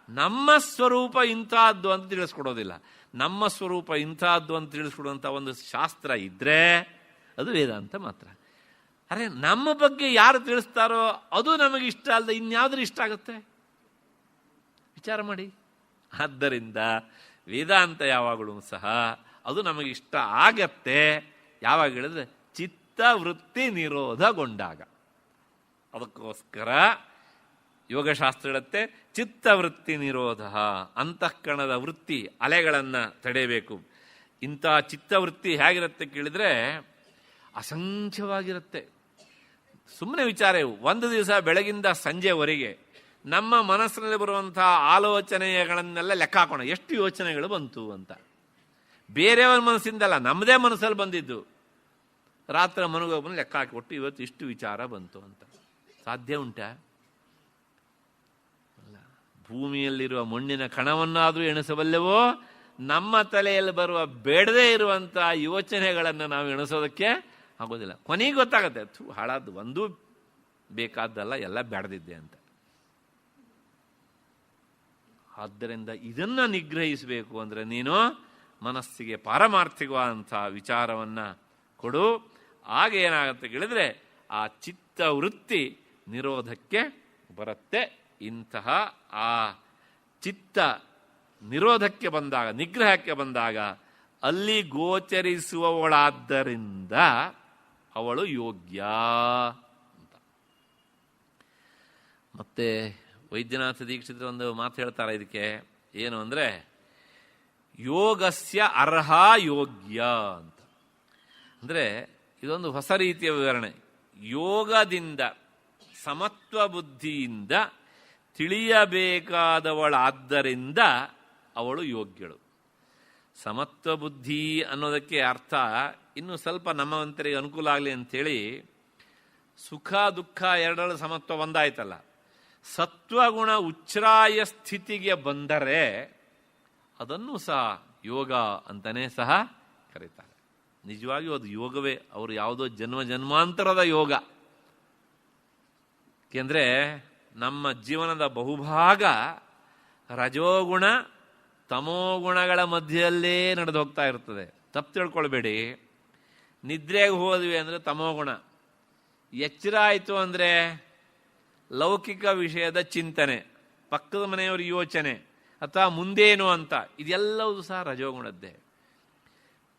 ನಮ್ಮ ಸ್ವರೂಪ ಇಂಥದ್ದು ಅಂತ ತಿಳಿಸ್ಕೊಡೋದಿಲ್ಲ. ನಮ್ಮ ಸ್ವರೂಪ ಇಂಥದ್ದು ಅಂತ ತಿಳಿಸ್ಕೊಡುವಂಥ ಒಂದು ಶಾಸ್ತ್ರ ಇದ್ರೆ ಅದು ವೇದಾಂತ ಮಾತ್ರ. ಅರೆ, ನಮ್ಮ ಬಗ್ಗೆ ಯಾರು ತಿಳಿಸ್ತಾರೋ ಅದು ನಮಗೆ ಇಷ್ಟ ಅಲ್ಲದೆ ಇನ್ಯಾವುದ್ರೂ ಇಷ್ಟ ಆಗುತ್ತೆ? ವಿಚಾರ ಮಾಡಿ. ಆದ್ದರಿಂದ ವೇದಾಂತ ಯಾವಾಗಲೂ ಸಹ ಅದು ನಮಗೆ ಇಷ್ಟ ಆಗತ್ತೆ ಯಾವಾಗ ಹೇಳಿದ್ರೆ ಚಿತ್ತವೃತ್ತಿ ನಿರೋಧಗೊಂಡಾಗ. ಅದಕ್ಕೋಸ್ಕರ ಯೋಗಶಾಸ್ತ್ರ ಹೇಳುತ್ತೆ ಚಿತ್ತವೃತ್ತಿ ನಿರೋಧ, ಅಂತಃಕರಣದ ವೃತ್ತಿ ಅಲೆಗಳನ್ನು ತಡೆಯಬೇಕು. ಇಂಥ ಚಿತ್ತವೃತ್ತಿ ಹೇಗಿರುತ್ತೆ ಕೇಳಿದರೆ ಅಸಂಖ್ಯವಾಗಿರುತ್ತೆ. ಸುಮ್ಮನೆ ವಿಚಾರ. ಒಂದು ದಿವಸ ಬೆಳಗಿಂದ ಸಂಜೆವರೆಗೆ ನಮ್ಮ ಮನಸ್ಸಿನಲ್ಲಿ ಬರುವಂತಹ ಆಲೋಚನೆಗಳನ್ನೆಲ್ಲ ಲೆಕ್ಕ ಹಾಕೋಣ, ಎಷ್ಟು ಯೋಚನೆಗಳು ಬಂತು ಅಂತ. ಬೇರೆಯವರ ಮನಸ್ಸಿಂದಲ್ಲ, ನಮ್ಮದೇ ಮನಸ್ಸಲ್ಲಿ ಬಂದಿದ್ದು. ರಾತ್ರಿ ಮನಗೋಗ್ಬಂದು ಲೆಕ್ಕ ಹಾಕಿಬಿಟ್ಟು ಇವತ್ತು ಇಷ್ಟು ವಿಚಾರ ಬಂತು ಅಂತ. ಸಾಧ್ಯ ಉಂಟಾ? ಅಲ್ಲ. ಭೂಮಿಯಲ್ಲಿರುವ ಮಣ್ಣಿನ ಕಣವನ್ನಾದರೂ ಎಣಿಸಬಲ್ಲೆವೋ, ನಮ್ಮ ತಲೆಯಲ್ಲಿ ಬರುವ ಬೇಡದೇ ಇರುವಂಥ ಯೋಚನೆಗಳನ್ನು ನಾವು ಎಣಿಸೋದಕ್ಕೆ ಆಗೋದಿಲ್ಲ. ಕೊನೆಗೆ ಗೊತ್ತಾಗತ್ತೆ, ಹಾಳಾದ್ದು ಒಂದೂ ಬೇಕಾದ್ದಲ್ಲ, ಎಲ್ಲ ಬೇಡದಿದ್ದೆ ಅಂತ. ಆದ್ದರಿಂದ ಇದನ್ನು ನಿಗ್ರಹಿಸಬೇಕು ಅಂದರೆ ನೀನು ಮನಸ್ಸಿಗೆ ಪಾರಮಾರ್ಥಿಕವಾದಂಥ ವಿಚಾರವನ್ನು ಕೊಡು. ಆಗ ಏನಾಗುತ್ತೆ ಕೇಳಿದ್ರೆ ಆ ಚಿತ್ತವೃತ್ತಿ ನಿರೋಧಕ್ಕೆ ಬರುತ್ತೆ. ಇಂತಹ ಆ ಚಿತ್ತ ನಿರೋಧಕ್ಕೆ ಬಂದಾಗ, ನಿಗ್ರಹಕ್ಕೆ ಬಂದಾಗ ಅಲ್ಲಿ ಗೋಚರಿಸುವವಳಾದ್ದರಿಂದ ಅವಳು ಯೋಗ್ಯ ಅಂತ. ಮತ್ತೆ ವೈದ್ಯನಾಥ ದೀಕ್ಷಿತರು ಒಂದು ಮಾತು ಹೇಳ್ತಾರೆ ಇದಕ್ಕೆ, ಏನು ಅಂದರೆ ಯೋಗಸ್ಯ ಅರ್ಹ ಯೋಗ್ಯ ಅಂತ. ಅಂದರೆ ಇದೊಂದು ಹೊಸ ರೀತಿಯ ವಿವರಣೆ. ಯೋಗದಿಂದ, ಸಮತ್ವ ಬುದ್ಧಿಯಿಂದ ತಿಳಿಯಬೇಕಾದವಳಾದ್ದರಿಂದ ಅವಳು ಯೋಗ್ಯಳು. ಸಮತ್ವ ಬುದ್ಧಿ ಅನ್ನೋದಕ್ಕೆ ಅರ್ಥ ಇನ್ನು ಸ್ವಲ್ಪ ನಮ್ಮವಂತರಿಗೆ ಅನುಕೂಲ ಆಗಲಿ ಅಂಥೇಳಿ ಸುಖ ದುಃಖ ಎರಡರ ಸಮತ್ವ ಒಂದಾಯ್ತಲ್ಲ, ಸತ್ವಗುಣ ಉಚ್ಛ್ರಾಯ ಸ್ಥಿತಿಗೆ ಬಂದರೆ ಅದನ್ನು ಸಹ ಯೋಗ ಅಂತಲೇ ಸಹ ಕರೀತಾರೆ. ನಿಜವಾಗಿಯೂ ಅದು ಯೋಗವೇ, ಅವರು ಯಾವುದೋ ಜನ್ಮ ಜನ್ಮಾಂತರದ ಯೋಗ. ಏಕೆಂದರೆ ನಮ್ಮ ಜೀವನದ ಬಹುಭಾಗ ರಜೋಗುಣ ತಮೋಗುಣಗಳ ಮಧ್ಯೆಯಲ್ಲೇ ನಡೆದು ಹೋಗ್ತಾ ಇರ್ತದೆ. ತಪ್ಪು ತಿಳ್ಕೊಳ್ಬೇಡಿ, ನಿದ್ರೆಗೆ ಹೋದ್ವಿ ಅಂದರೆ ತಮೋಗುಣ, ಎಚ್ಚರ ಆಯಿತು ಅಂದರೆ ಲೌಕಿಕ ವಿಷಯದ ಚಿಂತನೆ, ಪಕ್ಕದ ಮನೆಯವರ ಯೋಚನೆ ಅಥವಾ ಮುಂದೇನು ಅಂತ, ಇದೆಲ್ಲವೂ ಸಹ ರಜೋಗುಣದ್ದೇ.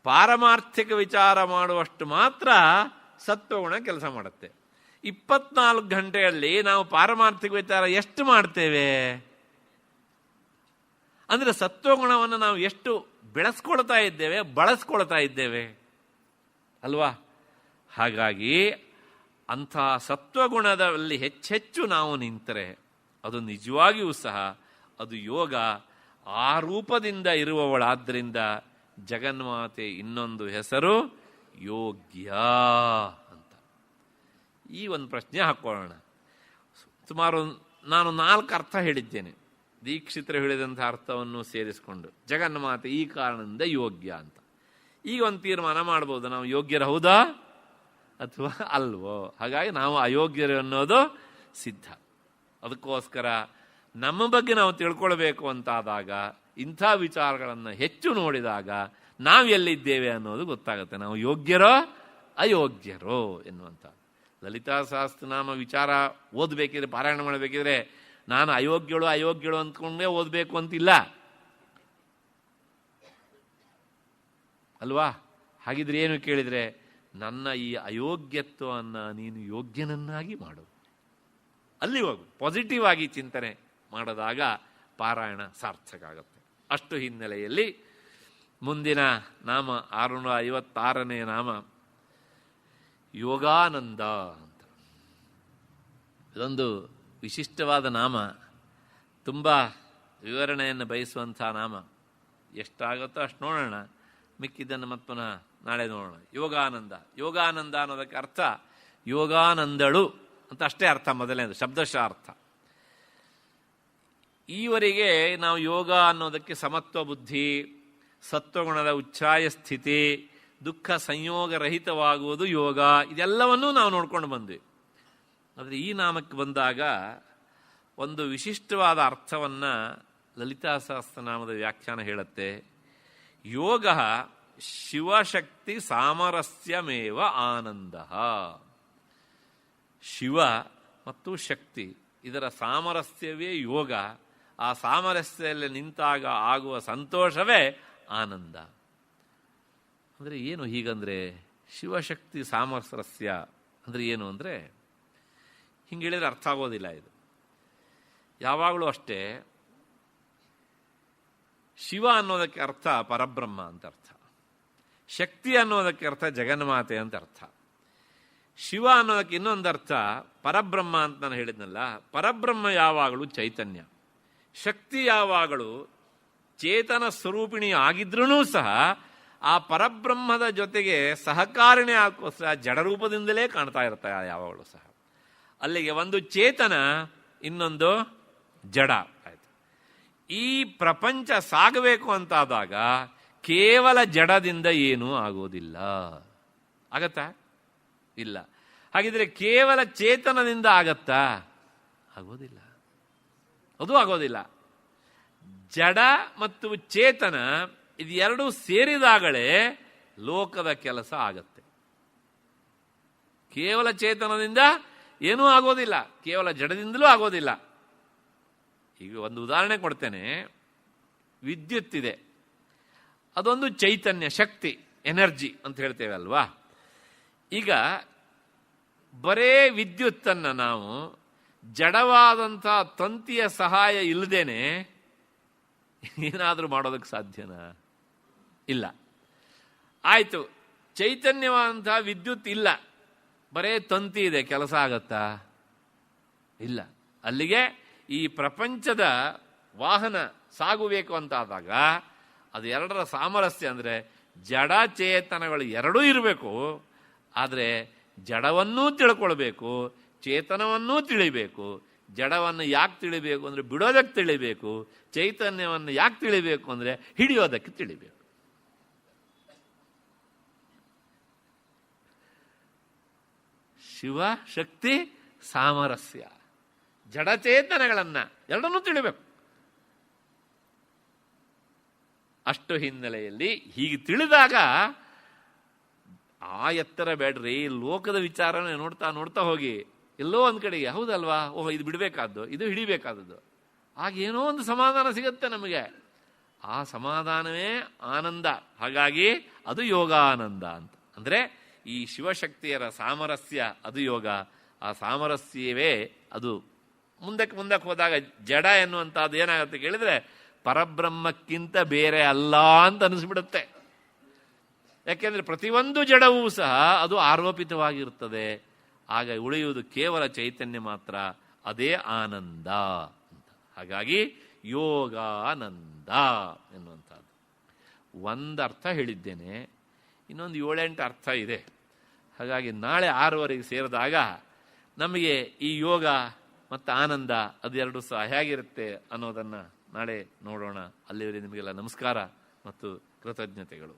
ಪಾರಮಾರ್ಥಿಕ ವಿಚಾರ ಮಾಡುವಷ್ಟು ಮಾತ್ರ ಸತ್ವಗುಣ ಕೆಲಸ ಮಾಡುತ್ತೆ. 24 ಗಂಟೆಯಲ್ಲಿ ನಾವು ಪಾರಮಾರ್ಥಿಕ ವಿಚಾರ ಎಷ್ಟು ಮಾಡ್ತೇವೆ ಅಂದರೆ ಸತ್ವಗುಣವನ್ನು ನಾವು ಎಷ್ಟು ಬೆಳೆಸ್ಕೊಳ್ತಾ ಇದ್ದೇವೆ, ಬಳಸ್ಕೊಳ್ತಾ ಇದ್ದೇವೆ ಅಲ್ವಾ? ಹಾಗಾಗಿ ಅಂಥ ಸತ್ವಗುಣದಲ್ಲಿ ಹೆಚ್ಚೆಚ್ಚು ನಾವು ನಿಂತರೆ ಅದು ನಿಜವಾಗಿಯೂ ಸಹ ಅದು ಯೋಗ. ಆ ರೂಪದಿಂದ ಇರುವವಳಾದ್ದರಿಂದ ಜಗನ್ಮಾತೆ ಇನ್ನೊಂದು ಹೆಸರು ಯೋಗ್ಯ ಅಂತ. ಈ ಒಂದು ಪ್ರಶ್ನೆ ಹಾಕ್ಕೊಳ್ಳೋಣ. ಸುಮಾರು ನಾನು 4 ಅರ್ಥ ಹೇಳಿದ್ದೇನೆ, ದೀಕ್ಷಿತರು ಹೇಳಿದಂಥ ಅರ್ಥವನ್ನು ಸೇರಿಸಿಕೊಂಡು ಜಗನ್ಮಾತೆ ಈ ಕಾರಣದಿಂದ ಯೋಗ್ಯ ಅಂತ. ಈಗ ಒಂದು ತೀರ್ಮಾನ ಮಾಡ್ಬೋದು, ನಾವು ಯೋಗ್ಯರಹುದಾ ಅಥವಾ ಅಲ್ವೋ. ಹಾಗಾಗಿ ನಾವು ಅಯೋಗ್ಯರು ಅನ್ನೋದು ಸಿದ್ಧ. ಅದಕ್ಕೋಸ್ಕರ ನಮ್ಮ ಬಗ್ಗೆ ನಾವು ತಿಳ್ಕೊಳ್ಬೇಕು ಅಂತಾದಾಗ ಇಂಥ ವಿಚಾರಗಳನ್ನು ಹೆಚ್ಚು ನೋಡಿದಾಗ ನಾವು ಎಲ್ಲಿದ್ದೇವೆ ಅನ್ನೋದು ಗೊತ್ತಾಗುತ್ತೆ. ನಾವು ಯೋಗ್ಯರೋ ಅಯೋಗ್ಯರೋ ಎನ್ನುವಂಥ. ಲಲಿತಾ ಸಹಸ್ರನಾಮ ವಿಚಾರ ಓದಬೇಕಿದ್ರೆ, ಪಾರಾಯಣ ಮಾಡಬೇಕಿದ್ರೆ ನಾನು ಅಯೋಗ್ಯಳು ಅಂದ್ಕೊಂಡೇ ಓದಬೇಕು ಅಂತಿಲ್ಲ ಅಲ್ವಾ? ಹಾಗಿದ್ರೆ ಏನು ಕೇಳಿದರೆ, ನನ್ನ ಈ ಅಯೋಗ್ಯತ್ವವನ್ನು ನೀನು ಯೋಗ್ಯನನ್ನಾಗಿ ಮಾಡು, ಅಲ್ಲಿ ಹೋಗು. ಪಾಸಿಟಿವ್ ಆಗಿ ಚಿಂತನೆ ಮಾಡಿದಾಗ ಪಾರಾಯಣ ಸಾರ್ಥಕ ಆಗುತ್ತೆ. ಅಷ್ಟು ಹಿನ್ನೆಲೆಯಲ್ಲಿ ಮುಂದಿನ ನಾಮ 656ನೇ ನಾಮ ಯೋಗಾನಂದ ಅಂತ. ಇದೊಂದು ವಿಶಿಷ್ಟವಾದ ನಾಮ, ತುಂಬ ವಿವರಣೆಯನ್ನು ಬಯಸುವಂಥ ನಾಮ. ಎಷ್ಟಾಗುತ್ತೋ ಅಷ್ಟು ನೋಡೋಣ, ಮಿಕ್ಕಿದ್ದನ್ನು ಮತ್ತೆ ನಾಳೆ ನೋಡೋಣ. ಯೋಗಾನಂದ. ಯೋಗಾನಂದ ಅನ್ನೋದಕ್ಕೆ ಅರ್ಥ ಯೋಗಾನಂದಳು ಅಂತ ಅಷ್ಟೇ ಅರ್ಥ, ಮೊದಲನೇದು ಶಬ್ದಶಃ ಅರ್ಥ. ಈವರೆಗೆ ನಾವು ಯೋಗ ಅನ್ನೋದಕ್ಕೆ ಸಮತ್ವ ಬುದ್ಧಿ, ಸತ್ವಗುಣದ ಉಚ್ಛ್ರಾಯ ಸ್ಥಿತಿ, ದುಃಖ ಸಂಯೋಗರಹಿತವಾಗುವುದು ಯೋಗ, ಇದೆಲ್ಲವನ್ನೂ ನಾವು ನೋಡ್ಕೊಂಡು ಬಂದ್ವಿ. ಆದರೆ ಈ ನಾಮಕ್ಕೆ ಬಂದಾಗ ಒಂದು ವಿಶಿಷ್ಟವಾದ ಅರ್ಥವನ್ನು ಲಲಿತಾ ಸಹಸ್ರನಾಮದ ವ್ಯಾಖ್ಯಾನ ಹೇಳುತ್ತೆ. ಯೋಗ ಶಿವಶಕ್ತಿ ಸಾಮರಸ್ಯಮೇವ ಆನಂದ. ಶಿವ ಮತ್ತು ಶಕ್ತಿ ಇದರ ಸಾಮರಸ್ಯವೇ ಯೋಗ. ಆ ಸಾಮರಸ್ಯದಲ್ಲಿ ನಿಂತಾಗ ಆಗುವ ಸಂತೋಷವೇ ಆನಂದ. ಅಂದರೆ ಏನು ಹೀಗಂದರೆ, ಶಿವಶಕ್ತಿ ಸಾಮರಸ್ಯ ಅಂದರೆ ಏನು ಅಂದರೆ, ಹಿಂಗೆ ಹೇಳಿದ್ರೆ ಅರ್ಥ ಆಗೋದಿಲ್ಲ ಇದು. ಯಾವಾಗಲೂ ಅಷ್ಟೇ, ಶಿವ ಅನ್ನೋದಕ್ಕೆ ಅರ್ಥ ಪರಬ್ರಹ್ಮ ಅಂತ ಅರ್ಥ, ಶಕ್ತಿ ಅನ್ನೋದಕ್ಕೆ ಅರ್ಥ ಜಗನ್ಮಾತೆ ಅಂತ ಅರ್ಥ. ಶಿವ ಅನ್ನೋದಕ್ಕೆ ಇನ್ನೊಂದು ಅರ್ಥ ಪರಬ್ರಹ್ಮ ಅಂತ ನಾನು ಹೇಳಿದ್ನಲ್ಲ, ಪರಬ್ರಹ್ಮ ಯಾವಾಗಲೂ ಚೈತನ್ಯ, ಶಕ್ತಿ ಯಾವಾಗಲೂ ಚೇತನ ಸ್ವರೂಪಿಣಿ ಆಗಿದ್ರೂ ಸಹ ಆ ಪರಬ್ರಹ್ಮದ ಜೊತೆಗೆ ಸಹಕಾರಿಣಿ ಸಹ ಜಡರೂಪದಿಂದಲೇ ಕಾಣ್ತಾ ಇರ್ತಾರೆ ಯಾವಾಗಲೂ ಸಹ. ಅಲ್ಲಿಗೆ ಒಂದು ಚೇತನ, ಇನ್ನೊಂದು ಜಡ ಆಯ್ತು. ಈ ಪ್ರಪಂಚ ಸಾಗಬೇಕು ಅಂತಾದಾಗ ಕೇವಲ ಜಡದಿಂದ ಏನೂ ಆಗೋದಿಲ್ಲ. ಆಗತ್ತಾ? ಇಲ್ಲ. ಹಾಗಿದ್ರೆ ಕೇವಲ ಚೇತನದಿಂದ ಆಗತ್ತಾ? ಆಗೋದಿಲ್ಲ, ಅದು ಆಗೋದಿಲ್ಲ. ಜಡ ಮತ್ತು ಚೇತನ ಇದು ಎರಡೂ ಸೇರಿದಾಗಲೇ ಲೋಕದ ಕೆಲಸ ಆಗತ್ತೆ. ಕೇವಲ ಚೇತನದಿಂದ ಏನೂ ಆಗೋದಿಲ್ಲ, ಕೇವಲ ಜಡದಿಂದಲೂ ಆಗೋದಿಲ್ಲ. ಈಗ ಒಂದು ಉದಾಹರಣೆ ಕೊಡ್ತೇನೆ. ವಿದ್ಯುತ್ ಇದೆ, ಅದೊಂದು ಚೈತನ್ಯ, ಶಕ್ತಿ, ಎನರ್ಜಿ ಅಂತ ಹೇಳ್ತೇವೆ ಅಲ್ವಾ. ಈಗ ಬರೇ ವಿದ್ಯುತ್ತನ್ನು ನಾವು ಜಡವಾದಂಥ ತಂತಿಯ ಸಹಾಯ ಇಲ್ಲದೇನೆ ಏನಾದರೂ ಮಾಡೋದಕ್ಕೆ ಸಾಧ್ಯನಾ? ಇಲ್ಲ. ಆಯಿತು, ಚೈತನ್ಯವಾದಂತಹ ವಿದ್ಯುತ್ ಇಲ್ಲ, ಬರೇ ತಂತಿ ಇದೆ, ಕೆಲಸ ಆಗತ್ತಾ? ಇಲ್ಲ. ಅಲ್ಲಿಗೆ ಈ ಪ್ರಪಂಚದ ವಾಹನ ಸಾಗಬೇಕು ಅಂತಾದಾಗ ಅದು ಎರಡರ ಸಾಮರಸ್ಯ ಅಂದರೆ ಜಡ ಚೇತನಗಳು ಎರಡೂ ಇರಬೇಕು. ಆದರೆ ಜಡವನ್ನೂ ತಿಳ್ಕೊಳ್ಬೇಕು, ಚೇತನವನ್ನೂ ತಿಳಿಬೇಕು. ಜಡವನ್ನು ಯಾಕೆ ತಿಳಿಬೇಕು ಅಂದರೆ ಬಿಡೋದಕ್ಕೆ ತಿಳಿಬೇಕು, ಚೈತನ್ಯವನ್ನು ಯಾಕೆ ತಿಳಿಬೇಕು ಅಂದರೆ ಹಿಡಿಯೋದಕ್ಕೆ ತಿಳಿಬೇಕು. ಶಿವ ಶಕ್ತಿ ಸಾಮರಸ್ಯ, ಜಡಚೇತನಗಳನ್ನು ಎರಡನ್ನೂ ತಿಳಿಬೇಕು. ಅಷ್ಟು ಹಿನ್ನೆಲೆಯಲ್ಲಿ ಹೀಗೆ ತಿಳಿದಾಗ ಆ ಎತ್ತರ ಬೇಡ್ರಿ, ಲೋಕದ ವಿಚಾರನೇ ನೋಡ್ತಾ ನೋಡ್ತಾ ಹೋಗಿ ಎಲ್ಲೋ ಒಂದು ಕಡೆಗೆ ಹೌದಲ್ವಾ, ಓಹ್ ಇದು ಬಿಡಬೇಕಾದ್ದು, ಇದು ಹಿಡಿಬೇಕಾದದ್ದು, ಆಗೇನೋ ಒಂದು ಸಮಾಧಾನ ಸಿಗುತ್ತೆ ನಮಗೆ. ಆ ಸಮಾಧಾನವೇ ಆನಂದ. ಹಾಗಾಗಿ ಅದು ಯೋಗಾನಂದ ಅಂತ. ಅಂದರೆ ಈ ಶಿವಶಕ್ತಿಯರ ಸಾಮರಸ್ಯ ಅದು ಯೋಗ. ಆ ಸಾಮರಸ್ಯವೇ ಅದು ಮುಂದಕ್ಕೆ ಹೋದಾಗ ಜಡ ಎನ್ನುವಂಥದ್ದು ಏನಾಗುತ್ತೆ ಕೇಳಿದ್ರೆ ಪರಬ್ರಹ್ಮಕ್ಕಿಂತ ಬೇರೆ ಅಲ್ಲ ಅಂತ ಅನಿಸ್ಬಿಡುತ್ತೆ. ಯಾಕೆಂದರೆ ಪ್ರತಿಯೊಂದು ಜಡವೂ ಸಹ ಅದು ಆರೋಪಿತವಾಗಿರುತ್ತದೆ. ಆಗ ಉಳಿಯುವುದು ಕೇವಲ ಚೈತನ್ಯ ಮಾತ್ರ, ಅದೇ ಆನಂದ ಅಂತ. ಹಾಗಾಗಿ ಯೋಗಾನಂದ ಎನ್ನುವಂಥದ್ದು ಒಂದು ಅರ್ಥ ಹೇಳಿದ್ದೇನೆ, ಇನ್ನೊಂದು 7-8 ಅರ್ಥ ಇದೆ. ಹಾಗಾಗಿ ನಾಳೆ 6:15 ಸೇರಿದಾಗ ನಮಗೆ ಈ ಯೋಗ ಮತ್ತು ಆನಂದ ಅದೆರಡು ಸಹ ಹೇಗಿರುತ್ತೆ ಅನ್ನೋದನ್ನು ನಾಳೆ ನೋಡೋಣ. ಅಲ್ಲಿವರೆಗೆ ನಿಮಗೆಲ್ಲ ನಮಸ್ಕಾರ ಮತ್ತು ಕೃತಜ್ಞತೆಗಳು.